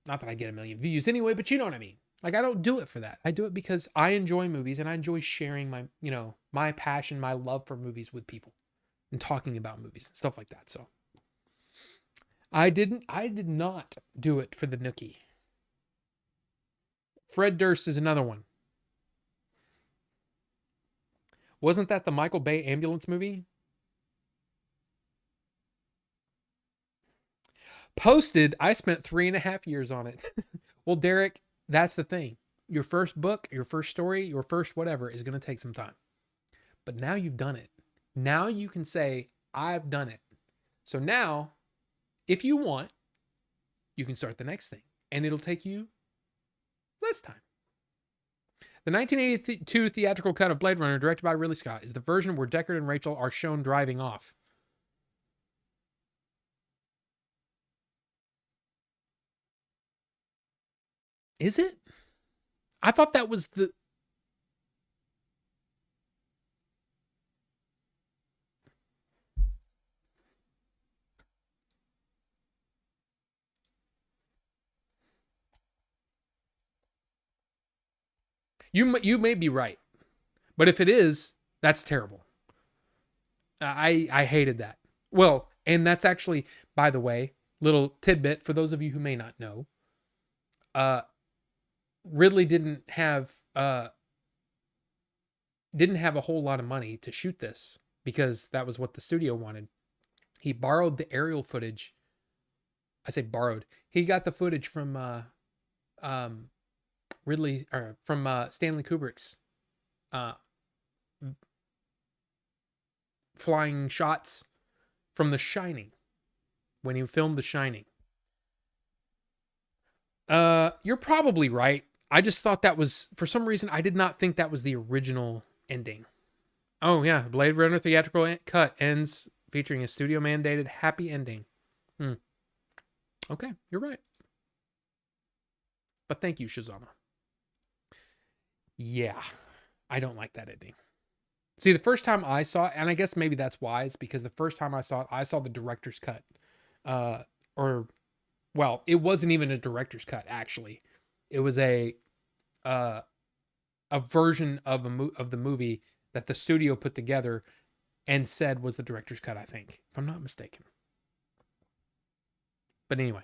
Not that I get 1,000,000 views anyway, but you know what I mean. Like, I don't do it for that. I do it because I enjoy movies and I enjoy sharing my, my passion, my love for movies with people and talking about movies and stuff like that. So I did not do it for the nookie. Fred Durst is another one. Wasn't that the Michael Bay ambulance movie? Posted, I spent 3.5 years on it. Well, Derek, that's the thing. Your first book, your first story, your first whatever is going to take some time. But now you've done it. Now you can say, I've done it. So now, if you want, you can start the next thing. And it'll take you less time. The 1982 theatrical cut of Blade Runner, directed by Ridley Scott, is the version where Deckard and Rachel are shown driving off. Is it? I thought that was the... You may be right. But if it is, that's terrible. I hated that. Well, and that's actually, by the way, little tidbit for those of you who may not know. Ridley didn't have a whole lot of money to shoot this because that was what the studio wanted. He borrowed the aerial footage. I say borrowed. He got the footage from Stanley Kubrick's flying shots from The Shining when he filmed The Shining. You're probably right. I just thought that was, for some reason, I did not think that was the original ending. Oh yeah, Blade Runner theatrical cut ends featuring a studio mandated happy ending. Okay, you're right. But thank you, Shazama. Yeah, I don't like that ending. See, the first time I saw it, and I guess maybe that's why, is because the first time I saw the director's cut. Well, it wasn't even a director's cut, actually. It was a version of the movie that the studio put together and said was the director's cut, I think, if I'm not mistaken. But anyway.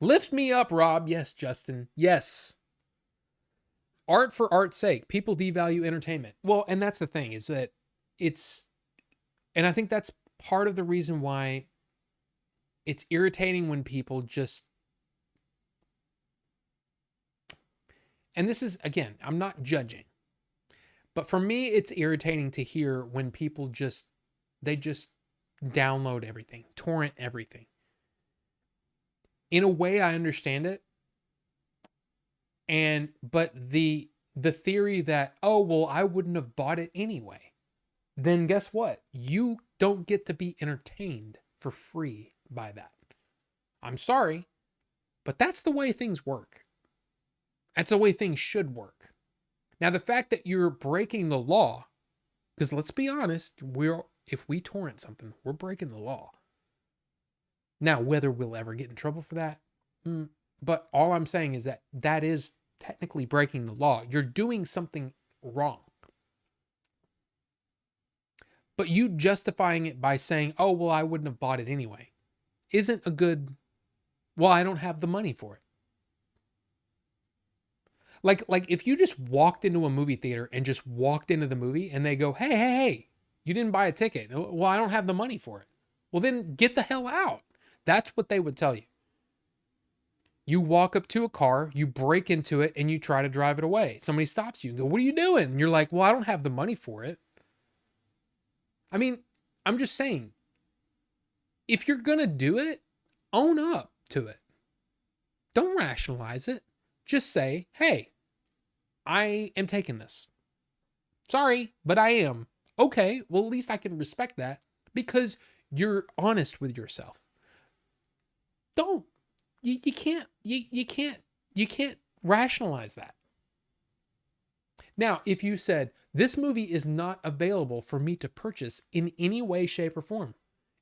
Lift me up, Rob. Yes, Justin. Yes. Art for art's sake. People devalue entertainment. Well, and that's the thing, is that and I think that's part of the reason why it's irritating when people just, and this is, again, I'm not judging, but for me, it's irritating to hear when people they just download everything, torrent everything. In a way, I understand it. But the theory that, oh, well, I wouldn't have bought it anyway. Then guess what? You don't get to be entertained for free by that. I'm sorry, but that's the way things work. That's the way things should work. Now, the fact that you're breaking the law, because let's be honest, if we torrent something, we're breaking the law. Now, whether we'll ever get in trouble for that, but all I'm saying is that is technically breaking the law. You're doing something wrong. But you justifying it by saying, oh, well, I wouldn't have bought it anyway, isn't a good, well, I don't have the money for it. Like if you just walked into a movie theater and just walked into the movie and they go, hey, you didn't buy a ticket. Well, I don't have the money for it. Well, then get the hell out. That's what they would tell you. You walk up to a car, you break into it, and you try to drive it away. Somebody stops you and go, what are you doing? And you're like, well, I don't have the money for it. I mean, I'm just saying, if you're going to do it, own up to it. Don't rationalize it. Just say, hey, I am taking this. Sorry, but I am. Okay, well, at least I can respect that because You're honest with yourself. Don't. You can't rationalize that. Now, if you said, this movie is not available for me to purchase in any way, shape, or form.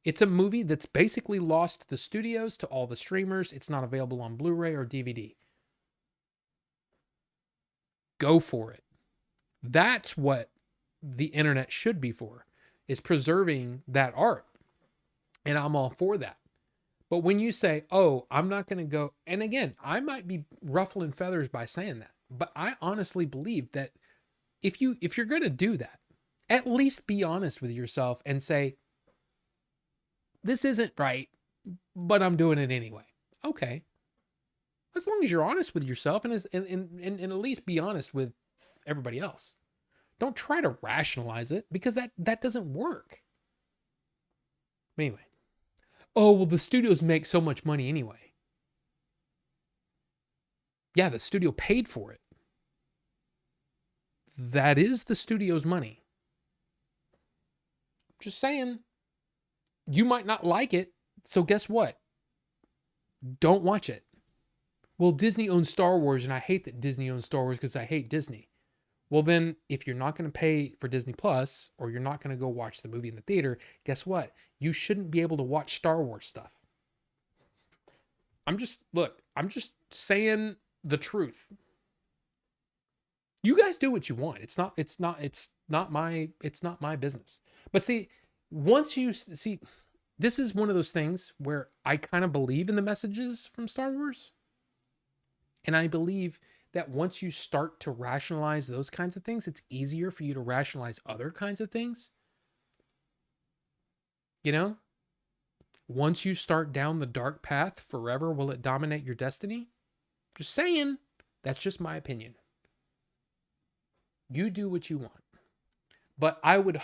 It's a movie that's basically lost to the studios, to all the streamers. It's not available on Blu-ray or DVD. Go for it. That's what the internet should be for, is preserving that art. And I'm all for that. But when you say, oh, I'm not going to go, and again, I might be ruffling feathers by saying that, but I honestly believe that if you're going to do that, at least be honest with yourself and say, this isn't right, but I'm doing it anyway. Okay. As long as you're honest with yourself and at least be honest with everybody else. Don't try to rationalize it, because that doesn't work. But anyway. Oh, well, the studios make so much money anyway. Yeah, the studio paid for it. That is the studio's money. Just saying. You might not like it, so guess what? Don't watch it. Well, Disney owns Star Wars, and I hate that Disney owns Star Wars because I hate Disney. Well, then, if you're not going to pay for Disney Plus, or you're not going to go watch the movie in the theater, guess what? You shouldn't be able to watch Star Wars stuff. I'm just saying the truth. You guys do what you want. It's not my business. But see, once you see, this is one of those things where I kind of believe in the messages from Star Wars. And I believe that once you start to rationalize those kinds of things, it's easier for you to rationalize other kinds of things. You know? Once you start down the dark path, forever will it dominate your destiny? Just saying. That's just my opinion. You do what you want. But I would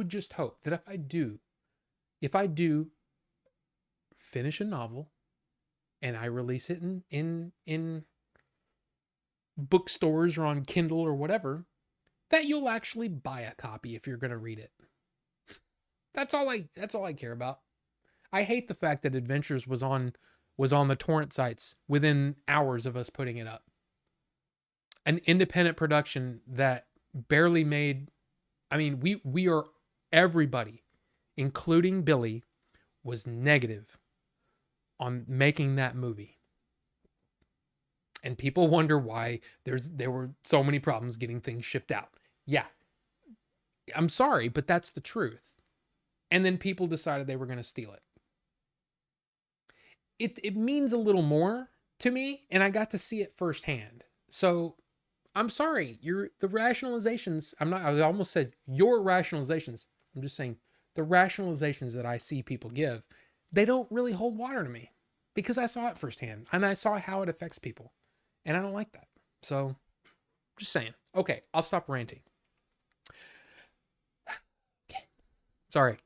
just hope that if I do finish a novel and I release it in bookstores or on Kindle or whatever, that you'll actually buy a copy if you're going to read it. That's all I care about. I hate the fact that Adventures was on the torrent sites within hours of us putting it up. An independent production that barely made, I mean, we are, everybody, including Billy, was negative on making that movie. And people wonder why there were so many problems getting things shipped out. Yeah. I'm sorry, but that's the truth. And then people decided they were going to steal it. It means a little more to me, and I got to see it firsthand. So I'm sorry, the rationalizations, I almost said your rationalizations. I'm just saying the rationalizations that I see people give, they don't really hold water to me, because I saw it firsthand and I saw how it affects people, and I don't like that. So just saying. Okay, I'll stop ranting. Okay. Sorry.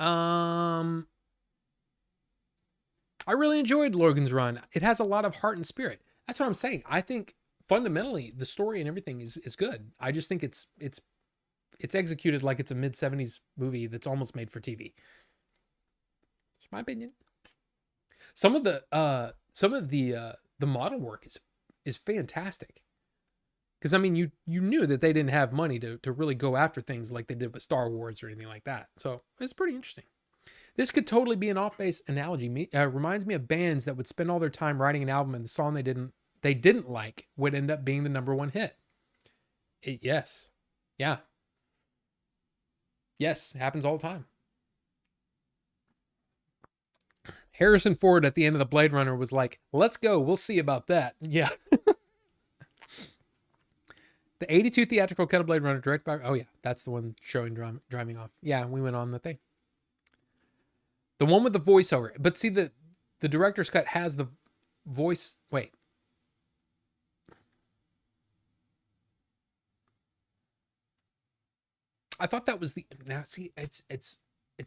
I really enjoyed Logan's Run. It has a lot of heart and spirit. That's what I'm saying. I think fundamentally the story and everything is good. I just think it's executed like it's a mid-70s movie that's almost made for TV. It's my opinion. Some of the model work is fantastic. Because I mean, you knew that they didn't have money to really go after things like they did with Star Wars or anything like that. So it's pretty interesting. This could totally be an off-base analogy. Reminds me of bands that would spend all their time writing an album, and the song they didn't like would end up being the #1 hit. Yes. Yeah. Yes, it happens all the time. Harrison Ford at the end of the Blade Runner was like, let's go. We'll see about that. Yeah. The 82 theatrical cut of Blade Runner, directed by... Oh, yeah. That's the one showing driving off. Yeah, we went on the thing. The one with the voiceover. But see, the director's cut has the voice... Wait. I thought that was the... Now, see, it's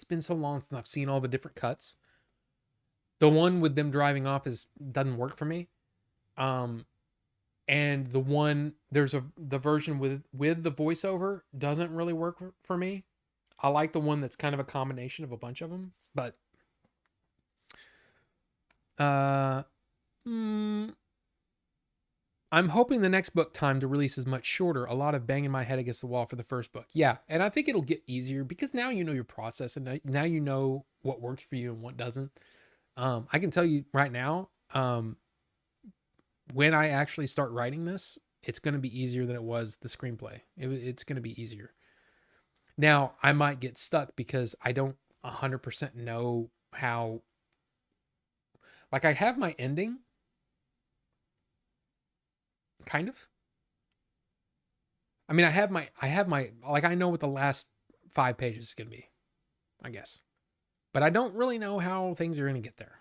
been so long since I've seen all the different cuts. The one with them driving off doesn't work for me. And the one, the version with the voiceover doesn't really work for me. I like the one that's kind of a combination of a bunch of them, but uh, mm, I'm hoping the next book time to release is much shorter. A lot of banging my head against the wall for the first book. Yeah, and I think it'll get easier because now you know your process and now you know what works for you and what doesn't. I can tell you right now, when I actually start writing this, it's going to be easier than it was the screenplay. It's going to be easier. Now, I might get stuck because I don't 100% know how. Like, I have my ending, kind of. I mean, like, I know what the last 5 pages is going to be, I guess. But I don't really know how things are going to get there.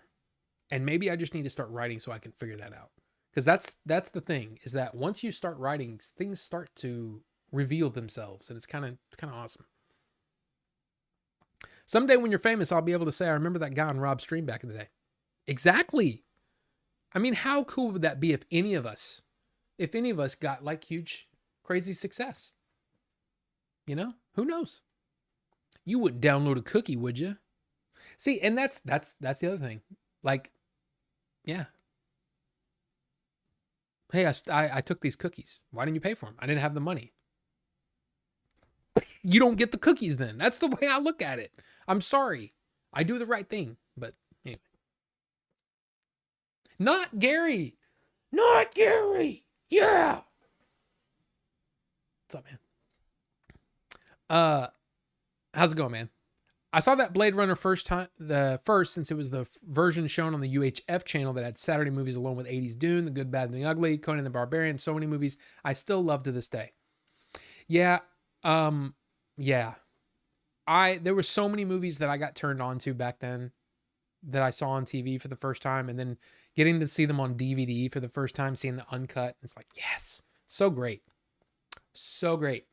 And maybe I just need to start writing so I can figure that out. Because that's the thing, is that once you start writing, things start to reveal themselves, and it's kind of awesome. Someday when you're famous, I'll be able to say, I remember that guy on Rob's stream back in the day. Exactly. I mean, how cool would that be if any of us got like huge, crazy success? You know, who knows? You wouldn't download a cookie, would you? See, and that's the other thing. Like, yeah. Hey, I took these cookies. Why didn't you pay for them? I didn't have the money. You don't get the cookies then. That's the way I look at it. I'm sorry. I do the right thing, but anyway. Not Gary. Not Gary. Yeah. What's up, man? How's it going, man? I saw that Blade Runner first since it was the version shown on the UHF channel that had Saturday movies along with 80s Dune, The Good, Bad, and the Ugly, Conan the Barbarian, so many movies I still love to this day. Yeah. Yeah. There were so many movies that I got turned on to back then that I saw on TV for the first time, and then getting to see them on DVD for the first time, seeing the uncut. It's like, yes, so great. So great.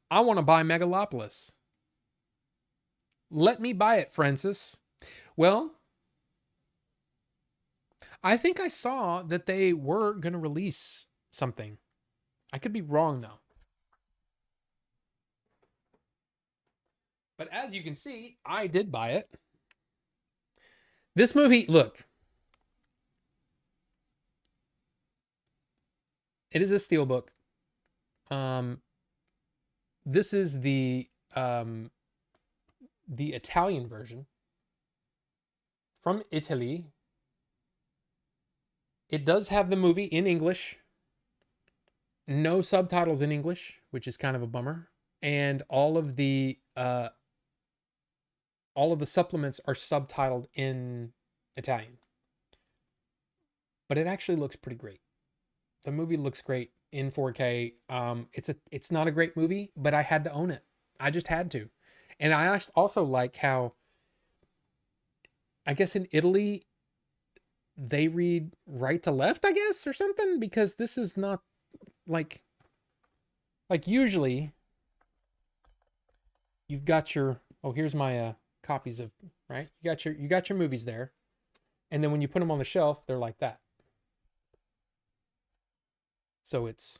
I want to buy Megalopolis. Let me buy it, Francis. Well, I think I saw that they were going to release something. I could be wrong, though. But as you can see, I did buy it. This movie, look. It is a steelbook. This is the Italian version from Italy. It does have the movie in English. No subtitles in English, which is kind of a bummer. And all of the supplements are subtitled in Italian. But it actually looks pretty great. The movie looks great in 4K. It's not a great movie, but I had to own it. I just had to. And I also like how, I guess in Italy, they read right to left, I guess, or something, because this is not like usually you've got your, here's my copies of, right? You got your movies there. And then when you put them on the shelf, they're like that. So it's,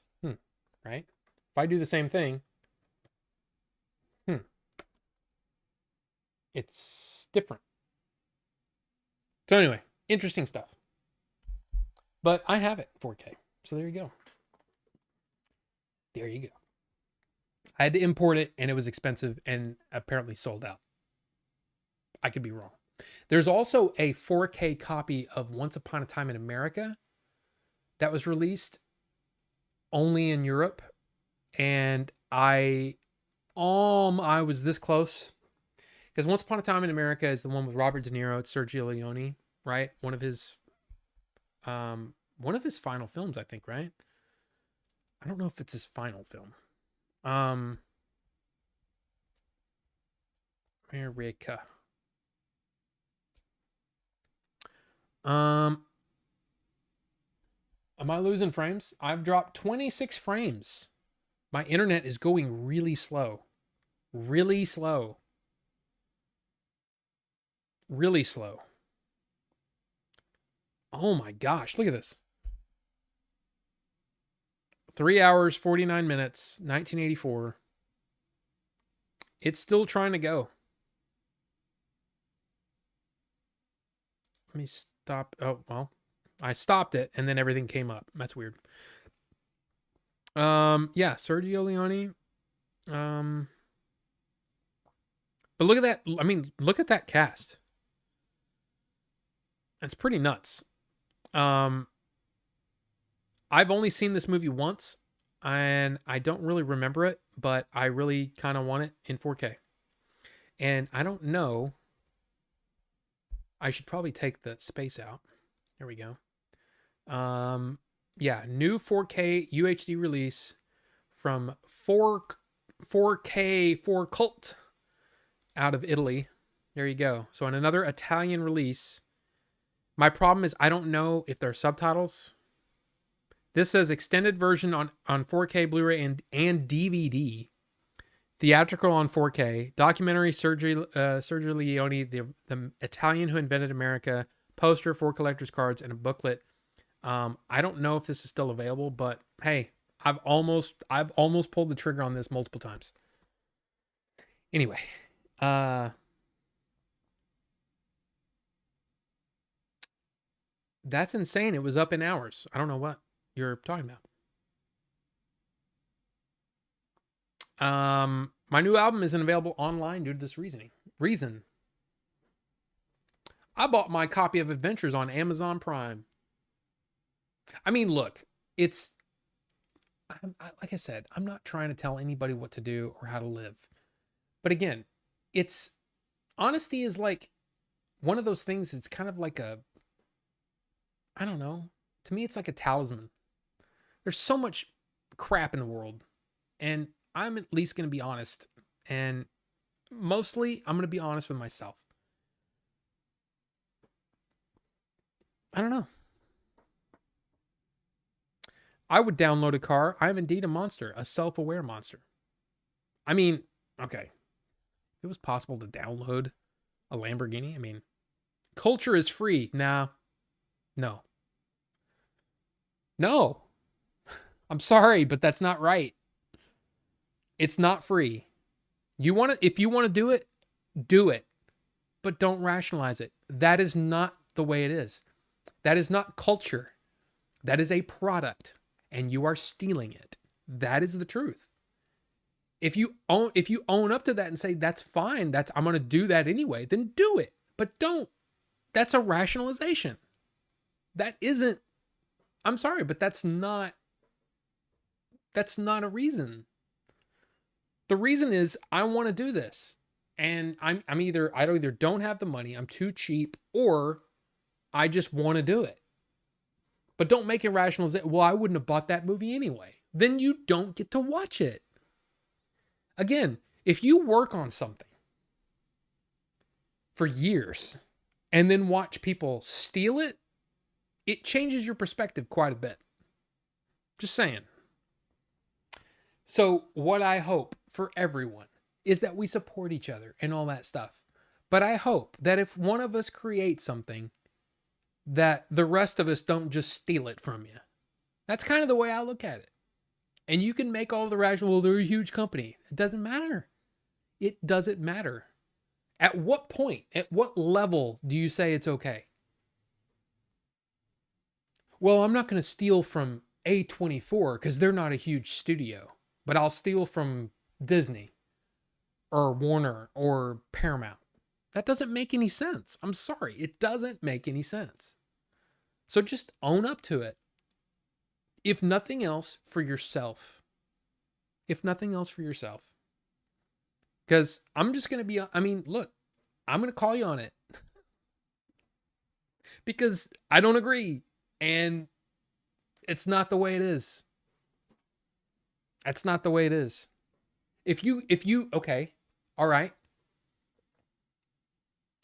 right? If I do the same thing, it's different. So anyway, interesting stuff. But I have it 4K. So there you go. There you go. I had to import it and it was expensive and apparently sold out. I could be wrong. There's also a 4K copy of Once Upon a Time in America that was released only in Europe. And I was this close. Because Once Upon a Time in America is the one with Robert De Niro. It's Sergio Leone, right? One of his final films, I think, right? I don't know if it's his final film. America. Am I losing frames? I've dropped 26 frames. My internet is going really slow. Really slow. Really slow. Oh my gosh, look at this. 3 hours, 49 minutes, 1984. It's still trying to go. Let me stop. Oh, well, I stopped it and then everything came up. That's weird. Yeah, Sergio Leone. But look at that. I mean, look at that cast. It's pretty nuts. I've only seen this movie once and I don't really remember it, but I really kind of want it in 4K. And I don't know. I should probably take the space out. There we go. Yeah, new 4K UHD release from 4K 4 Cult out of Italy. There you go. So on another Italian release. My problem is I don't know if there are subtitles. This says extended version on 4K Blu-ray and DVD. Theatrical on 4K. Documentary Sergio Leone, the Italian who invented America. Poster, 4 collector's cards, and a booklet. I don't know if this is still available, but hey, I've almost pulled the trigger on this multiple times. Anyway, that's insane. It was up in hours. I don't know what you're talking about. My new album isn't available online due to this reason. I bought my copy of Adventures on Amazon Prime. I mean, look, it's like I said, I'm not trying to tell anybody what to do or how to live. But again, it's honesty is like one of those things. It's kind of like I don't know. To me, it's like a talisman. There's so much crap in the world, and I'm at least going to be honest. And mostly, I'm going to be honest with myself. I don't know. I would download a car. I am indeed a monster, a self-aware monster. I mean, okay. If it was possible to download a Lamborghini, I mean, culture is free. Nah. No. I'm sorry, but that's not right. It's not free. If you want to do it, do it. But don't rationalize it. That is not the way it is. That is not culture. That is a product. And you are stealing it. That is the truth. If you own up to that and say that's fine, I'm going to do that anyway, then do it. But don't. That's a rationalization. That isn't. I'm sorry, but that's not a reason. The reason is I want to do this, and I either don't have the money, I'm too cheap, or I just want to do it. But don't make it rationalization. Well, I wouldn't have bought that movie anyway. Then you don't get to watch it. Again, if you work on something for years and then watch people steal it, it changes your perspective quite a bit. Just saying. So what I hope for everyone is that we support each other and all that stuff. But I hope that if one of us creates something, that the rest of us don't just steal it from you. That's kind of the way I look at it. And you can make all the rational, well, they're a huge company. It doesn't matter. It doesn't matter. At what point, at what level do you say it's okay? Well, I'm not going to steal from A24 because they're not a huge studio, but I'll steal from Disney or Warner or Paramount. That doesn't make any sense. I'm sorry. It doesn't make any sense. So just own up to it. If nothing else, for yourself. If nothing else, for yourself. Because I'm just going to be, look, I'm going to call you on it. Because I don't agree. And it's not the way it is. That's not the way it is. If you, okay, all right.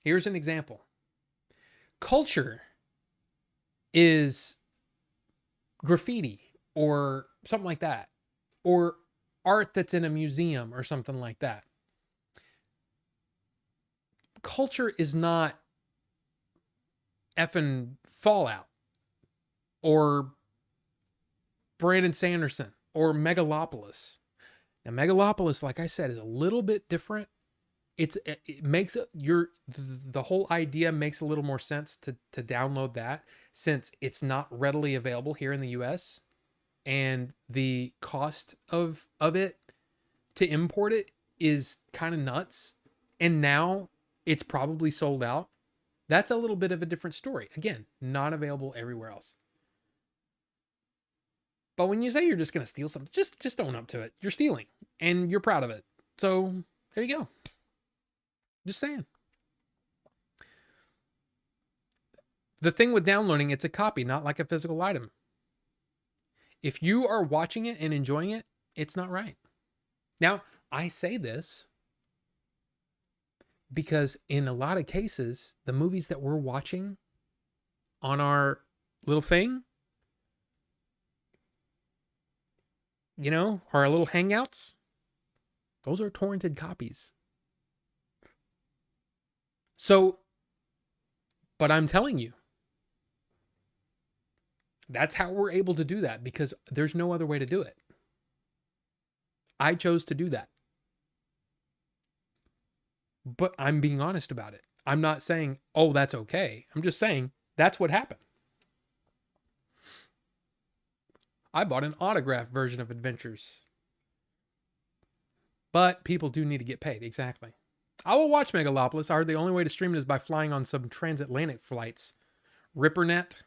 Here's an example. Culture is graffiti or something like that, or art that's in a museum or something like that. Culture is not effing Fallout or Brandon Sanderson or Megalopolis. Now, Megalopolis, like I said, is a little bit different. It makes the whole idea makes a little more sense to download that, since it's not readily available here in the US, and the cost of it to import it is kind of nuts, and now it's probably sold out. That's a little bit of a different story. Again, not available everywhere else. But when you say you're just going to steal something, just own up to it. You're stealing and you're proud of it. So there you go. Just saying. The thing with downloading, it's a copy, not like a physical item. If you are watching it and enjoying it, it's not right. Now, I say this because in a lot of cases, the movies that we're watching on our little thing, you know, our little hangouts, those are torrented copies. So, but I'm telling you, that's how we're able to do that, because there's no other way to do it. I chose to do that. But I'm being honest about it. I'm not saying, oh, that's okay. I'm just saying that's what happened. I bought an autographed version of Adventures. But people do need to get paid. Exactly. I will watch Megalopolis. I heard the only way to stream it is by flying on some transatlantic flights. Rippernet.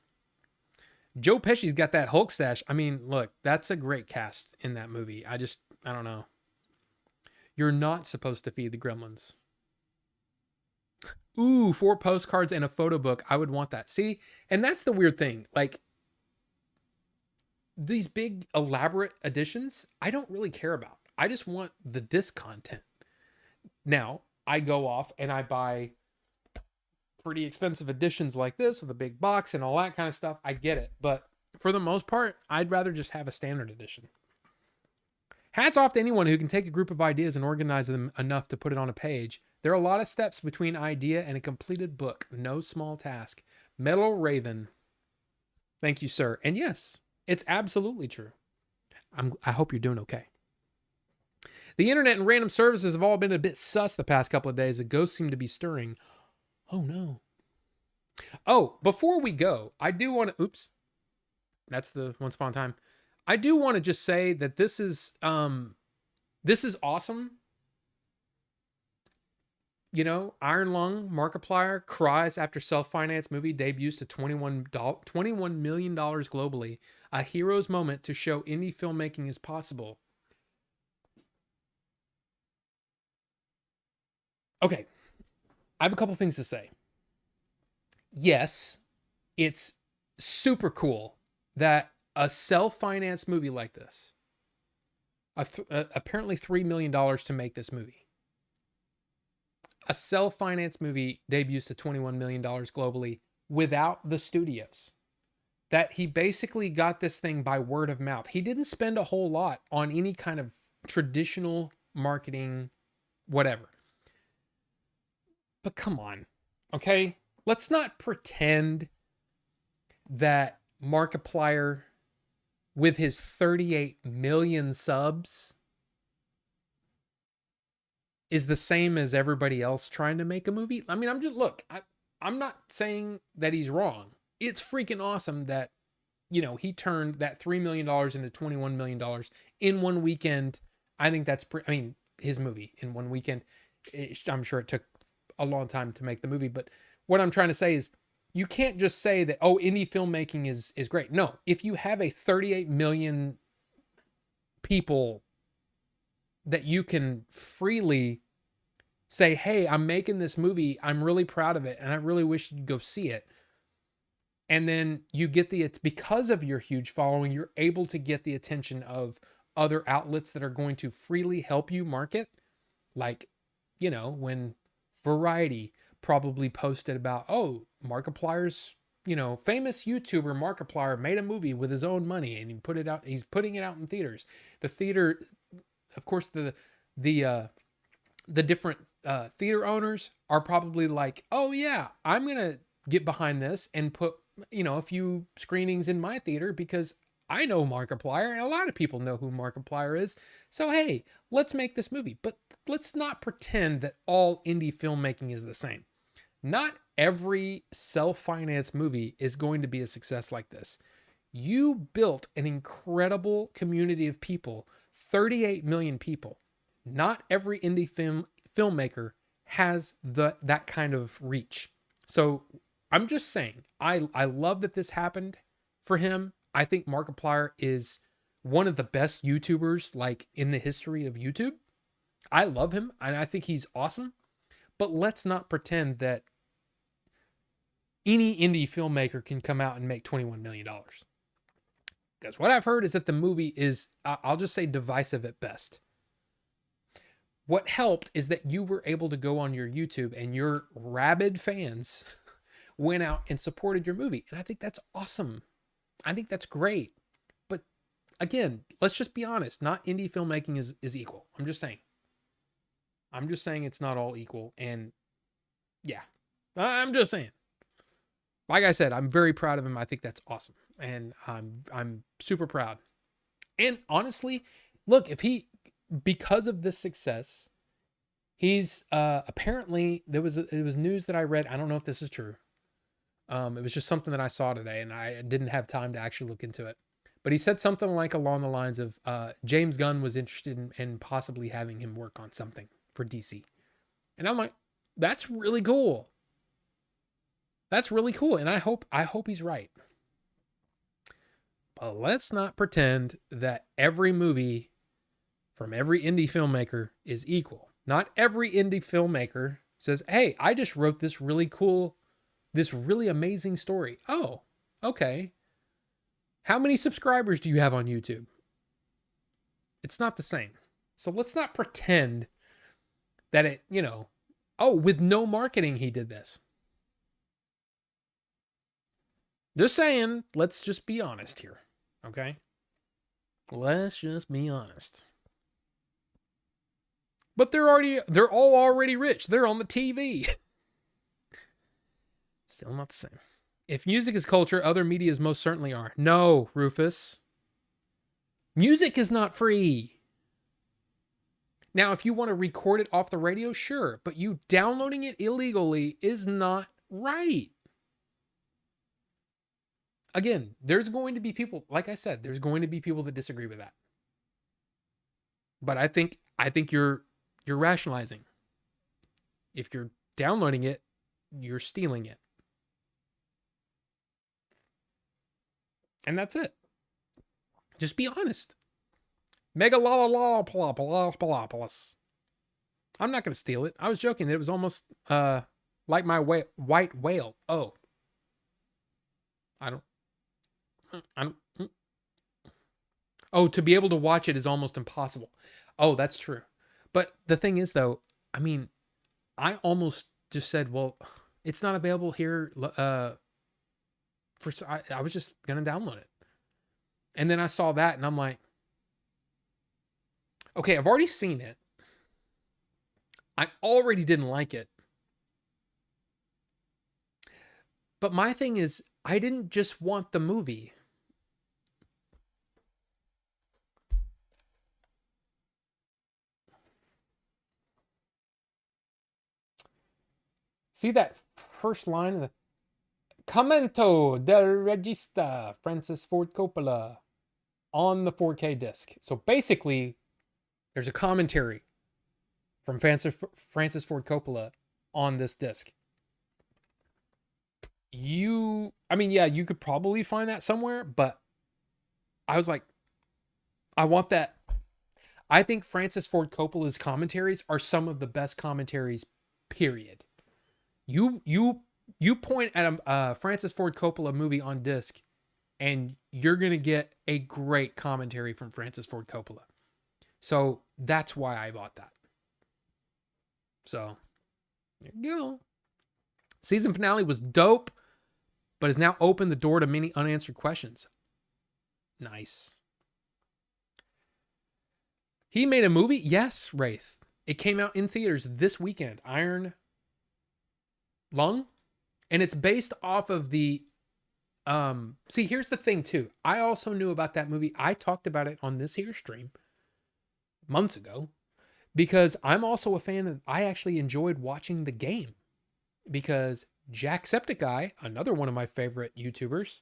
Joe Pesci's got that Hulk stash. I mean, look, that's a great cast in that movie. I don't know. You're not supposed to feed the gremlins. Ooh, 4 postcards and a photo book. I would want that. See? And that's the weird thing. Like, these big elaborate editions, I don't really care about. I just want the disc content. Now, I go off and I buy pretty expensive editions like this with a big box and all that kind of stuff. I get it. But for the most part, I'd rather just have a standard edition. Hats off to anyone who can take a group of ideas and organize them enough to put it on a page. There are a lot of steps between idea and a completed book. No small task. Metal Raven. Thank you, sir. And yes, it's absolutely true. I hope you're doing okay. The internet and random services have all been a bit sus the past couple of days. The ghosts seem to be stirring. Oh, no. Oh, before we go, I do want to... Oops. That's the Once Upon a Time. I do want to just say that this is awesome. You know, Iron Lung, Markiplier, cries after self-financed movie debuts to $21 million globally. A hero's moment to show indie filmmaking is possible. Okay, I have a couple things to say. Yes, it's super cool that a self-financed movie like this, apparently $3 million to make this movie. A self-financed movie debuts to $21 million globally without the studios. That he basically got this thing by word of mouth. He didn't spend a whole lot on any kind of traditional marketing, whatever. But come on, okay? Let's not pretend that Markiplier, with his 38 million subs, is the same as everybody else trying to make a movie. I mean, I'm not saying that he's wrong. It's freaking awesome that, you know, he turned that $3 million into $21 million in one weekend. I think that's his movie in one weekend. I'm sure it took a long time to make the movie, but what I'm trying to say is you can't just say that, oh, indie filmmaking is great. No, if you have a 38 million people that you can freely say, hey, I'm making this movie, I'm really proud of it, and I really wish you'd go see it. And then you get because of your huge following, you're able to get the attention of other outlets that are going to freely help you market. Like, you know, when Variety probably posted about, oh, Markiplier's, you know, famous YouTuber Markiplier made a movie with his own money and he's putting it out in theaters. The theater, of course, the different theater owners are probably like, oh yeah, I'm going to get behind this and put, you know, a few screenings in my theater because I know Markiplier, and a lot of people know who Markiplier is. So, hey, let's make this movie. But let's not pretend that all indie filmmaking is the same. Not every self-financed movie is going to be a success like this. You built an incredible community of people, 38 million people. Not every indie filmmaker has that kind of reach. So I'm just saying, I love that this happened for him. I think Markiplier is one of the best YouTubers like in the history of YouTube. I love him and I think he's awesome. But let's not pretend that any indie filmmaker can come out and make $21 million. Because what I've heard is that the movie is, I'll just say, divisive at best. What helped is that you were able to go on your YouTube and your rabid fans went out and supported your movie. And I think that's awesome. I think that's great. But again, let's just be honest. Not indie filmmaking is equal. I'm just saying. It's not all equal. And yeah, I'm just saying. Like I said, I'm very proud of him. I think that's awesome. And I'm super proud. And honestly, look, because of this success, he's apparently it was news that I read. I don't know if this is true. It was just something that I saw today and I didn't have time to actually look into it. But he said something like along the lines of James Gunn was interested in possibly having him work on something for DC. And I'm like, that's really cool. That's really cool. And I hope he's right. But let's not pretend that every movie from every indie filmmaker is equal. Not every indie filmmaker says, hey, I just wrote this really cool, this really amazing story. Oh, okay. How many subscribers do you have on YouTube? It's not the same. So let's not pretend that it, with no marketing, he did this. Just saying, let's just be honest here. Okay? Let's just be honest. But they're all already rich. They're on the TV. Still not the same. If music is culture, other medias most certainly are. No, Rufus. Music is not free. Now, if you want to record it off the radio, sure. But you downloading it illegally is not right. Again, there's going to be people, like I said, there's going to be people that disagree with that. But I think you're rationalizing. If you're downloading it, you're stealing it. And that's it. Just be honest. Mega la la la pla pla pla plus. I'm not going to steal it. I was joking that it was almost like my white whale. Oh. I don't. Oh, to be able to watch it is almost impossible. Oh, that's true. But the thing is, though, I mean, I almost just said, well, it's not available here. I was just going to download it. And then I saw that and I'm like, okay, I've already seen it. I already didn't like it. But my thing is, I didn't just want the movie. See that first line of the Commento del Regista, Francis Ford Coppola, on the 4K disc. So basically, there's a commentary from Francis Ford Coppola on this disc. You could probably find that somewhere, but I was like, I want that. I think Francis Ford Coppola's commentaries are some of the best commentaries, period. You point at a Francis Ford Coppola movie on disc, and you're going to get a great commentary from Francis Ford Coppola. So that's why I bought that. So there you go. Season finale was dope, but has now opened the door to many unanswered questions. Nice. He made a movie? Yes, Wraith. It came out in theaters this weekend. Iron Lung. And it's based off of the See, here's the thing too. I also knew about that movie. I talked about it on this here stream months ago because I'm also a fan of, I actually enjoyed watching the game because Jacksepticeye, another one of my favorite YouTubers,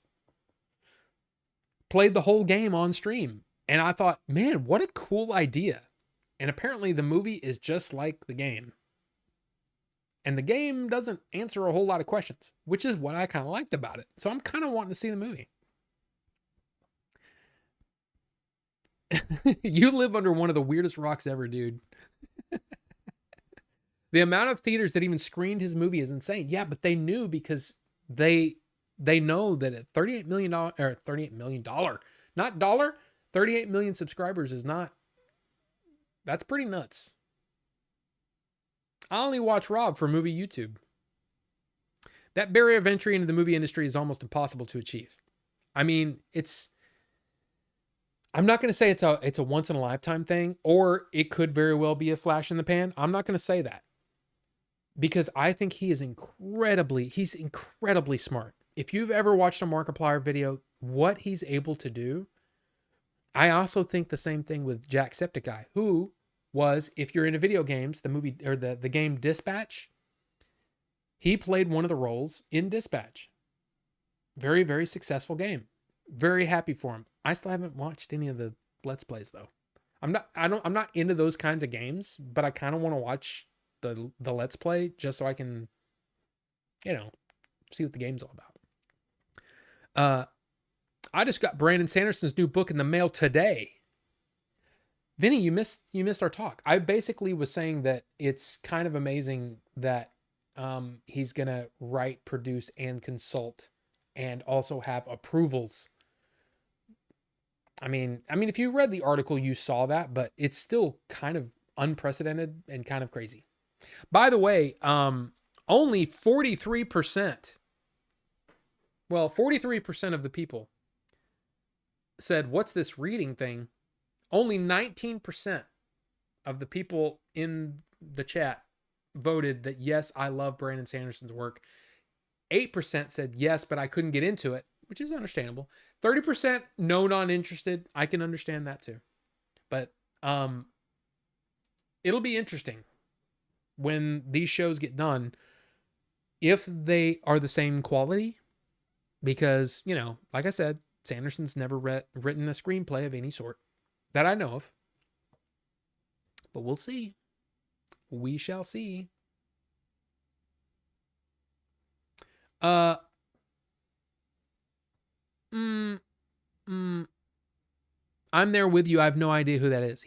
played the whole game on stream. And I thought, man, what a cool idea. And apparently the movie is just like the game. And the game doesn't answer a whole lot of questions, which is what I kind of liked about it. So I'm kind of wanting to see the movie. You live under one of the weirdest rocks ever, dude. The amount of theaters that even screened his movie is insane. Yeah, but they knew because they know that at $38 million or $38 million, not dollar, 38 million subscribers is not, that's pretty nuts. I only watch Rob for movie YouTube. That barrier of entry into the movie industry is almost impossible to achieve. I mean, I'm not going to say it's a once in a lifetime thing, or it could very well be a flash in the pan. I'm not going to say that because I think he's incredibly smart. If you've ever watched a Markiplier video, what he's able to do, I also think the same thing with Jacksepticeye, who was, if you're into video games, the movie or the game Dispatch, he played one of the roles in Dispatch. Very, very successful game. Very happy for him. I still haven't watched any of the Let's Plays though. I'm not into those kinds of games, but I kind of want to watch the Let's Play just so I can, see what the game's all about. I just got Brandon Sanderson's new book in the mail today. Vinny, you missed our talk. I basically was saying that it's kind of amazing that he's gonna write, produce, and consult, and also have approvals. I mean, if you read the article, you saw that, but it's still kind of unprecedented and kind of crazy. By the way, only 43%. Well, 43% of the people said, "What's this reading thing?" Only 19% of the people in the chat voted that, yes, I love Brandon Sanderson's work. 8% said yes, but I couldn't get into it, which is understandable. 30% no, not interested. I can understand that too. But it'll be interesting when these shows get done if they are the same quality, because, like I said, Sanderson's never written a screenplay of any sort that I know of. But we'll see. We shall see. I'm there with you. I have no idea who that is.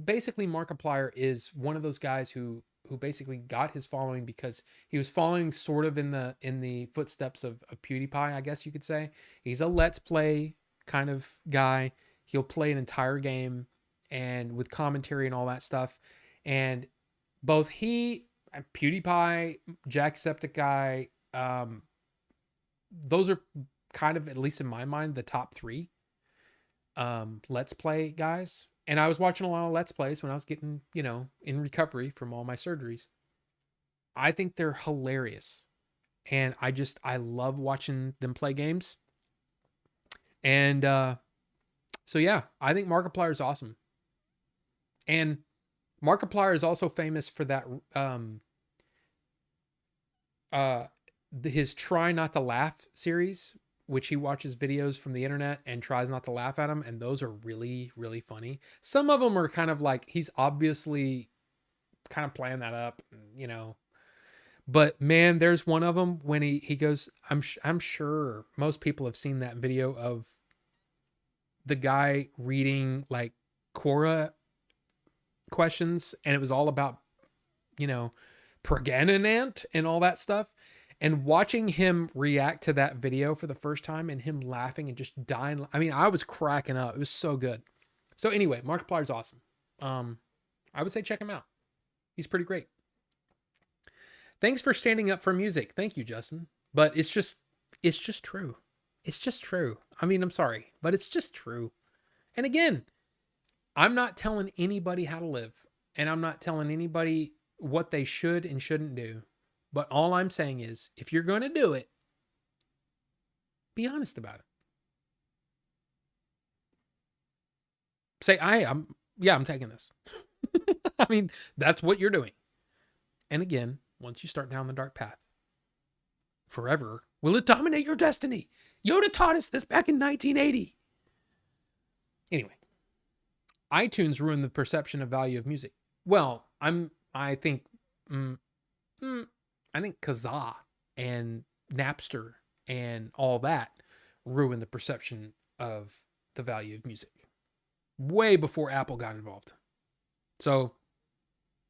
Basically Markiplier is one of those guys who basically got his following because he was following sort of in the footsteps of PewDiePie, I guess you could say. He's a Let's Play kind of guy. He'll play an entire game and with commentary and all that stuff. And both he, PewDiePie, Jacksepticeye, those are kind of, at least in my mind, the top three Let's Play guys. And I was watching a lot of Let's Plays when I was getting, in recovery from all my surgeries. I think they're hilarious. And I love watching them play games. And so yeah, I think Markiplier is awesome. And Markiplier is also famous for that his Try Not to Laugh series, which he watches videos from the internet and tries not to laugh at them, and those are really, really funny. Some of them are kind of like he's obviously kind of playing that up, But man, there's one of them when he goes, I'm sure most people have seen that video of the guy reading like Quora questions, and it was all about, Pregnant and all that stuff. And watching him react to that video for the first time and him laughing and just dying. I mean, I was cracking up. It was so good. So anyway, Markiplier's awesome. I would say check him out. He's pretty great. Thanks for standing up for music. Thank you, Justin. But it's just true. It's just true. I mean, I'm sorry, but it's just true. And again, I'm not telling anybody how to live, and I'm not telling anybody what they should and shouldn't do. But all I'm saying is, if you're going to do it, Be honest about it. Say, I'm taking this. I mean, that's what you're doing. And again, once you start down the dark path, forever will it dominate your destiny. Yoda taught us this back in 1980. Anyway, iTunes ruined the perception of value of music. Well, I think Kazaa and Napster and all that ruined the perception of the value of music way before Apple got involved. So,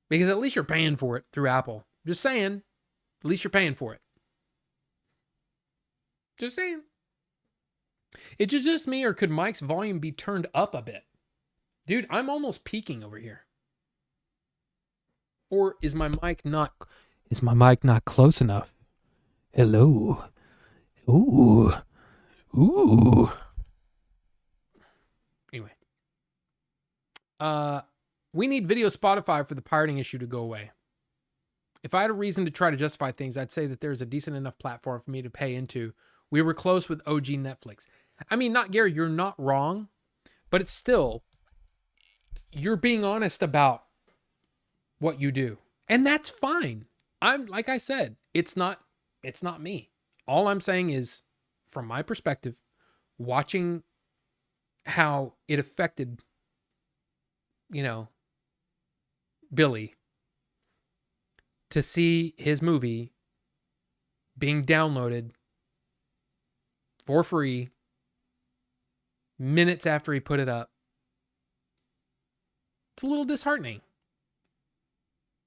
because at least you're paying for it through Apple. Just saying, at least you're paying for it. Just saying. Is it just me, or could Mike's volume be turned up a bit? Dude, I'm almost peaking over here. Or is my mic not close enough? Hello. Ooh. Anyway. We need Video Spotify for the pirating issue to go away. If I had a reason to try to justify things, I'd say that there's a decent enough platform for me to pay into. We were close with OG Netflix. I mean, not Gary, you're not wrong, but it's still, you're being honest about what you do. And that's fine. Like I said, it's not me. All I'm saying is, from my perspective, watching how it affected, Billy, to see his movie being downloaded for free minutes after he put it up, it's a little disheartening.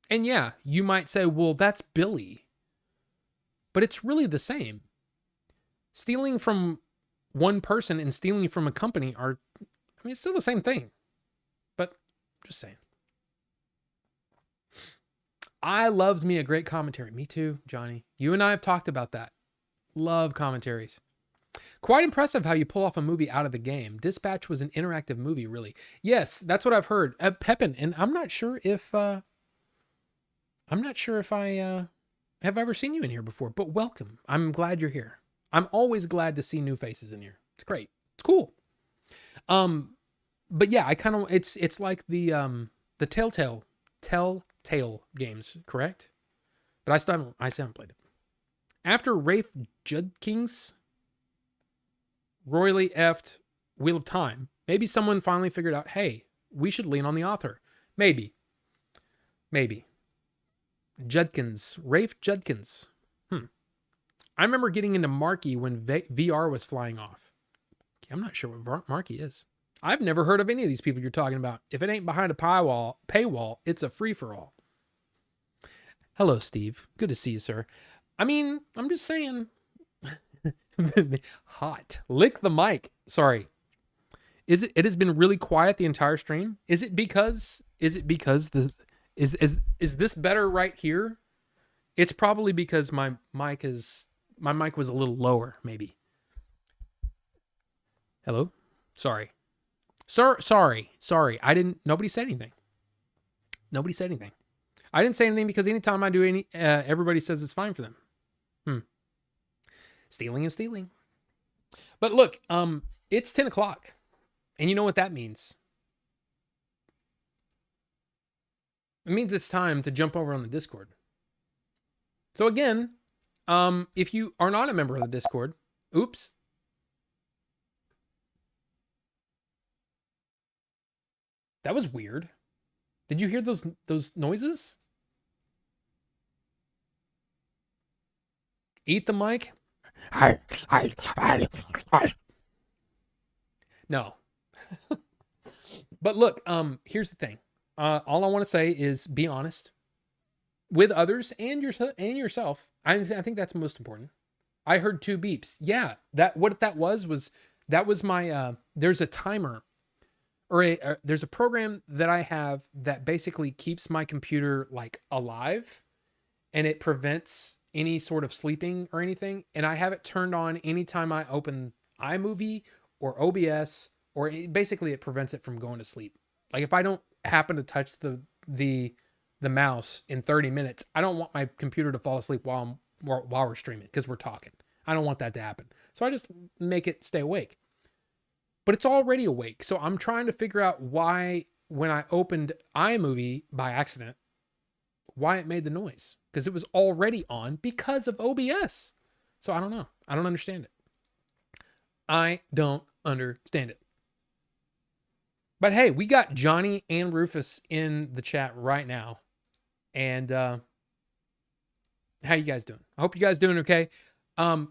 And yeah, you might say, well, that's Billy. But it's really the same. Stealing from one person and stealing from a company it's still the same thing. But just saying. I loves me a great commentary. Me too, Johnny. You and I have talked about that. Love commentaries. Quite impressive how you pull off a movie out of the game. Dispatch was an interactive movie, really. Yes, that's what I've heard. Pepin, and I'm not sure if I have ever seen you in here before, but welcome. I'm glad you're here. I'm always glad to see new faces in here. It's great. It's cool. But yeah, I kind of it's like the Telltale games, correct? But I still haven't played it. After Rafe Judkins royally effed Wheel of Time, maybe someone finally figured out, hey, we should lean on the author. Maybe. Judkins. Rafe Judkins. I remember getting into Marky when VR was flying off. I'm not sure what Marky is. I've never heard of any of these people you're talking about. If it ain't behind a paywall, it's a free-for-all. Hello, Steve. Good to see you, sir. I mean, I'm just saying. Hot. Lick the mic. Sorry. It has been really quiet the entire stream? Is it because is this better right here? It's probably because my mic was a little lower, maybe. Hello? Sorry. Sorry. Nobody said anything. I didn't say anything because anytime I do everybody says it's fine for them. Stealing is stealing. But look, it's 10 o'clock. And you know what that means? It means it's time to jump over on the Discord. So again, if you are not a member of the Discord, oops. That was weird. Did you hear those noises? Eat the mic? No. But look, here's the thing. All I want to say is be honest with others and yourself. I think that's most important. I heard 2 beeps. Yeah, that was my there's a timer or there's a program that I have that basically keeps my computer like alive, and it prevents any sort of sleeping or anything. And I have it turned on anytime I open iMovie or OBS, or basically it prevents it from going to sleep. Like if I don't happen to touch the mouse in 30 minutes, I don't want my computer to fall asleep while we're streaming because we're talking. I don't want that to happen. So I just make it stay awake. But it's already awake. So I'm trying to figure out why, when I opened iMovie by accident, why it made the noise. Because it was already on because of OBS. So I don't know. I don't understand it. I don't understand it. But hey, we got Johnny and Rufus in the chat right now. And how you guys doing? I hope you guys doing okay.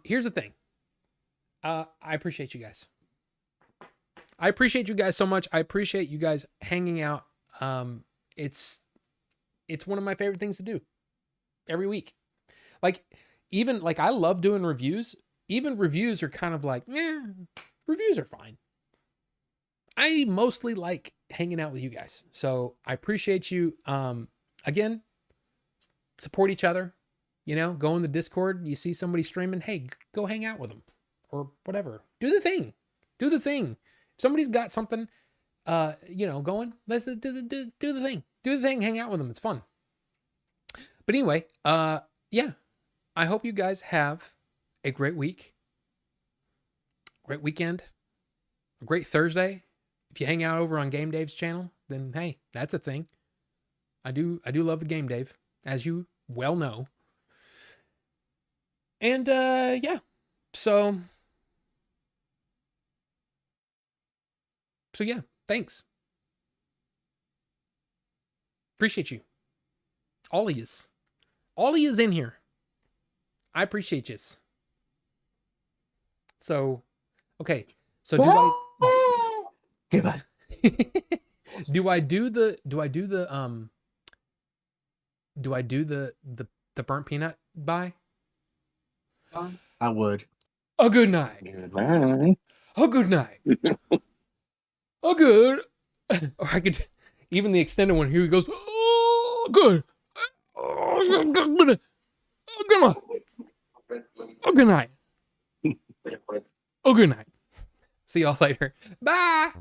Here's the thing. I appreciate you guys. I appreciate you guys so much. I appreciate you guys hanging out. It's one of my favorite things to do every week. Like, even like I love doing reviews. Even reviews are kind of like, reviews are fine. I mostly like hanging out with you guys. So I appreciate you. Again, support each other. You know, go in the Discord. You see somebody streaming, hey, go hang out with them or whatever. Do the thing. Do the thing. If somebody's got something, going, let's do the thing. Do the thing. Hang out with them. It's fun. But anyway, yeah. I hope you guys have a great week, great weekend, a great Thursday. If you hang out over on Game Dave's channel, then hey, that's a thing. I do love the Game Dave, as you well know. And yeah. So yeah, thanks. Appreciate you. All of yous. All of yous in here. I appreciate yous. So, okay. So do I goodbye. do I do the burnt peanut bye? I would. A good night. Good night. A good night. A good. Or I could even the extended one. Here he goes. Oh, good. Oh, good. Oh, good night. Oh, good night. Oh, good night. See y'all later. Bye.